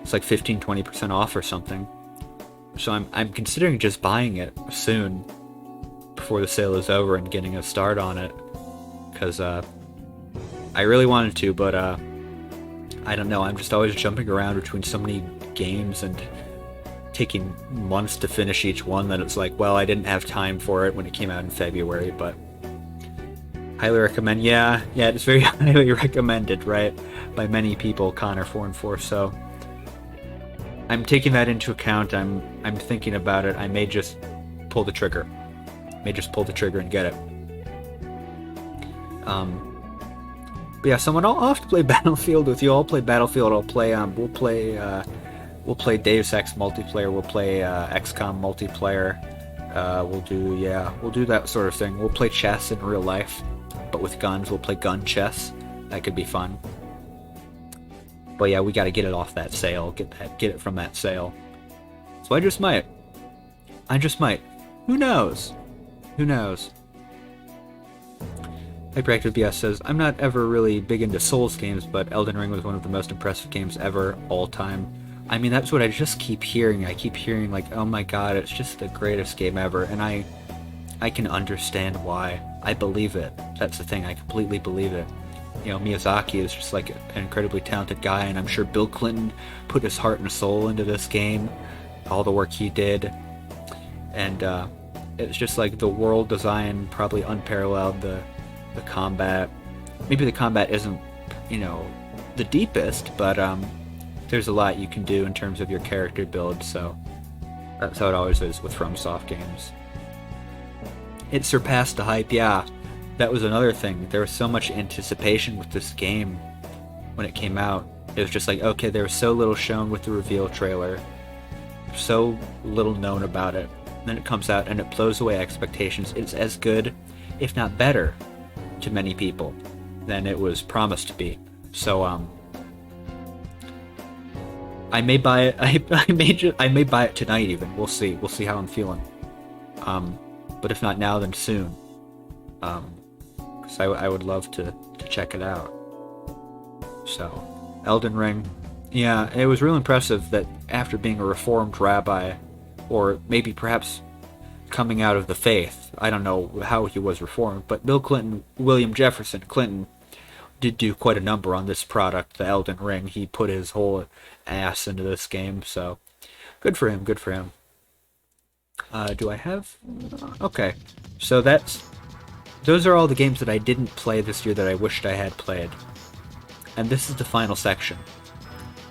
It's like 15-20% off or something. So I'm considering just buying it soon before the sale is over and getting a start on it. Because I really wanted to, but I don't know. I'm just always jumping around between so many games and taking months to finish each one that it's like, well, I didn't have time for it when it came out in February, but highly recommend. Yeah, it's very highly recommended, right? By many people, Connor 4 so I'm taking that into account. I'm thinking about it. I may just pull the trigger. And get it. But yeah, someone I'll have to play Battlefield with you. I'll play Battlefield. We'll play Deus Ex multiplayer. We'll play XCOM multiplayer. We'll do that sort of thing. We'll play chess in real life, but with guns. We'll play gun chess. That could be fun. But yeah, we got to get it off that sale. Get it from that sale. So I just might. Who knows? Hyperactive BS says, I'm not ever really big into Souls games, but Elden Ring was one of the most impressive games ever, all time. I mean, that's what I just keep hearing. I keep hearing, like, oh my god, it's just the greatest game ever, and I can understand why. I believe it. That's the thing, I completely believe it. You know, Miyazaki is just, like, an incredibly talented guy, and I'm sure Bill Clinton put his heart and soul into this game, all the work he did, and, it's just, like, the world design, probably unparalleled, the combat. Maybe the combat isn't, the deepest, but there's a lot you can do in terms of your character build, so that's how it always is with FromSoft games. It surpassed the hype, yeah. That was another thing. There was so much anticipation with this game when it came out. It was just like, okay, there was so little shown with the reveal trailer, so little known about it. And then it comes out and it blows away expectations. It's as good, if not better, to many people than it was promised to be. So I may buy it. I may buy it tonight even. We'll see how I'm feeling. But if not now, then soon. Because I would love to check it out. So Elden Ring, yeah, it was real impressive that after being a reformed rabbi, or maybe perhaps coming out of the faith, I don't know how he was reformed, but Bill Clinton, William Jefferson Clinton, did do quite a number on this product, the Elden Ring. He put his whole ass into this game, so good for him. Do I have? Okay, so those are all the games that I didn't play this year that I wished I had played. And this is the final section.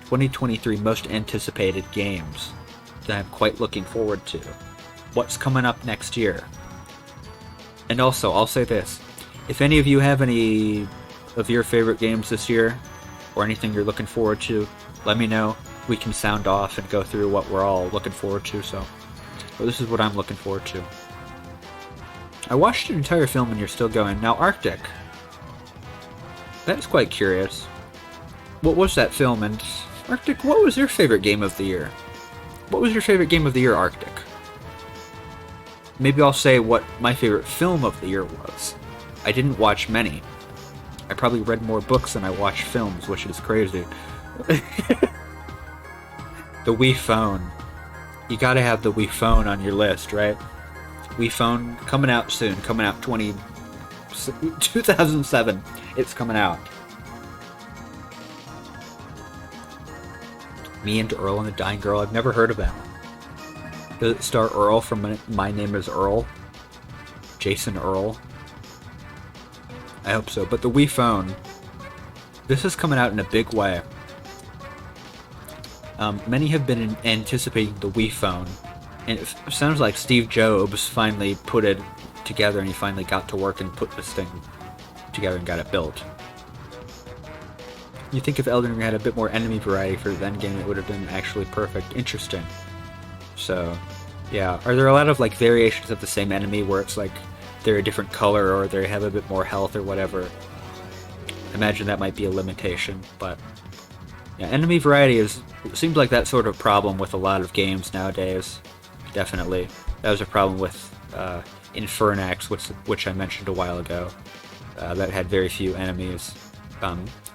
2023 most anticipated games that I'm quite looking forward to. What's coming up next year? And also, I'll say this. If any of you have any of your favorite games this year, or anything you're looking forward to, let me know. We can sound off and go through what we're all looking forward to, so this is what I'm looking forward to. I watched an entire film and you're still going. Now, Arctic. That's quite curious. What was that film? And Arctic, what was your favorite game of the year? What was your favorite game of the year, Arctic? Maybe I'll say what my favorite film of the year was. I didn't watch many. I probably read more books than I watched films, which is crazy. The Wii Phone. You gotta have the Wii Phone on your list, right? Wii Phone coming out soon. Coming out 2007. It's coming out. Me and Earl and the Dying Girl. I've never heard of that one. Does it star Earl from My Name is Earl? Jason Earl? I hope so. But the Wii Phone, this is coming out in a big way. Many have been anticipating the Wii Phone, and it sounds like Steve Jobs finally put it together, and he finally got to work and put this thing together and got it built. You think if Elden Ring had a bit more enemy variety for the endgame, it would have been actually perfect. Interesting. So, yeah. Are there a lot of, like, variations of the same enemy where it's, like, they're a different color or they have a bit more health or whatever? I imagine that might be a limitation, but yeah, enemy variety seems like that sort of problem with a lot of games nowadays. Definitely. That was a problem with Infernax, which I mentioned a while ago, that had very few enemies.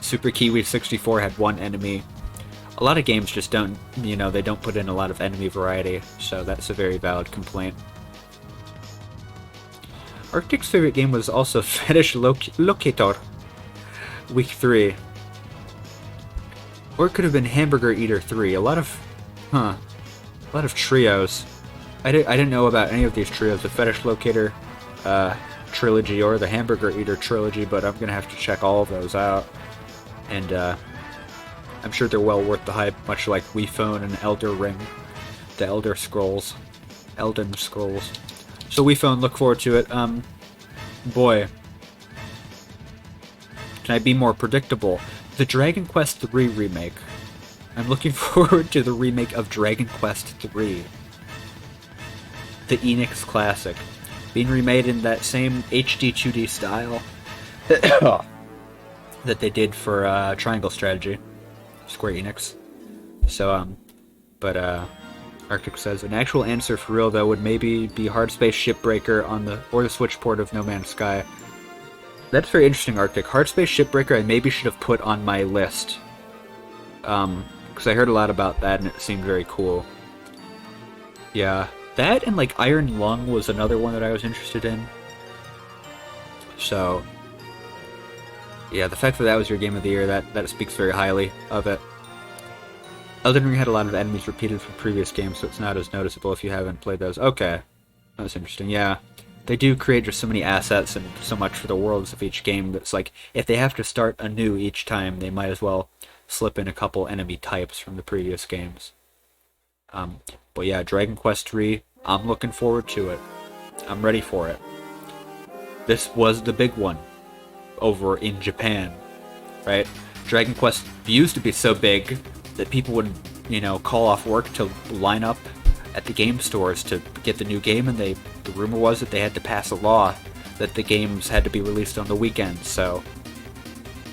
Super Kiwi 64 had one enemy. A lot of games just don't, they don't put in a lot of enemy variety, so that's a very valid complaint. Arctic's favorite game was also Fetish Locator, Week 3. Or it could have been Hamburger Eater 3. A lot of trios. I didn't know about any of these trios, the Fetish Locator trilogy or the Hamburger Eater trilogy, but I'm gonna have to check all of those out. And I'm sure they're well worth the hype, much like Wii Phone and Elder Ring, the Elden Scrolls. So Wii Phone, look forward to it. Boy, can I be more predictable? The Dragon Quest III remake. I'm looking forward to the remake of Dragon Quest III. The Enix classic. Being remade in that same HD 2D style that they did for Triangle Strategy. Square Enix. So, but Arctic says, an actual answer for real, though, would maybe be Hard Space Shipbreaker or the Switch port of No Man's Sky. That's very interesting, Arctic. Hard Space Shipbreaker I maybe should have put on my list. Because I heard a lot about that and it seemed very cool. Yeah, that and like Iron Lung was another one that I was interested in. So, yeah, the fact that that was your game of the year, that speaks very highly of it. Elden Ring had a lot of enemies repeated from previous games, so it's not as noticeable if you haven't played those. Okay, that's interesting, yeah. They do create just so many assets and so much for the worlds of each game that's like, if they have to start anew each time, they might as well slip in a couple enemy types from the previous games. But yeah, Dragon Quest III, I'm looking forward to it. I'm ready for it. This was the big one over in Japan, right? Dragon Quest used to be so big that people would, call off work to line up at the game stores to get the new game, and the rumor was that they had to pass a law that the games had to be released on the weekends, so,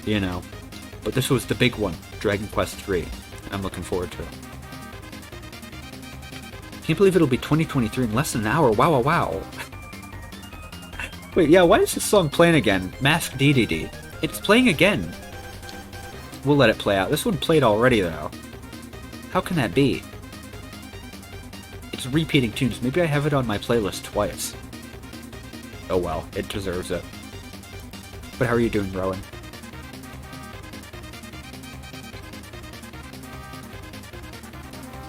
But this was the big one, Dragon Quest III, and I'm looking forward to it. Can't believe it'll be 2023 in less than an hour, wow. Wait, yeah, why is this song playing again? Mask DDD. It's playing again. We'll let it play out. This one played already, though. How can that be? It's repeating tunes. Maybe I have it on my playlist twice. Oh well, it deserves it. But how are you doing, Rowan?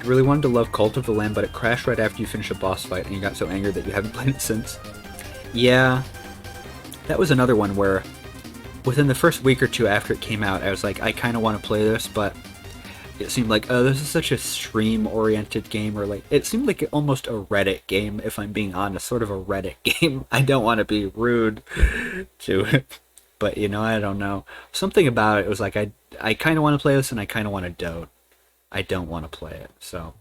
I really wanted to love Cult of the Lamb, but it crashed right after you finished a boss fight, and you got so angry that you haven't played it since. Yeah, that was another one where within the first week or two after it came out, I was like, I kind of want to play this, but it seemed like, oh, this is such a stream-oriented game, or like, it seemed like almost a Reddit game, if I'm being honest, sort of a Reddit game. I don't want to be rude to it, but I don't know. Something about it was like, I kind of want to play this, and I kind of want to I don't want to play it, so.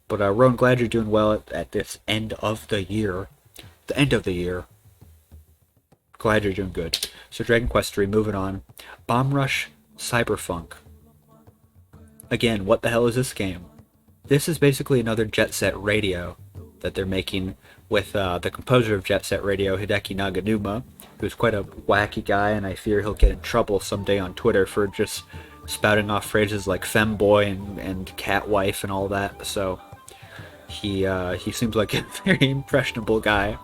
But Rowan, glad you're doing well at this end of the year. The end of the year. Glad you're doing good. So Dragon Quest III, moving on. Bomb Rush Cyberpunk. Again, what the hell is this game? This is basically another Jet Set Radio that they're making with the composer of Jet Set Radio, Hideki Naganuma, who's quite a wacky guy, and I fear he'll get in trouble someday on Twitter for just spouting off phrases like femboy and cat wife and all that. So he seems like a very impressionable guy.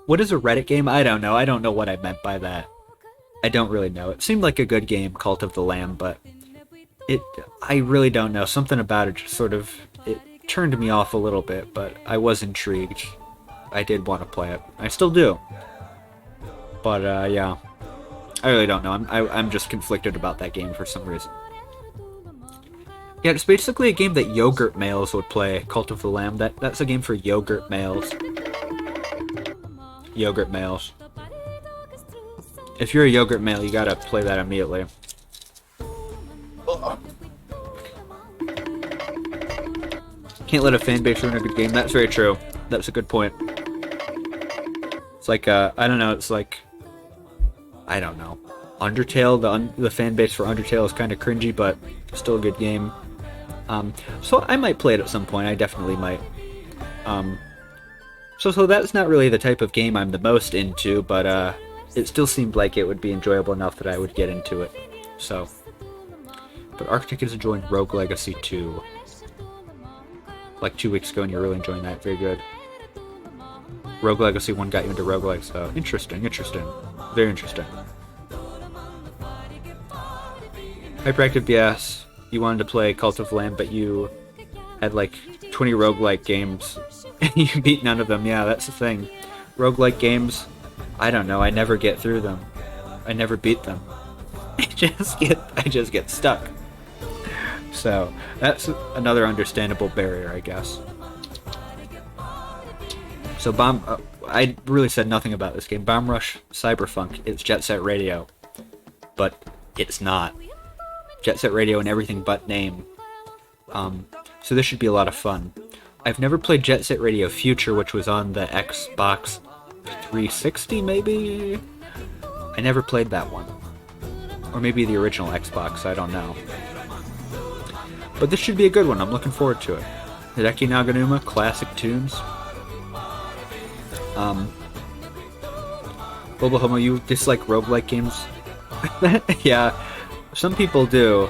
What is a Reddit game? I don't know. I don't know what I meant by that. I don't really know. It seemed like a good game, Cult of the Lamb, but I really don't know. Something about it just sort of, it turned me off a little bit, but I was intrigued. I did want to play it. I still do. But, yeah. I really don't know. I'm just conflicted about that game for some reason. Yeah, it's basically a game that yogurt males would play, Cult of the Lamb. That's a game for yogurt males. Yogurt males. If you're a yogurt male, you gotta play that immediately. Can't let a fan base ruin a good game. That's very true. That's a good point. It's like, I don't know, it's like, I don't know. Undertale, the fan base for Undertale is kind of cringy, but still a good game. So I might play it at some point. I definitely might. So that's not really the type of game I'm the most into, but it still seemed like it would be enjoyable enough that I would get into it. So, but Arctic is enjoying Rogue Legacy 2. Like 2 weeks ago, and you're really enjoying that. Very good. Rogue Legacy 1 got you into roguelikes, so interesting. Very interesting. Hyperactive BS, you wanted to play Cult of Lamb, but you had like 20 roguelike games, and you beat none of them. Yeah, that's the thing. Roguelike games, I don't know, I never get through them. I never beat them. I just get stuck. So, that's another understandable barrier, I guess. So, I really said nothing about this game. Bomb Rush Cyberfunk, it's Jet Set Radio. But it's not. Jet Set Radio and everything but name. So this should be a lot of fun. I've never played Jet Set Radio Future, which was on the Xbox 360, maybe? I never played that one. Or maybe the original Xbox, I don't know. But this should be a good one, I'm looking forward to it. Hideki Naganuma, classic tunes. Bobo Homo, you dislike roguelike games? Yeah, some people do,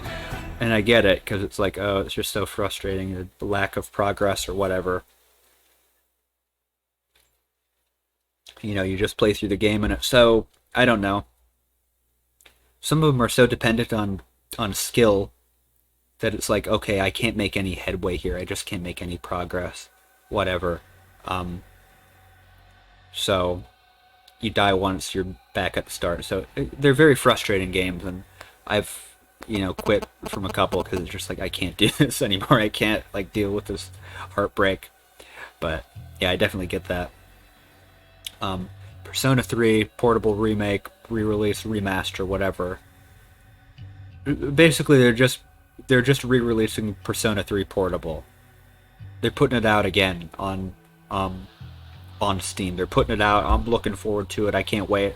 and I get it, because it's like, oh, it's just so frustrating, the lack of progress or whatever. You know, you just play through the game, and it's so, I don't know. Some of them are so dependent on skill that it's like, okay, I can't make any headway here, I just can't make any progress, whatever. So, you die once, you're back at the start. So, they're very frustrating games, and I've, quit from a couple because it's just like, I can't do this anymore. I can't, deal with this heartbreak. But, yeah, I definitely get that. Persona 3, portable remake, re-release, remaster, whatever. Basically, they're just re-releasing Persona 3 portable. They're putting it out again on Steam. They're putting it out. I'm looking forward to it. I can't wait.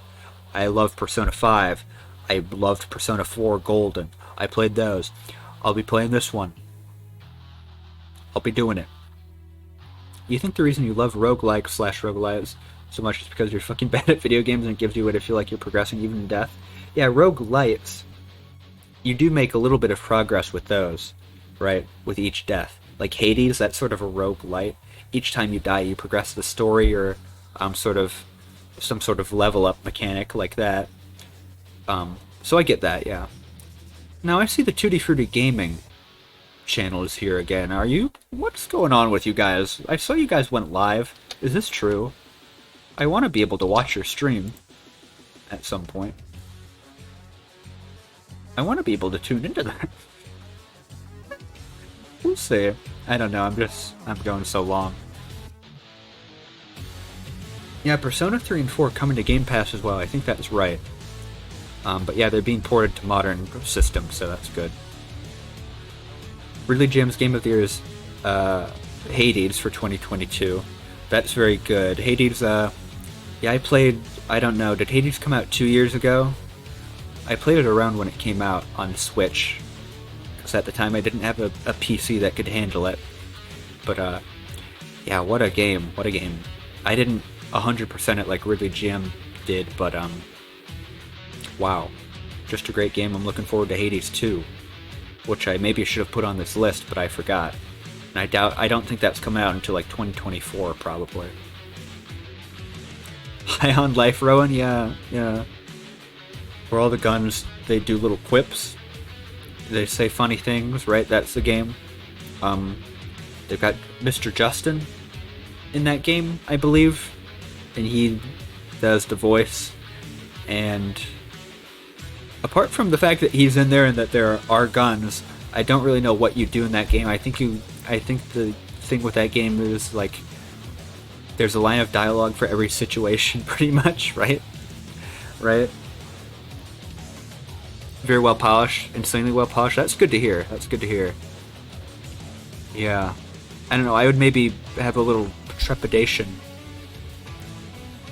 I love Persona 5. I loved Persona 4 Golden. I played those. I'll be playing this one. I'll be doing it. You think the reason you love roguelike/roguelites so much is because you're fucking bad at video games and it gives you a way to feel like you're progressing even in death? Yeah, roguelites, you do make a little bit of progress with those, right? With each death. Like Hades, that's sort of a roguelite. Each time you die, you progress the story or some sort of level up mechanic like that. So I get that, yeah. Now I see the Tutti Frutti Gaming channel is here again. What's going on with you guys? I saw you guys went live. Is this true? I want to be able to watch your stream at some point. I want to be able to tune into that. We'll see. I don't know, I'm going so long. Yeah, Persona 3 and 4 coming to Game Pass as well, I think that's right. But yeah, they're being ported to modern systems, so that's good. Ridley Jim's Game of the Year is Hades for 2022. That's very good. Hades, yeah, I played, I don't know, did Hades come out 2 years ago? I played it around when it came out on Switch, because at the time I didn't have a PC that could handle it. But, yeah, what a game, what a game. I didn't 100% it like Ridley Jim did, but, wow. Just a great game. I'm looking forward to Hades 2, which I maybe should have put on this list, but I forgot. And I don't think that's coming out until like 2024, probably. High on Life, Rowan? Yeah. Where all the guns, they do little quips. They say funny things, right? That's the game. They've got Mr. Justin in that game, I believe. And he does the voice. And apart from the fact that he's in there and that there are guns, I don't really know what you do in that game. I think the thing with that game is like there's a line of dialogue for every situation, pretty much, right? Right? Very well polished, insanely well polished. That's good to hear. That's good to hear. Yeah. I don't know, I would maybe have a little trepidation,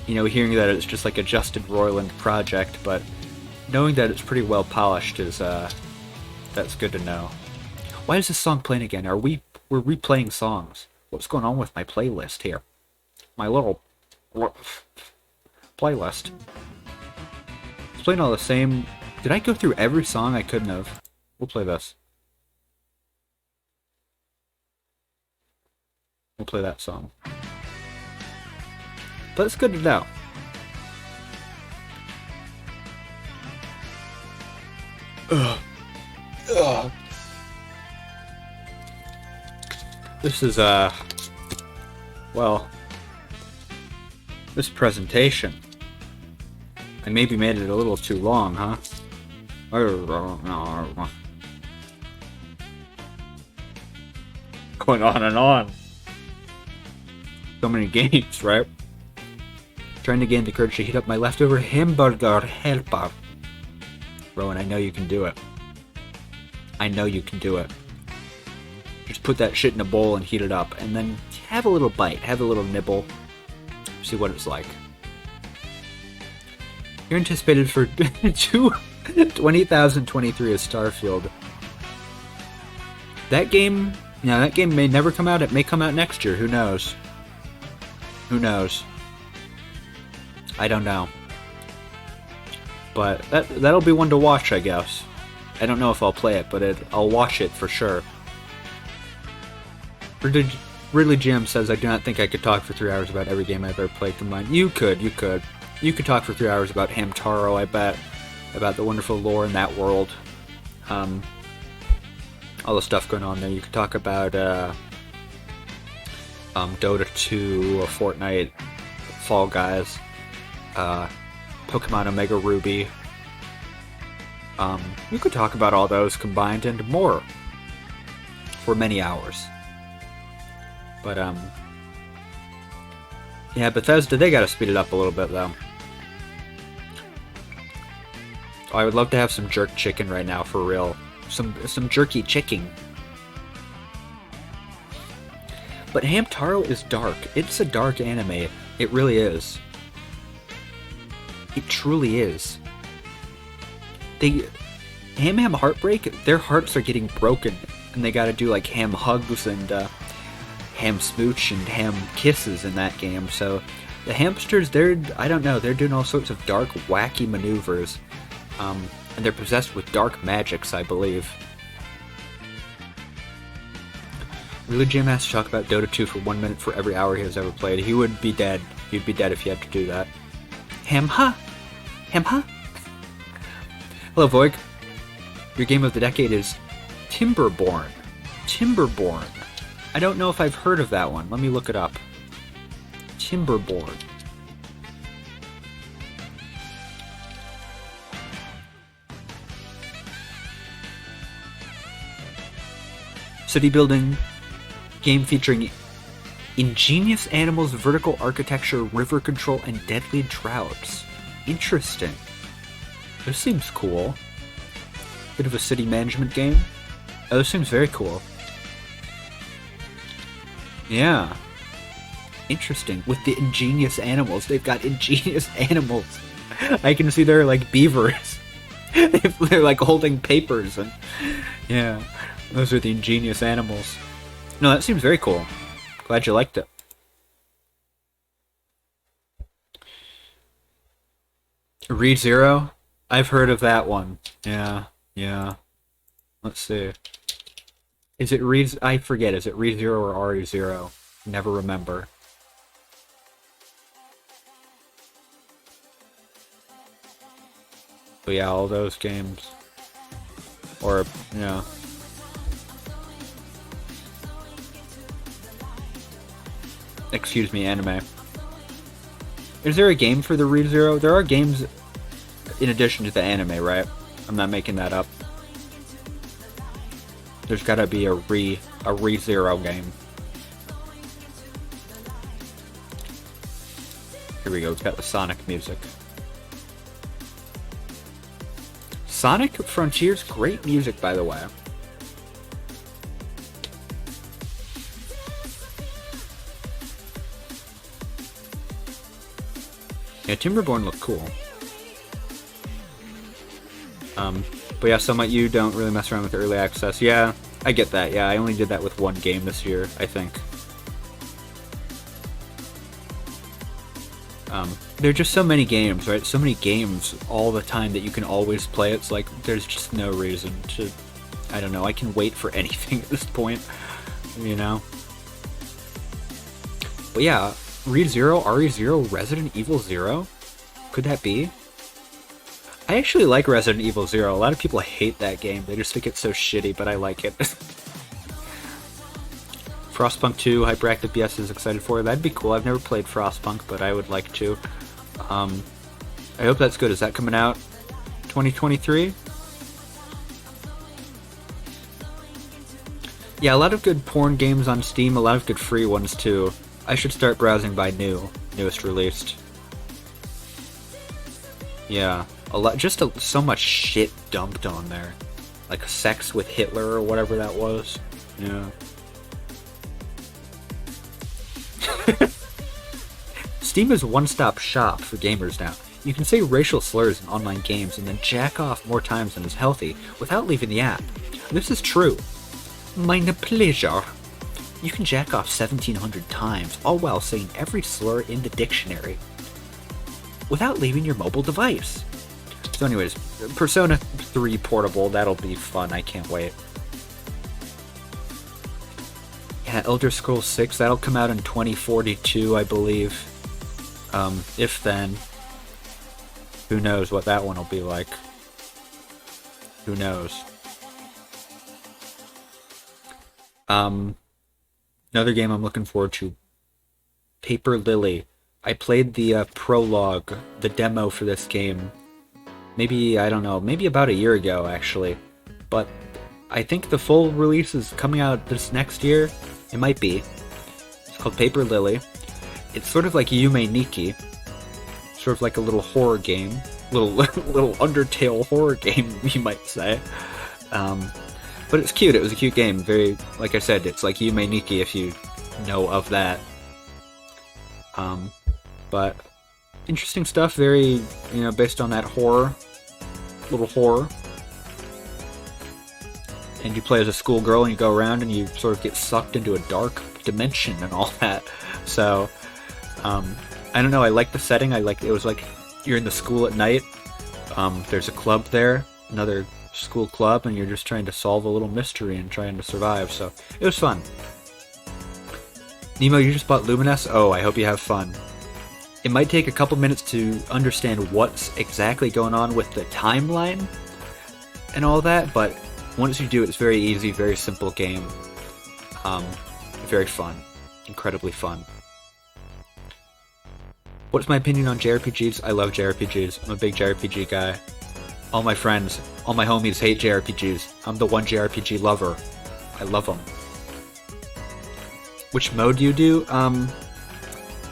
hearing that it's just like a Justin Roiland project, but knowing that it's pretty well polished is, that's good to know. Why is this song playing again? We're replaying songs. What's going on with my playlist here? My little playlist. It's playing all the same. Did I go through every song? I couldn't have. We'll play this. We'll play that song. But it's good to know. Ugh. Ugh. This is, well, this presentation. I maybe made it a little too long, huh? Going on and on. So many games, right? Trying to gain the courage to heat up my leftover hamburger helper. Rowan, I know you can do it. I know you can do it. Just put that shit in a bowl and heat it up, and then have a little bite, have a little nibble, see what it's like. You're anticipated for 20,023 is Starfield. That game, that game may never come out. It may come out next year. Who knows? Who knows? I don't know. But that'll be one to watch, I guess. I don't know if I'll play it, but I'll watch it for sure. Ridley Jim says, I do not think I could talk for 3 hours about every game I've ever played combined. You could. You could talk for 3 hours about Hamtaro, I bet. About the wonderful lore in that world. All the stuff going on there. You could talk about Dota 2, Fortnite, Fall Guys, Pokemon Omega Ruby. You could talk about all those combined and more for many hours. But, yeah, Bethesda, they gotta speed it up a little bit, though. Oh, I would love to have some jerk chicken right now, for real. Some jerky chicken. But Hamtaro is dark. It's a dark anime. It really is. It truly is. Ham Heartbreak, their hearts are getting broken. And they gotta do, like, ham hugs and, ham smooch and ham kisses in that game. So, the hamsters, I don't know, they're doing all sorts of dark, wacky maneuvers. And they're possessed with dark magics, I believe. Really, Jim has to talk about Dota 2 for 1 minute for every hour he has ever played. He would be dead. He'd be dead if he had to do that. Ham-ha! Ham-ha! Hello, Voig. Your game of the decade is Timberborn. Timberborn. I don't know if I've heard of that one. Let me look it up. Timberborn. City building game featuring ingenious animals, vertical architecture, river control, and deadly droughts. Interesting. This seems cool. Bit of a city management game. Oh, this seems very cool. Yeah. Interesting. With the ingenious animals. They've got ingenious animals. I can see they're like beavers. They're like holding papers and... Yeah. Those are the ingenious animals. No, that seems very cool. Glad you liked it. ReZero? I've heard of that one. Yeah. Let's see. Is it I forget. Is it ReZero or ReZero? Never remember. But yeah, all those games. Or, yeah. Excuse me, anime. Is there a game for the ReZero? There are games in addition to the anime, right? I'm not making that up. There's gotta be a ReZero game. Here we go, it's got the Sonic music. Sonic Frontiers, great music, by the way. Yeah, Timberborn looked cool. But yeah, some like you don't really mess around with early access. Yeah, I get that. Yeah, I only did that with one game this year, I think. There are just so many games, right? So many games all the time that you can always play. It's like there's just no reason to. I don't know. I can wait for anything at this point, you know. But yeah, ReZero, RE0, Resident Evil 0. Could that be? I actually like Resident Evil 0. A lot of people hate that game. They just think it's so shitty, but I like it. Frostpunk 2, Hyperactive BS is excited for. That'd be cool. I've never played Frostpunk, but I would like to. I hope that's good. Is that coming out 2023? Yeah, a lot of good porn games on Steam, a lot of good free ones too. I should start browsing by newest released. Yeah, so much shit dumped on there. Like Sex with Hitler or whatever that was. Yeah. Steam is a one-stop shop for gamers now. You can say racial slurs in online games and then jack off more times than is healthy without leaving the app. This is true. Meine pleasure. You can jack off 1,700 times, all while saying every slur in the dictionary without leaving your mobile device. So anyways, Persona 3 Portable, that'll be fun, I can't wait. Yeah, Elder Scrolls 6, that'll come out in 2042, I believe. If then. Who knows what that one will be like. Who knows. Another game I'm looking forward to. Paper Lily. I played the prologue, the demo for this game. Maybe, I don't know, maybe about a year ago, actually. But I think the full release is coming out this next year. It might be. It's called Paper Lily. It's sort of like Yume Nikki. Sort of like a little horror game. Little Undertale horror game, you might say. But it's cute. It was a cute game. Very, like I said, it's like Yume Nikki if you know of that. But interesting stuff. Very, based on that little horror. And you play as a schoolgirl and you go around and you sort of get sucked into a dark dimension and all that. So, I don't know. I like the setting. It was like you're in the school at night. There's a club there, another school club, and you're just trying to solve a little mystery and trying to survive. So it was fun. Nemo, you just bought Lumines? Oh, I hope you have fun. It might take a couple minutes to understand what's exactly going on with the timeline and all that, but once you do, it's very easy, very simple game. Very fun. Incredibly fun. What's my opinion on JRPGs? I love JRPGs. I'm a big JRPG guy. All my friends, all my homies hate JRPGs. I'm the one JRPG lover. I love them. Which mode do you do?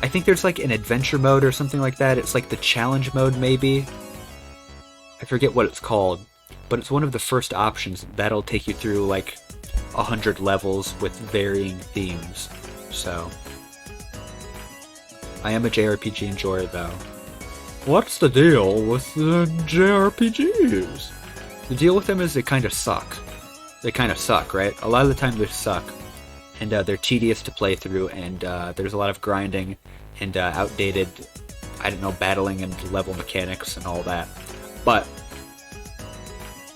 I think there's like an adventure mode or something like that. It's like the challenge mode, maybe. I forget what it's called. But it's one of the first options. That'll take you through like 100 levels with varying themes. So, I am a JRPG enjoyer though. What's the deal with the JRPGs? The deal with them is they kind of suck. They kind of suck, right? A lot of the time they suck. And they're tedious to play through, and there's a lot of grinding and outdated, I don't know, battling and level mechanics and all that. But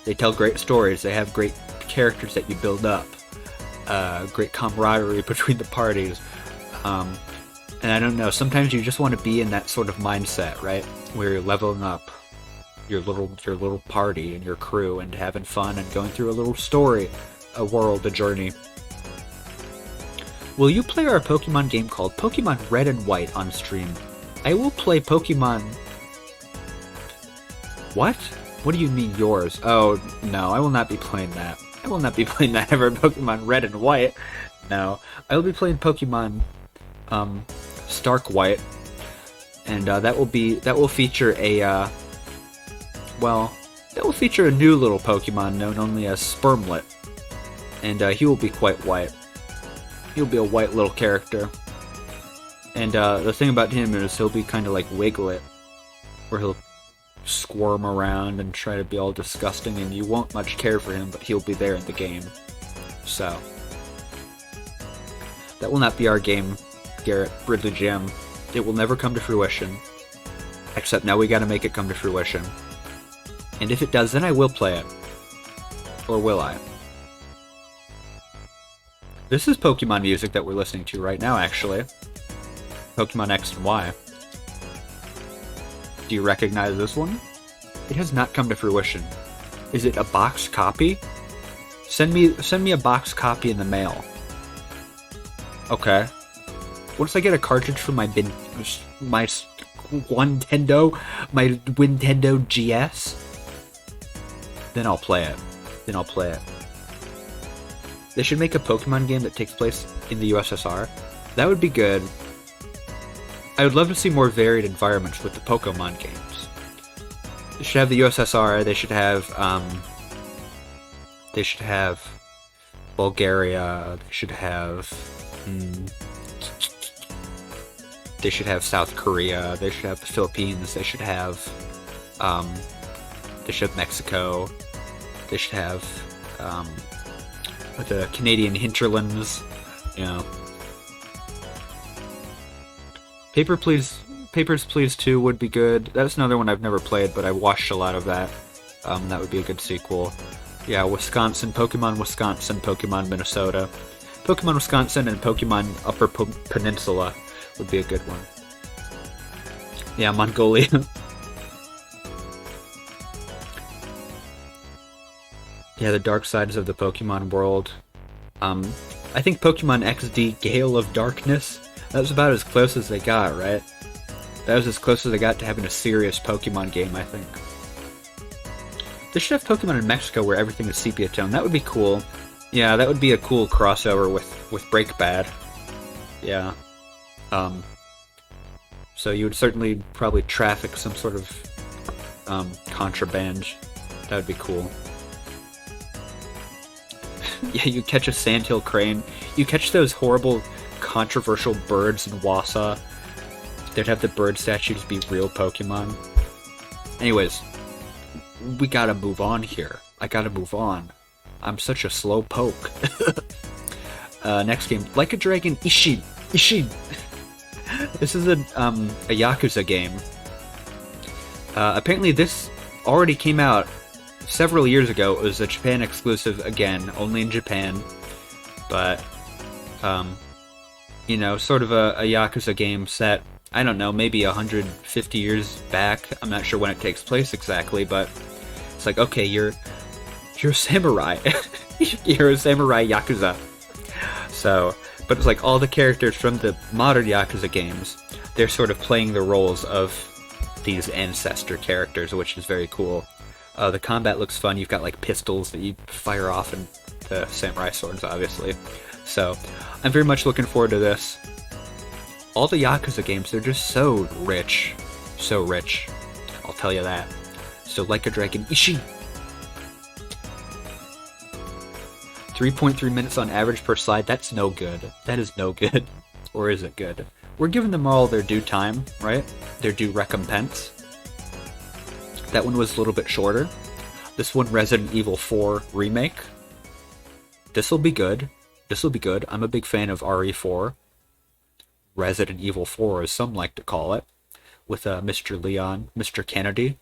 they tell great stories. They have great characters that you build up. Great camaraderie between the parties. And I don't know, sometimes you just want to be in that sort of mindset, right? Where you're leveling up your little party and your crew and having fun and going through a little story, a world, a journey. Will you play our Pokemon game called Pokemon Red and White on stream? I will play Pokemon... What? What do you mean yours? Oh, no, I will not be playing that. I will not be playing that ever, Pokemon Red and White. No, I will be playing Pokemon, Stark White. And that will feature a, that will feature a new little Pokemon known only as Spermlet. And he will be quite white. He'll be a white little character. And the thing about him is he'll be kind of like Wiglet, where he'll squirm around and try to be all disgusting, and you won't much care for him, but he'll be there in the game. So, that will not be our game, Garrett Ridley Jim. It will never come to fruition. Except now we gotta make it come to fruition. And if it does, then I will play it. Or will I? This is Pokemon music that we're listening to right now, actually. Pokemon X and Y. Do you recognize this one? It has not come to fruition. Is it a box copy? Send me a box copy in the mail. Okay. Once I get a cartridge for my Nintendo GS, then I'll play it. They should make a Pokemon game that takes place in the USSR. That would be good. I would love to see more varied environments with the Pokemon games. They should have the USSR. They should have Bulgaria. They should have South Korea. They should have the Philippines. They should have Mexico. They should have the Canadian hinterlands. You know. Papers, Please 2 would be good. That's another one I've never played, but I watched a lot of that. That would be a good sequel. Yeah, Wisconsin, Pokemon Minnesota. Pokemon Wisconsin and Pokemon Upper Peninsula would be a good one. Yeah, Mongolia. Yeah, the dark sides of the Pokemon world. I think Pokemon XD Gale of Darkness, that was about as close as they got, right? That was as close as they got to having a serious Pokemon game, I think. They should have Pokemon in Mexico where everything is sepia tone. That would be cool. Yeah, that would be a cool crossover with Break Bad. Yeah. So you would certainly probably traffic some sort of contraband. That would be cool. Yeah, you catch a sandhill crane. You catch those horrible, controversial birds in Wausau. They'd have the bird statues be real Pokemon. Anyways, we gotta move on here. I gotta move on. I'm such a slow poke. Next game, Like a Dragon Ishin. This is a Yakuza game. Apparently this already came out several years ago. It was a Japan exclusive, again, only in Japan. But, you know, sort of a Yakuza game set, I don't know, maybe 150 years back. I'm not sure when it takes place exactly, but it's like, okay, you're a samurai. You're a samurai Yakuza. So, but it's like all the characters from the modern Yakuza games, they're sort of playing the roles of these ancestor characters, which is very cool. The combat looks fun. You've got like pistols that you fire off and the samurai swords, obviously. So, I'm very much looking forward to this. All the Yakuza games, they're just so rich. So rich. I'll tell you that. So, Like a Dragon Ishi. 3.3 minutes on average per slide. That's no good. That is no good. Or is it good? We're giving them all their due time, right? Their due recompense. That one was a little bit shorter. This one, Resident Evil 4 Remake. This'll be good. This'll be good. I'm a big fan of RE4. Resident Evil 4, as some like to call it. With Mr. Leon, Mr. Kennedy.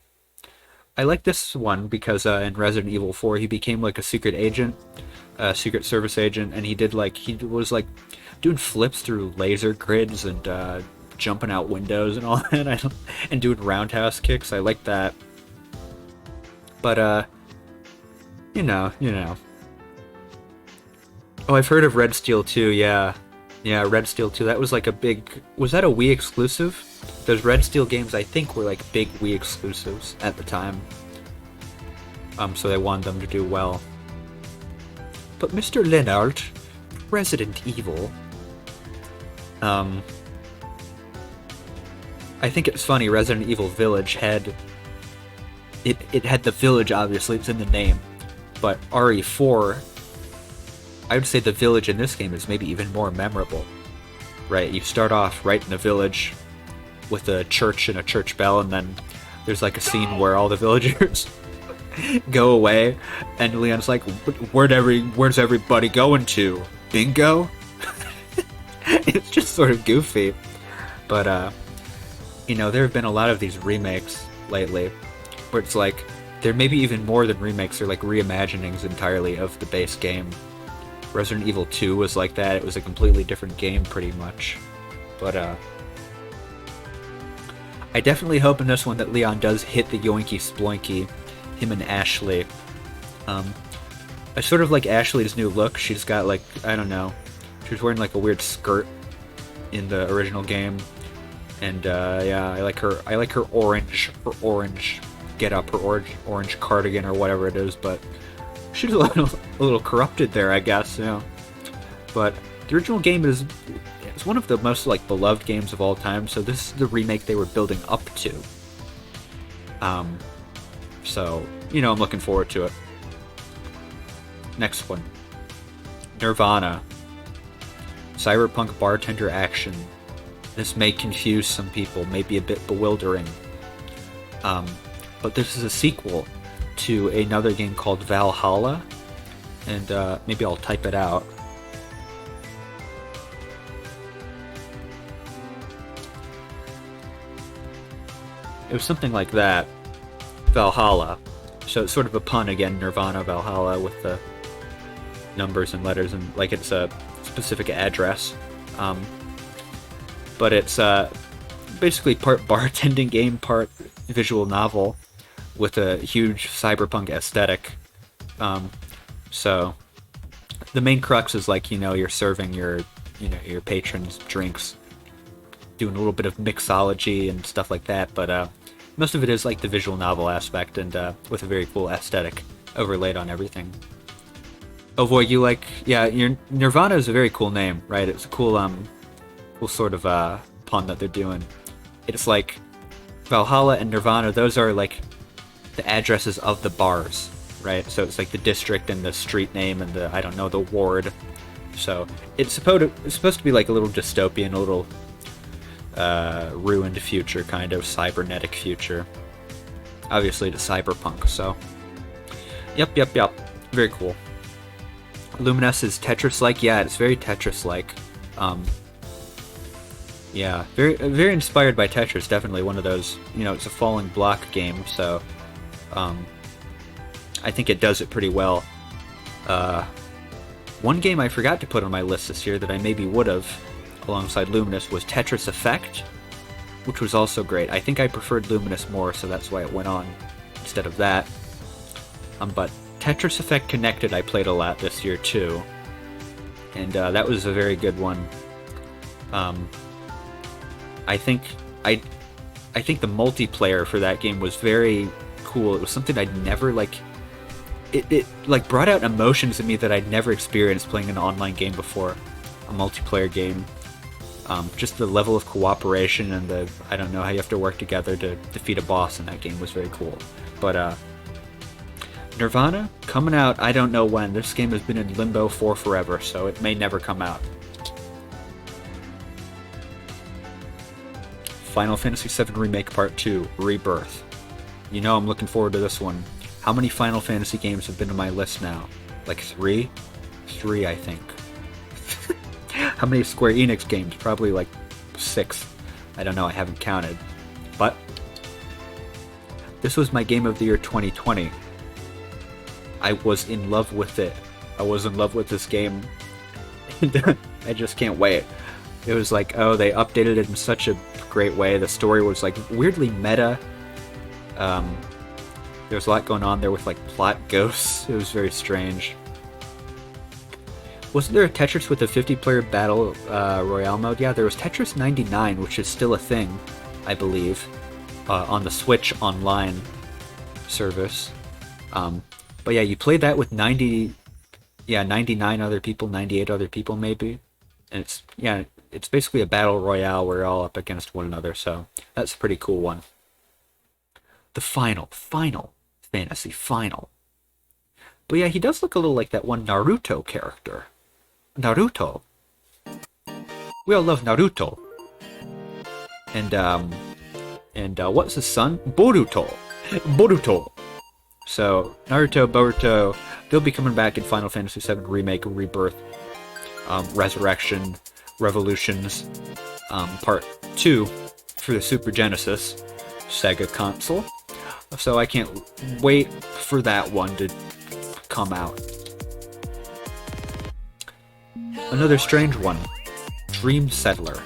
I like this one because in Resident Evil 4 he became like a secret agent. Secret Service agent, and he was like doing flips through laser grids and jumping out windows and all that, and doing roundhouse kicks. I like that. But you know. Oh, I've heard of Red Steel 2. Yeah, Red Steel 2. That was like was that a Wii exclusive? Those Red Steel games, I think, were like big Wii exclusives at the time. So they wanted them to do well. But Mr. Leonard, Resident Evil, I think it's funny, Resident Evil Village had, it had the village, obviously, it's in the name, but RE4, I would say the village in this game is maybe even more memorable, right? You start off right in the village with a church and a church bell, and then there's like a scene where all the villagers go away, and Leon's like, where's everybody going to? Bingo? It's just sort of goofy. But you know, there have been a lot of these remakes lately where it's like there may be even more than remakes or like reimaginings entirely of the base game. Resident Evil 2 was like that. It was a completely different game pretty much. But I definitely hope in this one that Leon does hit the yoinky sploinky, him and Ashley. I sort of like Ashley's new look. She's got like, I don't know, she was wearing like a weird skirt in the original game. And yeah, I like her orange get up, her orange cardigan or whatever it is, but she's a little corrupted there, I guess, you know. But the original game is one of the most like beloved games of all time, so this is the remake they were building up to. So, you know, I'm looking forward to it. Next one. Nirvana. Cyberpunk bartender action. This may confuse some people, may be a bit bewildering. But this is a sequel to another game called Valhalla, and maybe I'll type it out. It was something like that. Valhalla. So it's sort of a pun again, Nirvana, Valhalla, with the numbers and letters, and like it's a specific address. But it's basically part bartending game, part visual novel, with a huge cyberpunk aesthetic. So the main crux is like, you know, you're serving your patrons drinks, doing a little bit of mixology and stuff like that, but most of it is like the visual novel aspect, and with a very cool aesthetic overlaid on everything. Oh boy, you like, yeah, your Nirvana is a very cool name, right? It's a cool cool sort of pun that they're doing. It's like Valhalla and Nirvana, those are like the addresses of the bars, right? So it's like the district and the street name and the, I don't know, the ward. So it's supposed to be like a little dystopian, a little ruined future, kind of cybernetic future. Obviously to cyberpunk, so yep, very cool. Luminous is Tetris-like. Yeah, it's very Tetris-like. Yeah, very inspired by Tetris. Definitely one of those. You know, it's a falling block game, so I think it does it pretty well. One game I forgot to put on my list this year that I maybe would have, alongside Luminous, was Tetris Effect, which was also great. I think I preferred Luminous more, so that's why it went on instead of that. But Tetris Effect Connected I played a lot this year too, and that was a very good one. I think the multiplayer for that game was very cool. It was something I'd never like. It like brought out emotions in me that I'd never experienced playing an online game before, a multiplayer game. Just the level of cooperation and the, I don't know, how you have to work together to defeat a boss in that game was very cool. But Nirvana coming out, I don't know when. This game has been in limbo for forever, so it may never come out. Final Fantasy VII Remake Part 2, Rebirth. You know I'm looking forward to this one. How many Final Fantasy games have been on my list now? Like 3? 3, I think. How many Square Enix games? Probably like 6. I don't know, I haven't counted. But this was my game of the year 2020. I was in love with it. I was in love with this game. I just can't wait. It was like, oh, they updated it in such a great way. The story was like weirdly meta. There was a lot going on there with like plot ghosts. It was very strange. Wasn't there a Tetris with a 50-player battle royale mode? Yeah, there was Tetris 99, which is still a thing, I believe, on the Switch Online service. But yeah, you play that with 99 other people, 98 other people maybe. And it's basically a battle royale where you're all up against one another, so that's a pretty cool one. The Final Fantasy Final. But yeah, he does look a little like that one Naruto character. Naruto. We all love Naruto. And what's his son? Boruto. So Naruto, Boruto, they'll be coming back in Final Fantasy VII Remake, Rebirth, Resurrection, Revolutions, Part 2. for the Super Genesis Sega console. So I can't wait for that one to come out. Another strange one, Dream Settler.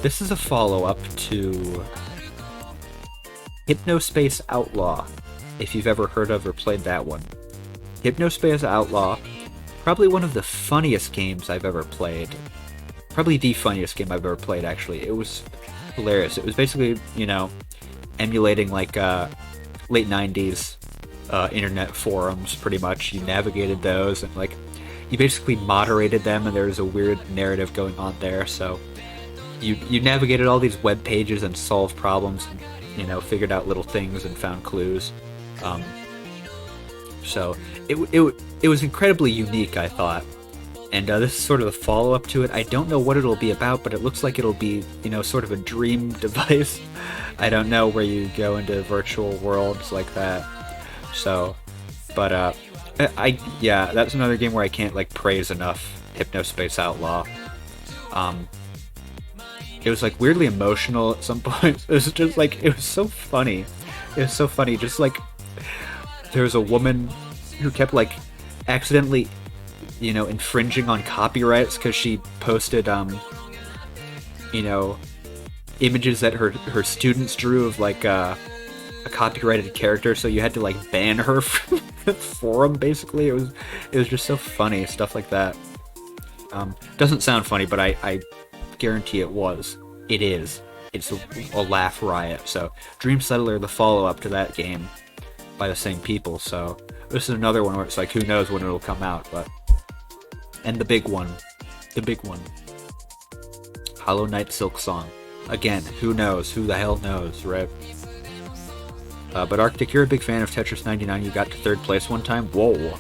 This is a follow-up to Hypnospace Outlaw, if you've ever heard of or played that one. Hypnospace Outlaw, probably one of the funniest games I've ever played. Probably the funniest game I've ever played, actually. It was hilarious. It was basically, you know, emulating like late 90s internet forums, pretty much. You navigated those and like you basically moderated them, and there was a weird narrative going on there. So you navigated all these web pages and solved problems, and, you know, figured out little things and found clues. So it was incredibly unique, I thought. And this is sort of the follow-up to it. I don't know what it'll be about, but it looks like it'll be, you know, sort of a dream device. I don't know, where you go into virtual worlds like that. So, but yeah, that's another game where I can't like praise enough Hypnospace Outlaw. It was like weirdly emotional at some points. It was just like, it was so funny. It was so funny. Just like there was a woman who kept like accidentally, you know, infringing on copyrights because she posted, you know, images that her students drew of like a copyrighted character, so you had to like ban her from the forum. Basically, it was just so funny, stuff like that. Doesn't sound funny, but I guarantee it was. It is. It's a laugh riot. So Dream Settler, the follow-up to that game by the same people. So this is another one where it's like, who knows when it'll come out, but. And the big one, Hollow Knight Silk Song. Again, who knows? Who the hell knows, right? But Arctic, you're a big fan of Tetris 99. You got to third place one time. Whoa.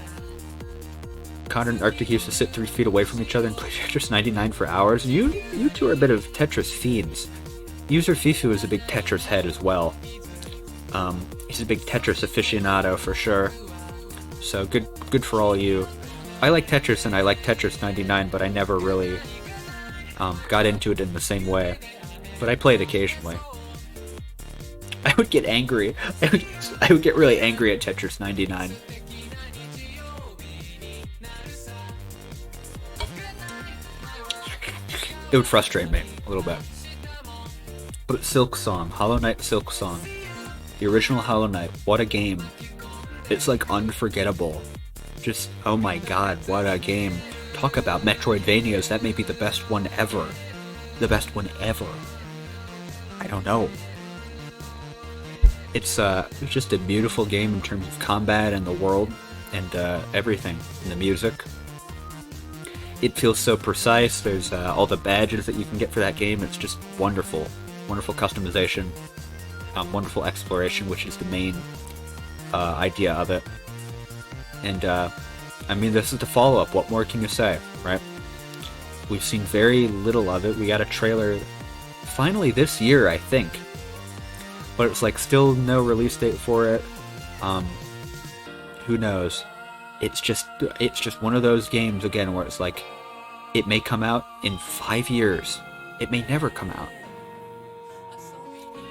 Connor and Arctic used to sit 3 feet away from each other and play Tetris 99 for hours. You two are a bit of Tetris fiends. User Fifu is a big Tetris head as well. He's a big Tetris aficionado for sure. So good for all you. I like Tetris and I like Tetris 99, but I never really got into it in the same way. But I play it occasionally. I would get angry. I would get really angry at Tetris 99. It would frustrate me a little bit. But Silk Song, Hollow Knight Silk Song. The original Hollow Knight, what a game. It's like unforgettable. Just, oh my god, what a game. Talk about Metroidvanias, that may be the best one ever. The best one ever. I don't know. It's just a beautiful game in terms of combat and the world and everything, and the music. It feels so precise. There's all the badges that you can get for that game. It's just wonderful. Wonderful customization. Wonderful exploration, which is the main idea of it. And, I mean, this is the follow-up. What more can you say, right? We've seen very little of it. We got a trailer finally this year, I think. But it's like still no release date for it. Who knows? It's just one of those games, again, where it's like, it may come out in 5 years. It may never come out.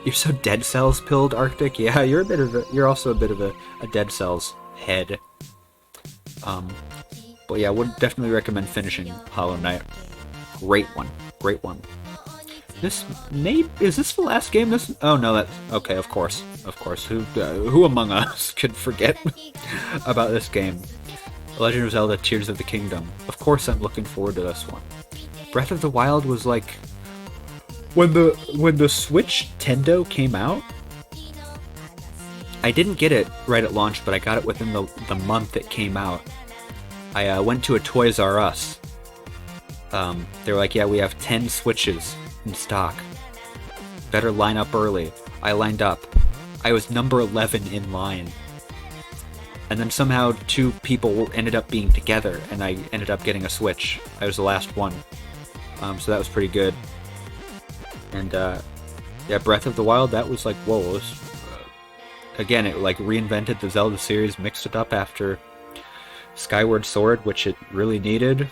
You're so Dead Cells pilled, Arctic. Yeah, you're also a bit of a Dead Cells head. But yeah, I would definitely recommend finishing Hollow Knight. Great one. Is this the last game? Oh no, that's okay. Of course. Who among us could forget about this game? Legend of Zelda: Tears of the Kingdom. Of course, I'm looking forward to this one. Breath of the Wild was like when the Switch Tendo came out. I didn't get it right at launch, but I got it within the month it came out. I went to a Toys R Us. They were like, yeah, we have 10 Switches in stock. Better line up early. I lined up. I was number 11 in line. And then somehow 2 people ended up being together, and I ended up getting a Switch. I was the last one. So that was pretty good. And, yeah, Breath of the Wild, that was like, whoa. It was, again, it like reinvented the Zelda series, mixed it up after Skyward Sword, which it really needed.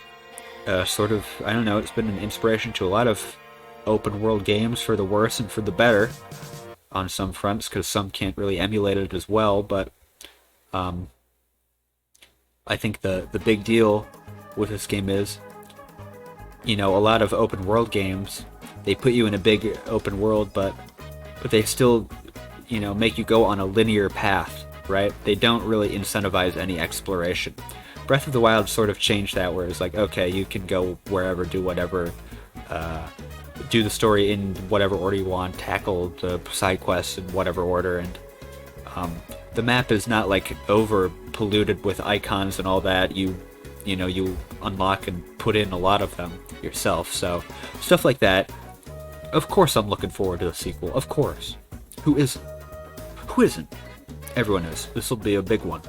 Sort of, I don't know, it's been an inspiration to a lot of open world games for the worse and for the better on some fronts, because some can't really emulate it as well. But I think the big deal with this game is, a lot of open world games, they put you in a big open world, but they still, make you go on a linear path, right? They don't really incentivize any exploration. Breath of the Wild sort of changed that, where it's like, okay, you can go wherever, do whatever, do the story in whatever order you want, tackle the side quests in whatever order, and the map is not like over polluted with icons and all that. You unlock and put in a lot of them yourself, so stuff like that. Of course I'm looking forward to the sequel, of course. Who isn't? Everyone is. This will be a big one.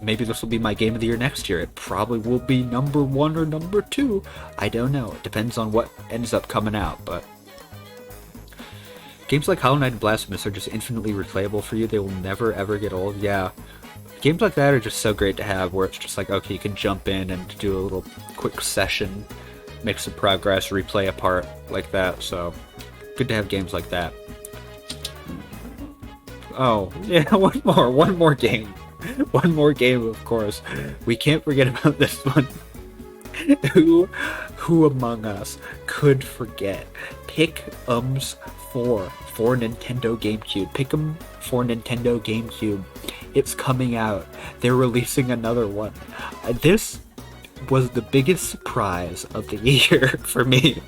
Maybe this will be my game of the year next year. It probably will be number 1 or number 2. I don't know. It depends on what ends up coming out, but games like Hollow Knight and Blasphemous are just infinitely replayable for you. They will never ever get old. Yeah. Games like that are just so great to have, where it's just like, okay, you can jump in and do a little quick session, make some progress, replay a part like that. So good to have games like that. Oh, yeah, one more game. One more game, of course. We can't forget about this one. Who among us could forget Pik'Ums 4 for Nintendo GameCube? Pik'Um for Nintendo GameCube. It's coming out. They're releasing another one. This was the biggest surprise of the year for me.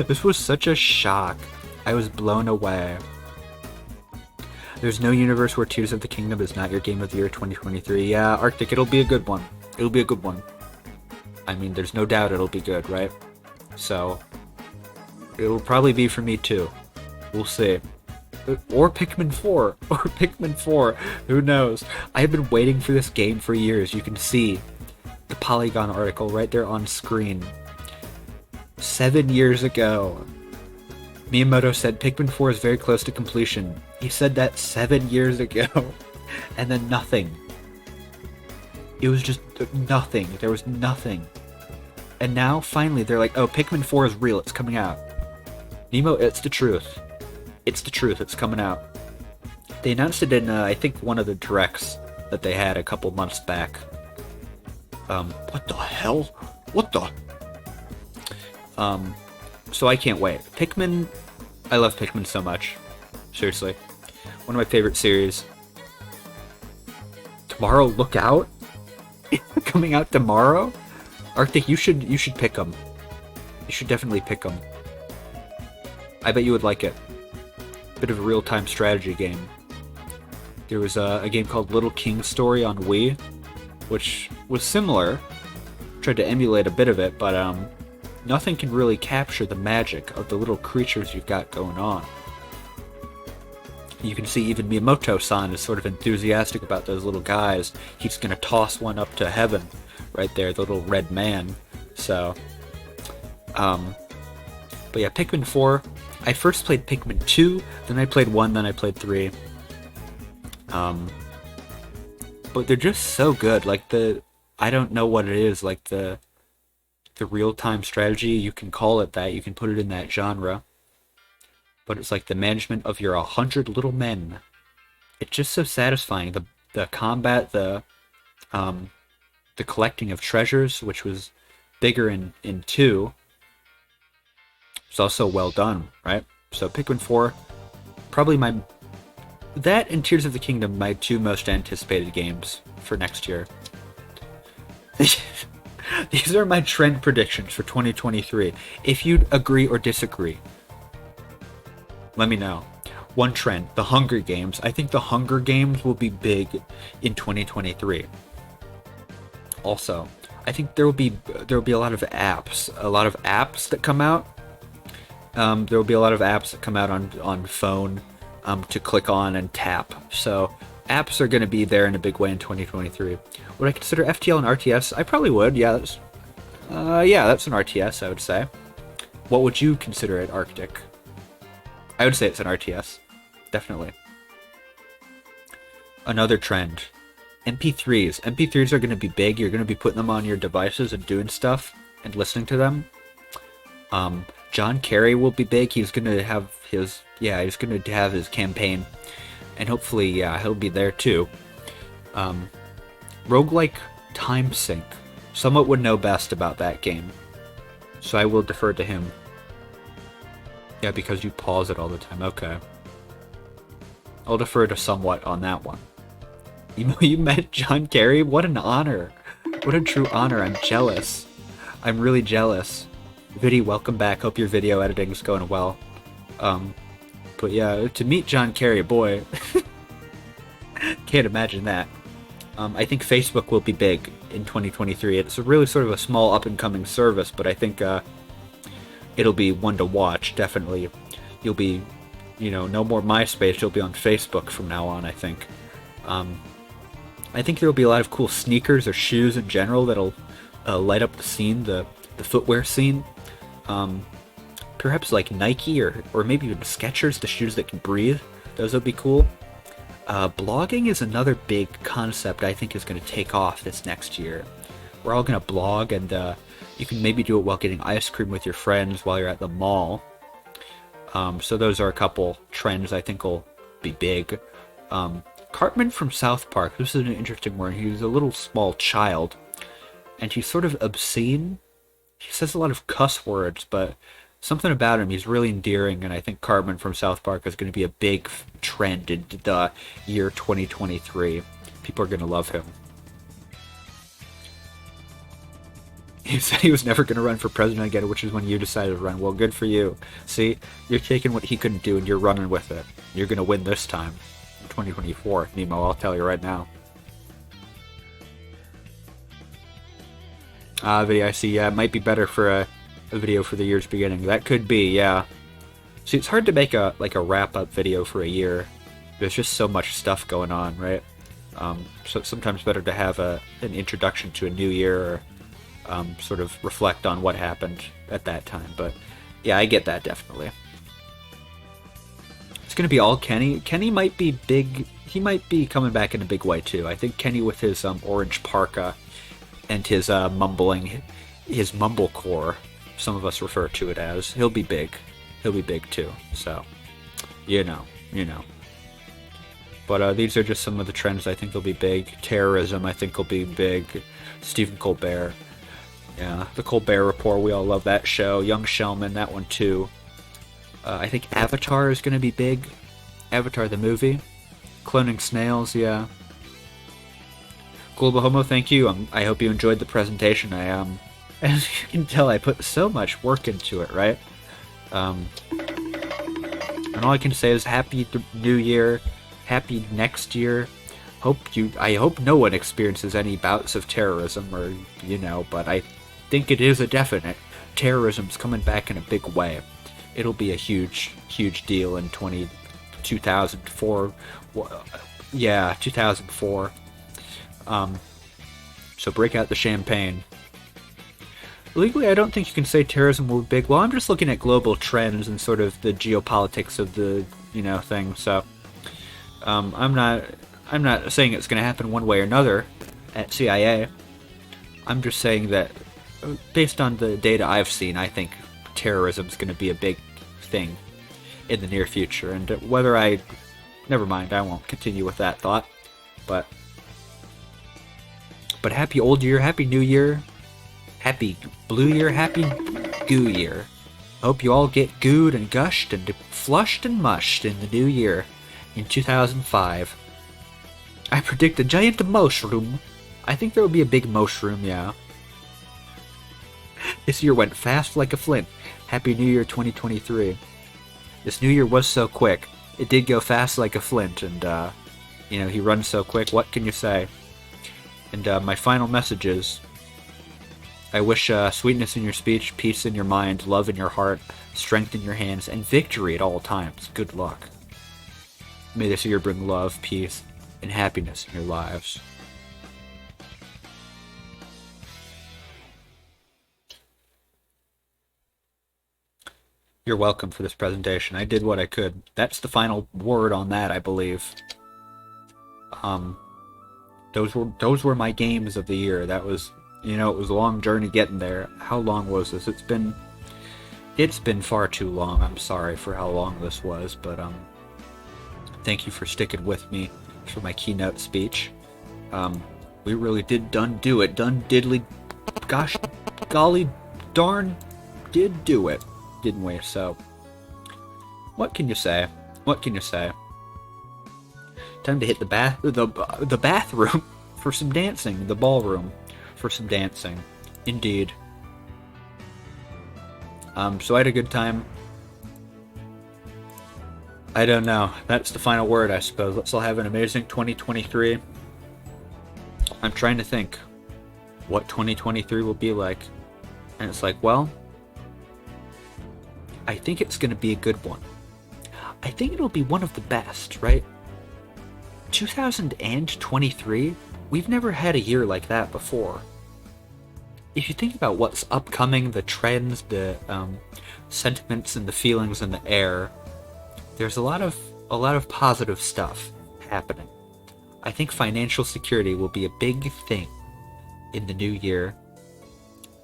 This was such a shock. I was blown away. There's no universe where Tears of the Kingdom is not your game of the year 2023. Yeah, Arctic, it'll be a good one. It'll be a good one. I mean, there's no doubt it'll be good, right? So, it'll probably be for me too. We'll see. Or Pikmin 4. Or Pikmin 4. Who knows? I have been waiting for this game for years. You can see the Polygon article right there on screen. 7 years ago, Miyamoto said Pikmin 4 is very close to completion. He said that 7 years ago, and then nothing. It was just nothing. There was nothing. And now, finally, they're like, oh, Pikmin 4 is real. It's coming out. Nemo, it's the truth. It's the truth. It's coming out. They announced it in, I think, one of the directs that they had a couple months back. What the hell? What the? So I can't wait. Pikmin, I love Pikmin so much. Seriously. One of my favorite series. Tomorrow, look out. Coming out tomorrow? Arctic, you should pick them. You should definitely pick them. I bet you would like it. Bit of a real-time strategy game. There was a game called Little King Story on Wii, which was similar. Tried to emulate a bit of it, but nothing can really capture the magic of the little creatures you've got going on. You can see even Miyamoto-san is sort of enthusiastic about those little guys. He's gonna toss one up to heaven right there, the little red man. So, but yeah, Pikmin 4. I first played Pikmin 2, then I played 1, then I played 3. But they're just so good. Like I don't know what it is, like the real-time strategy, you can call it that, you can put it in that genre. But it's like the management of your 100 little men. It's just so satisfying. The combat, the collecting of treasures, which was bigger in 2, it's also well done, right? So Pikmin 4, probably that and Tears of the Kingdom, my 2 most anticipated games for next year. These are my trend predictions for 2023. If you agree or disagree, let me know. One trend, the Hunger Games. I think the Hunger Games will be big in 2023. Also, I think there will be a lot of apps that come out. There will be a lot of apps that come out on phone to click on and tap. So apps are going to be there in a big way in 2023. Would I consider FTL an RTS? I probably would. Yeah, that's an RTS, I would say. What would you consider it, Arctic? I would say it's an RTS. Definitely. Another trend. MP3s. MP3s are going to be big. You're going to be putting them on your devices and doing stuff and listening to them. John Kerry will be big. He's gonna have he's gonna have his campaign, and hopefully, he'll be there too. Roguelike Time Sync. Somewhat would know best about that game, so I will defer to him. Yeah, because you pause it all the time. Okay. I'll defer to Somewhat on that one. You met John Kerry? What an honor. What a true honor. I'm jealous. I'm really jealous. Viddy, welcome back. Hope your video editing's going well. But yeah, to meet John Kerry, boy. Can't imagine that. I think Facebook will be big in 2023. It's a really sort of a small up-and-coming service, but I think it'll be one to watch, definitely. You'll be, no more MySpace, you'll be on Facebook from now on, I think. I think there'll be a lot of cool sneakers or shoes in general that'll light up the scene, the footwear scene. Perhaps like Nike or maybe even Skechers, the shoes that can breathe. Those would be cool. Blogging is another big concept I think is going to take off this next year. We're all going to blog, and you can maybe do it while getting ice cream with your friends while you're at the mall. So those are a couple trends I think will be big. Cartman from South Park, this is an interesting one. He's a little small child, and he's sort of obscene. He says a lot of cuss words, but something about him, he's really endearing, and I think Cartman from South Park is going to be a big trend in the year 2023. People are going to love him. He said he was never going to run for president again, which is when you decided to run. Well, good for you. See, you're taking what he couldn't do and you're running with it. You're going to win this time. 2024, Nemo, I'll tell you right now. Video, I see, yeah, it might be better for a video for the year's beginning. That could be, yeah. See, it's hard to make a wrap-up video for a year. There's just so much stuff going on, right? So it's sometimes better to have an introduction to a new year, or sort of reflect on what happened at that time. But yeah, I get that, definitely. It's going to be all Kenny. Kenny might be big. He might be coming back in a big way, too. I think Kenny with his orange parka and his mumbling, his mumblecore, some of us refer to it as, he'll be big. He'll be big, too. So, you know. But these are just some of the trends I think will be big. Terrorism, I think, will be big. Stephen Colbert. Yeah, the Colbert Report, we all love that show. Young Shellman, that one, too. I think Avatar is going to be big. Avatar the movie. Cloning snails, yeah. Global Homo, thank you. I hope you enjoyed the presentation. As you can tell, I put so much work into it, right? And all I can say is Happy New Year. Happy next year. I hope no one experiences any bouts of terrorism, or, but I think it is a definite. Terrorism's coming back in a big way. It'll be a huge, huge deal in 2004. Yeah, 2004. So break out the champagne. Legally, I don't think you can say terrorism will be big. Well, I'm just looking at global trends and sort of the geopolitics of the, thing. So, I'm not saying it's going to happen one way or another at CIA. I'm just saying that, based on the data I've seen, I think terrorism is going to be a big thing in the near future. And never mind, I won't continue with that thought. But happy old year, happy new year, happy blue year, happy goo year. Hope you all get gooed and gushed and flushed and mushed in the new year in 2005. I predict a giant mushroom. I think there will be a big mushroom, yeah. This year went fast like a flint. Happy New Year 2023. This new year was so quick. It did go fast like a flint, and, he runs so quick. What can you say? And my final message is, I wish sweetness in your speech, peace in your mind, love in your heart, strength in your hands, and victory at all times. Good luck. May this year bring love, peace, and happiness in your lives. You're welcome for this presentation. I did what I could. That's the final word on that, I believe. Those were my games of the year. That was, it was a long journey getting there. How long was this? It's been It's been far too long. I'm sorry for how long this was, but thank you for sticking with me for my keynote speech. We really did done do it. Done diddly, gosh, golly, darn, did do it, didn't we? So, what can you say? What can you say? Time to hit the bathroom for some dancing. The ballroom for some dancing. Indeed. So I had a good time. I don't know. That's the final word, I suppose. Let's all have an amazing 2023. I'm trying to think what 2023 will be like. And it's like, well, I think it's going to be a good one. I think it'll be one of the best, right? 2023, we've never had a year like that before. If you think about what's upcoming, the trends, the sentiments and the feelings in the air, there's a lot of positive stuff happening. I think financial security will be a big thing in the new year.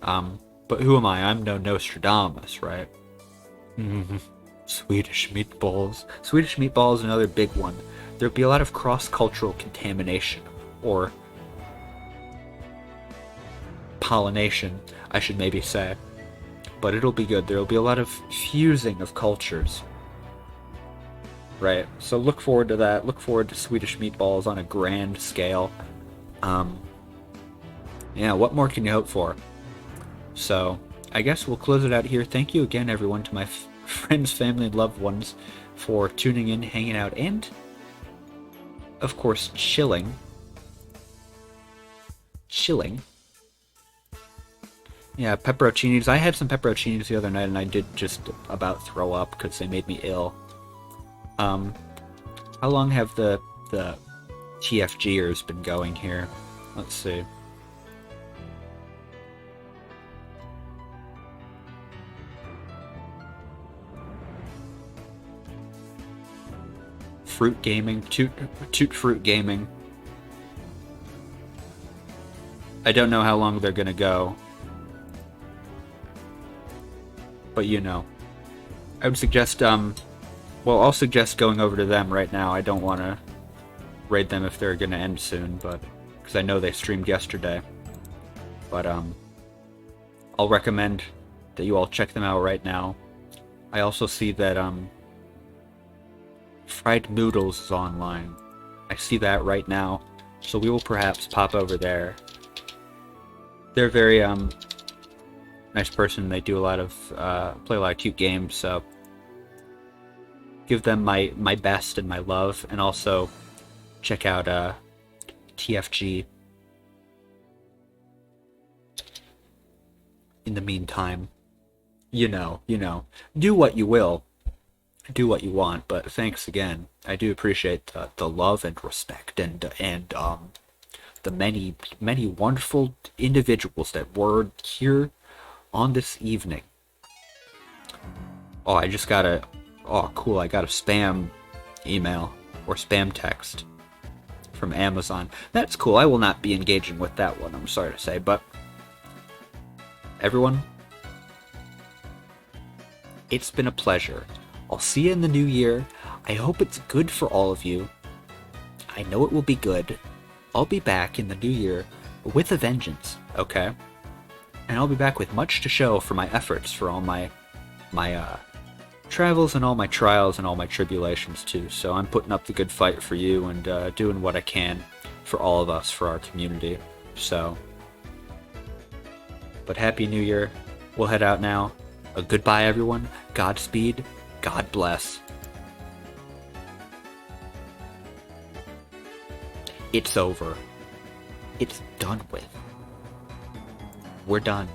But who am I? I'm no Nostradamus, right? Swedish meatballs. Swedish meatballs, another big one. There'll be a lot of cross-cultural contamination, or pollination, I should maybe say. But it'll be good. There'll be a lot of fusing of cultures. Right, so look forward to that. Look forward to Swedish meatballs on a grand scale. Yeah, what more can you hope for? So, I guess we'll close it out here. Thank you again, everyone, to my friends, family, and loved ones for tuning in, hanging out, and, of course, chilling. Yeah, pepperoncinis. I had some pepperoncinis the other night, and I did just about throw up because they made me ill. How long have the TFGers been going here? Let's see. Fruit Gaming, Toot Fruit Gaming. I don't know how long they're gonna go. But you know. I would suggest, well, I'll suggest going over to them right now. I don't want to raid them if they're going to end soon, but because I know they streamed yesterday. But I'll recommend that you all check them out right now. I also see that Fried Moodles is online. I see that right now, so we will perhaps pop over there. They're very nice person. They do a lot of play a lot of cute games, so give them my best and my love, and also check out TFG. In the meantime, you know, do what you will, do what you want, but thanks again. I do appreciate the love and respect and the many wonderful individuals that were here on this evening. Oh, I just got a... Oh, cool, I got a spam email or spam text from Amazon. That's cool. I will not be engaging with that one, I'm sorry to say, but everyone, it's been a pleasure. I'll see you in the new year. I hope it's good for all of you. I know it will be good. I'll be back in the new year with a vengeance, okay? And I'll be back with much to show for my efforts, for all my travels and all my trials and all my tribulations too. So I'm putting up the good fight for you and doing what I can for all of us, for our community. So, but Happy New Year. We'll head out now. A goodbye, everyone. Godspeed. God bless. It's over. It's done with. We're done.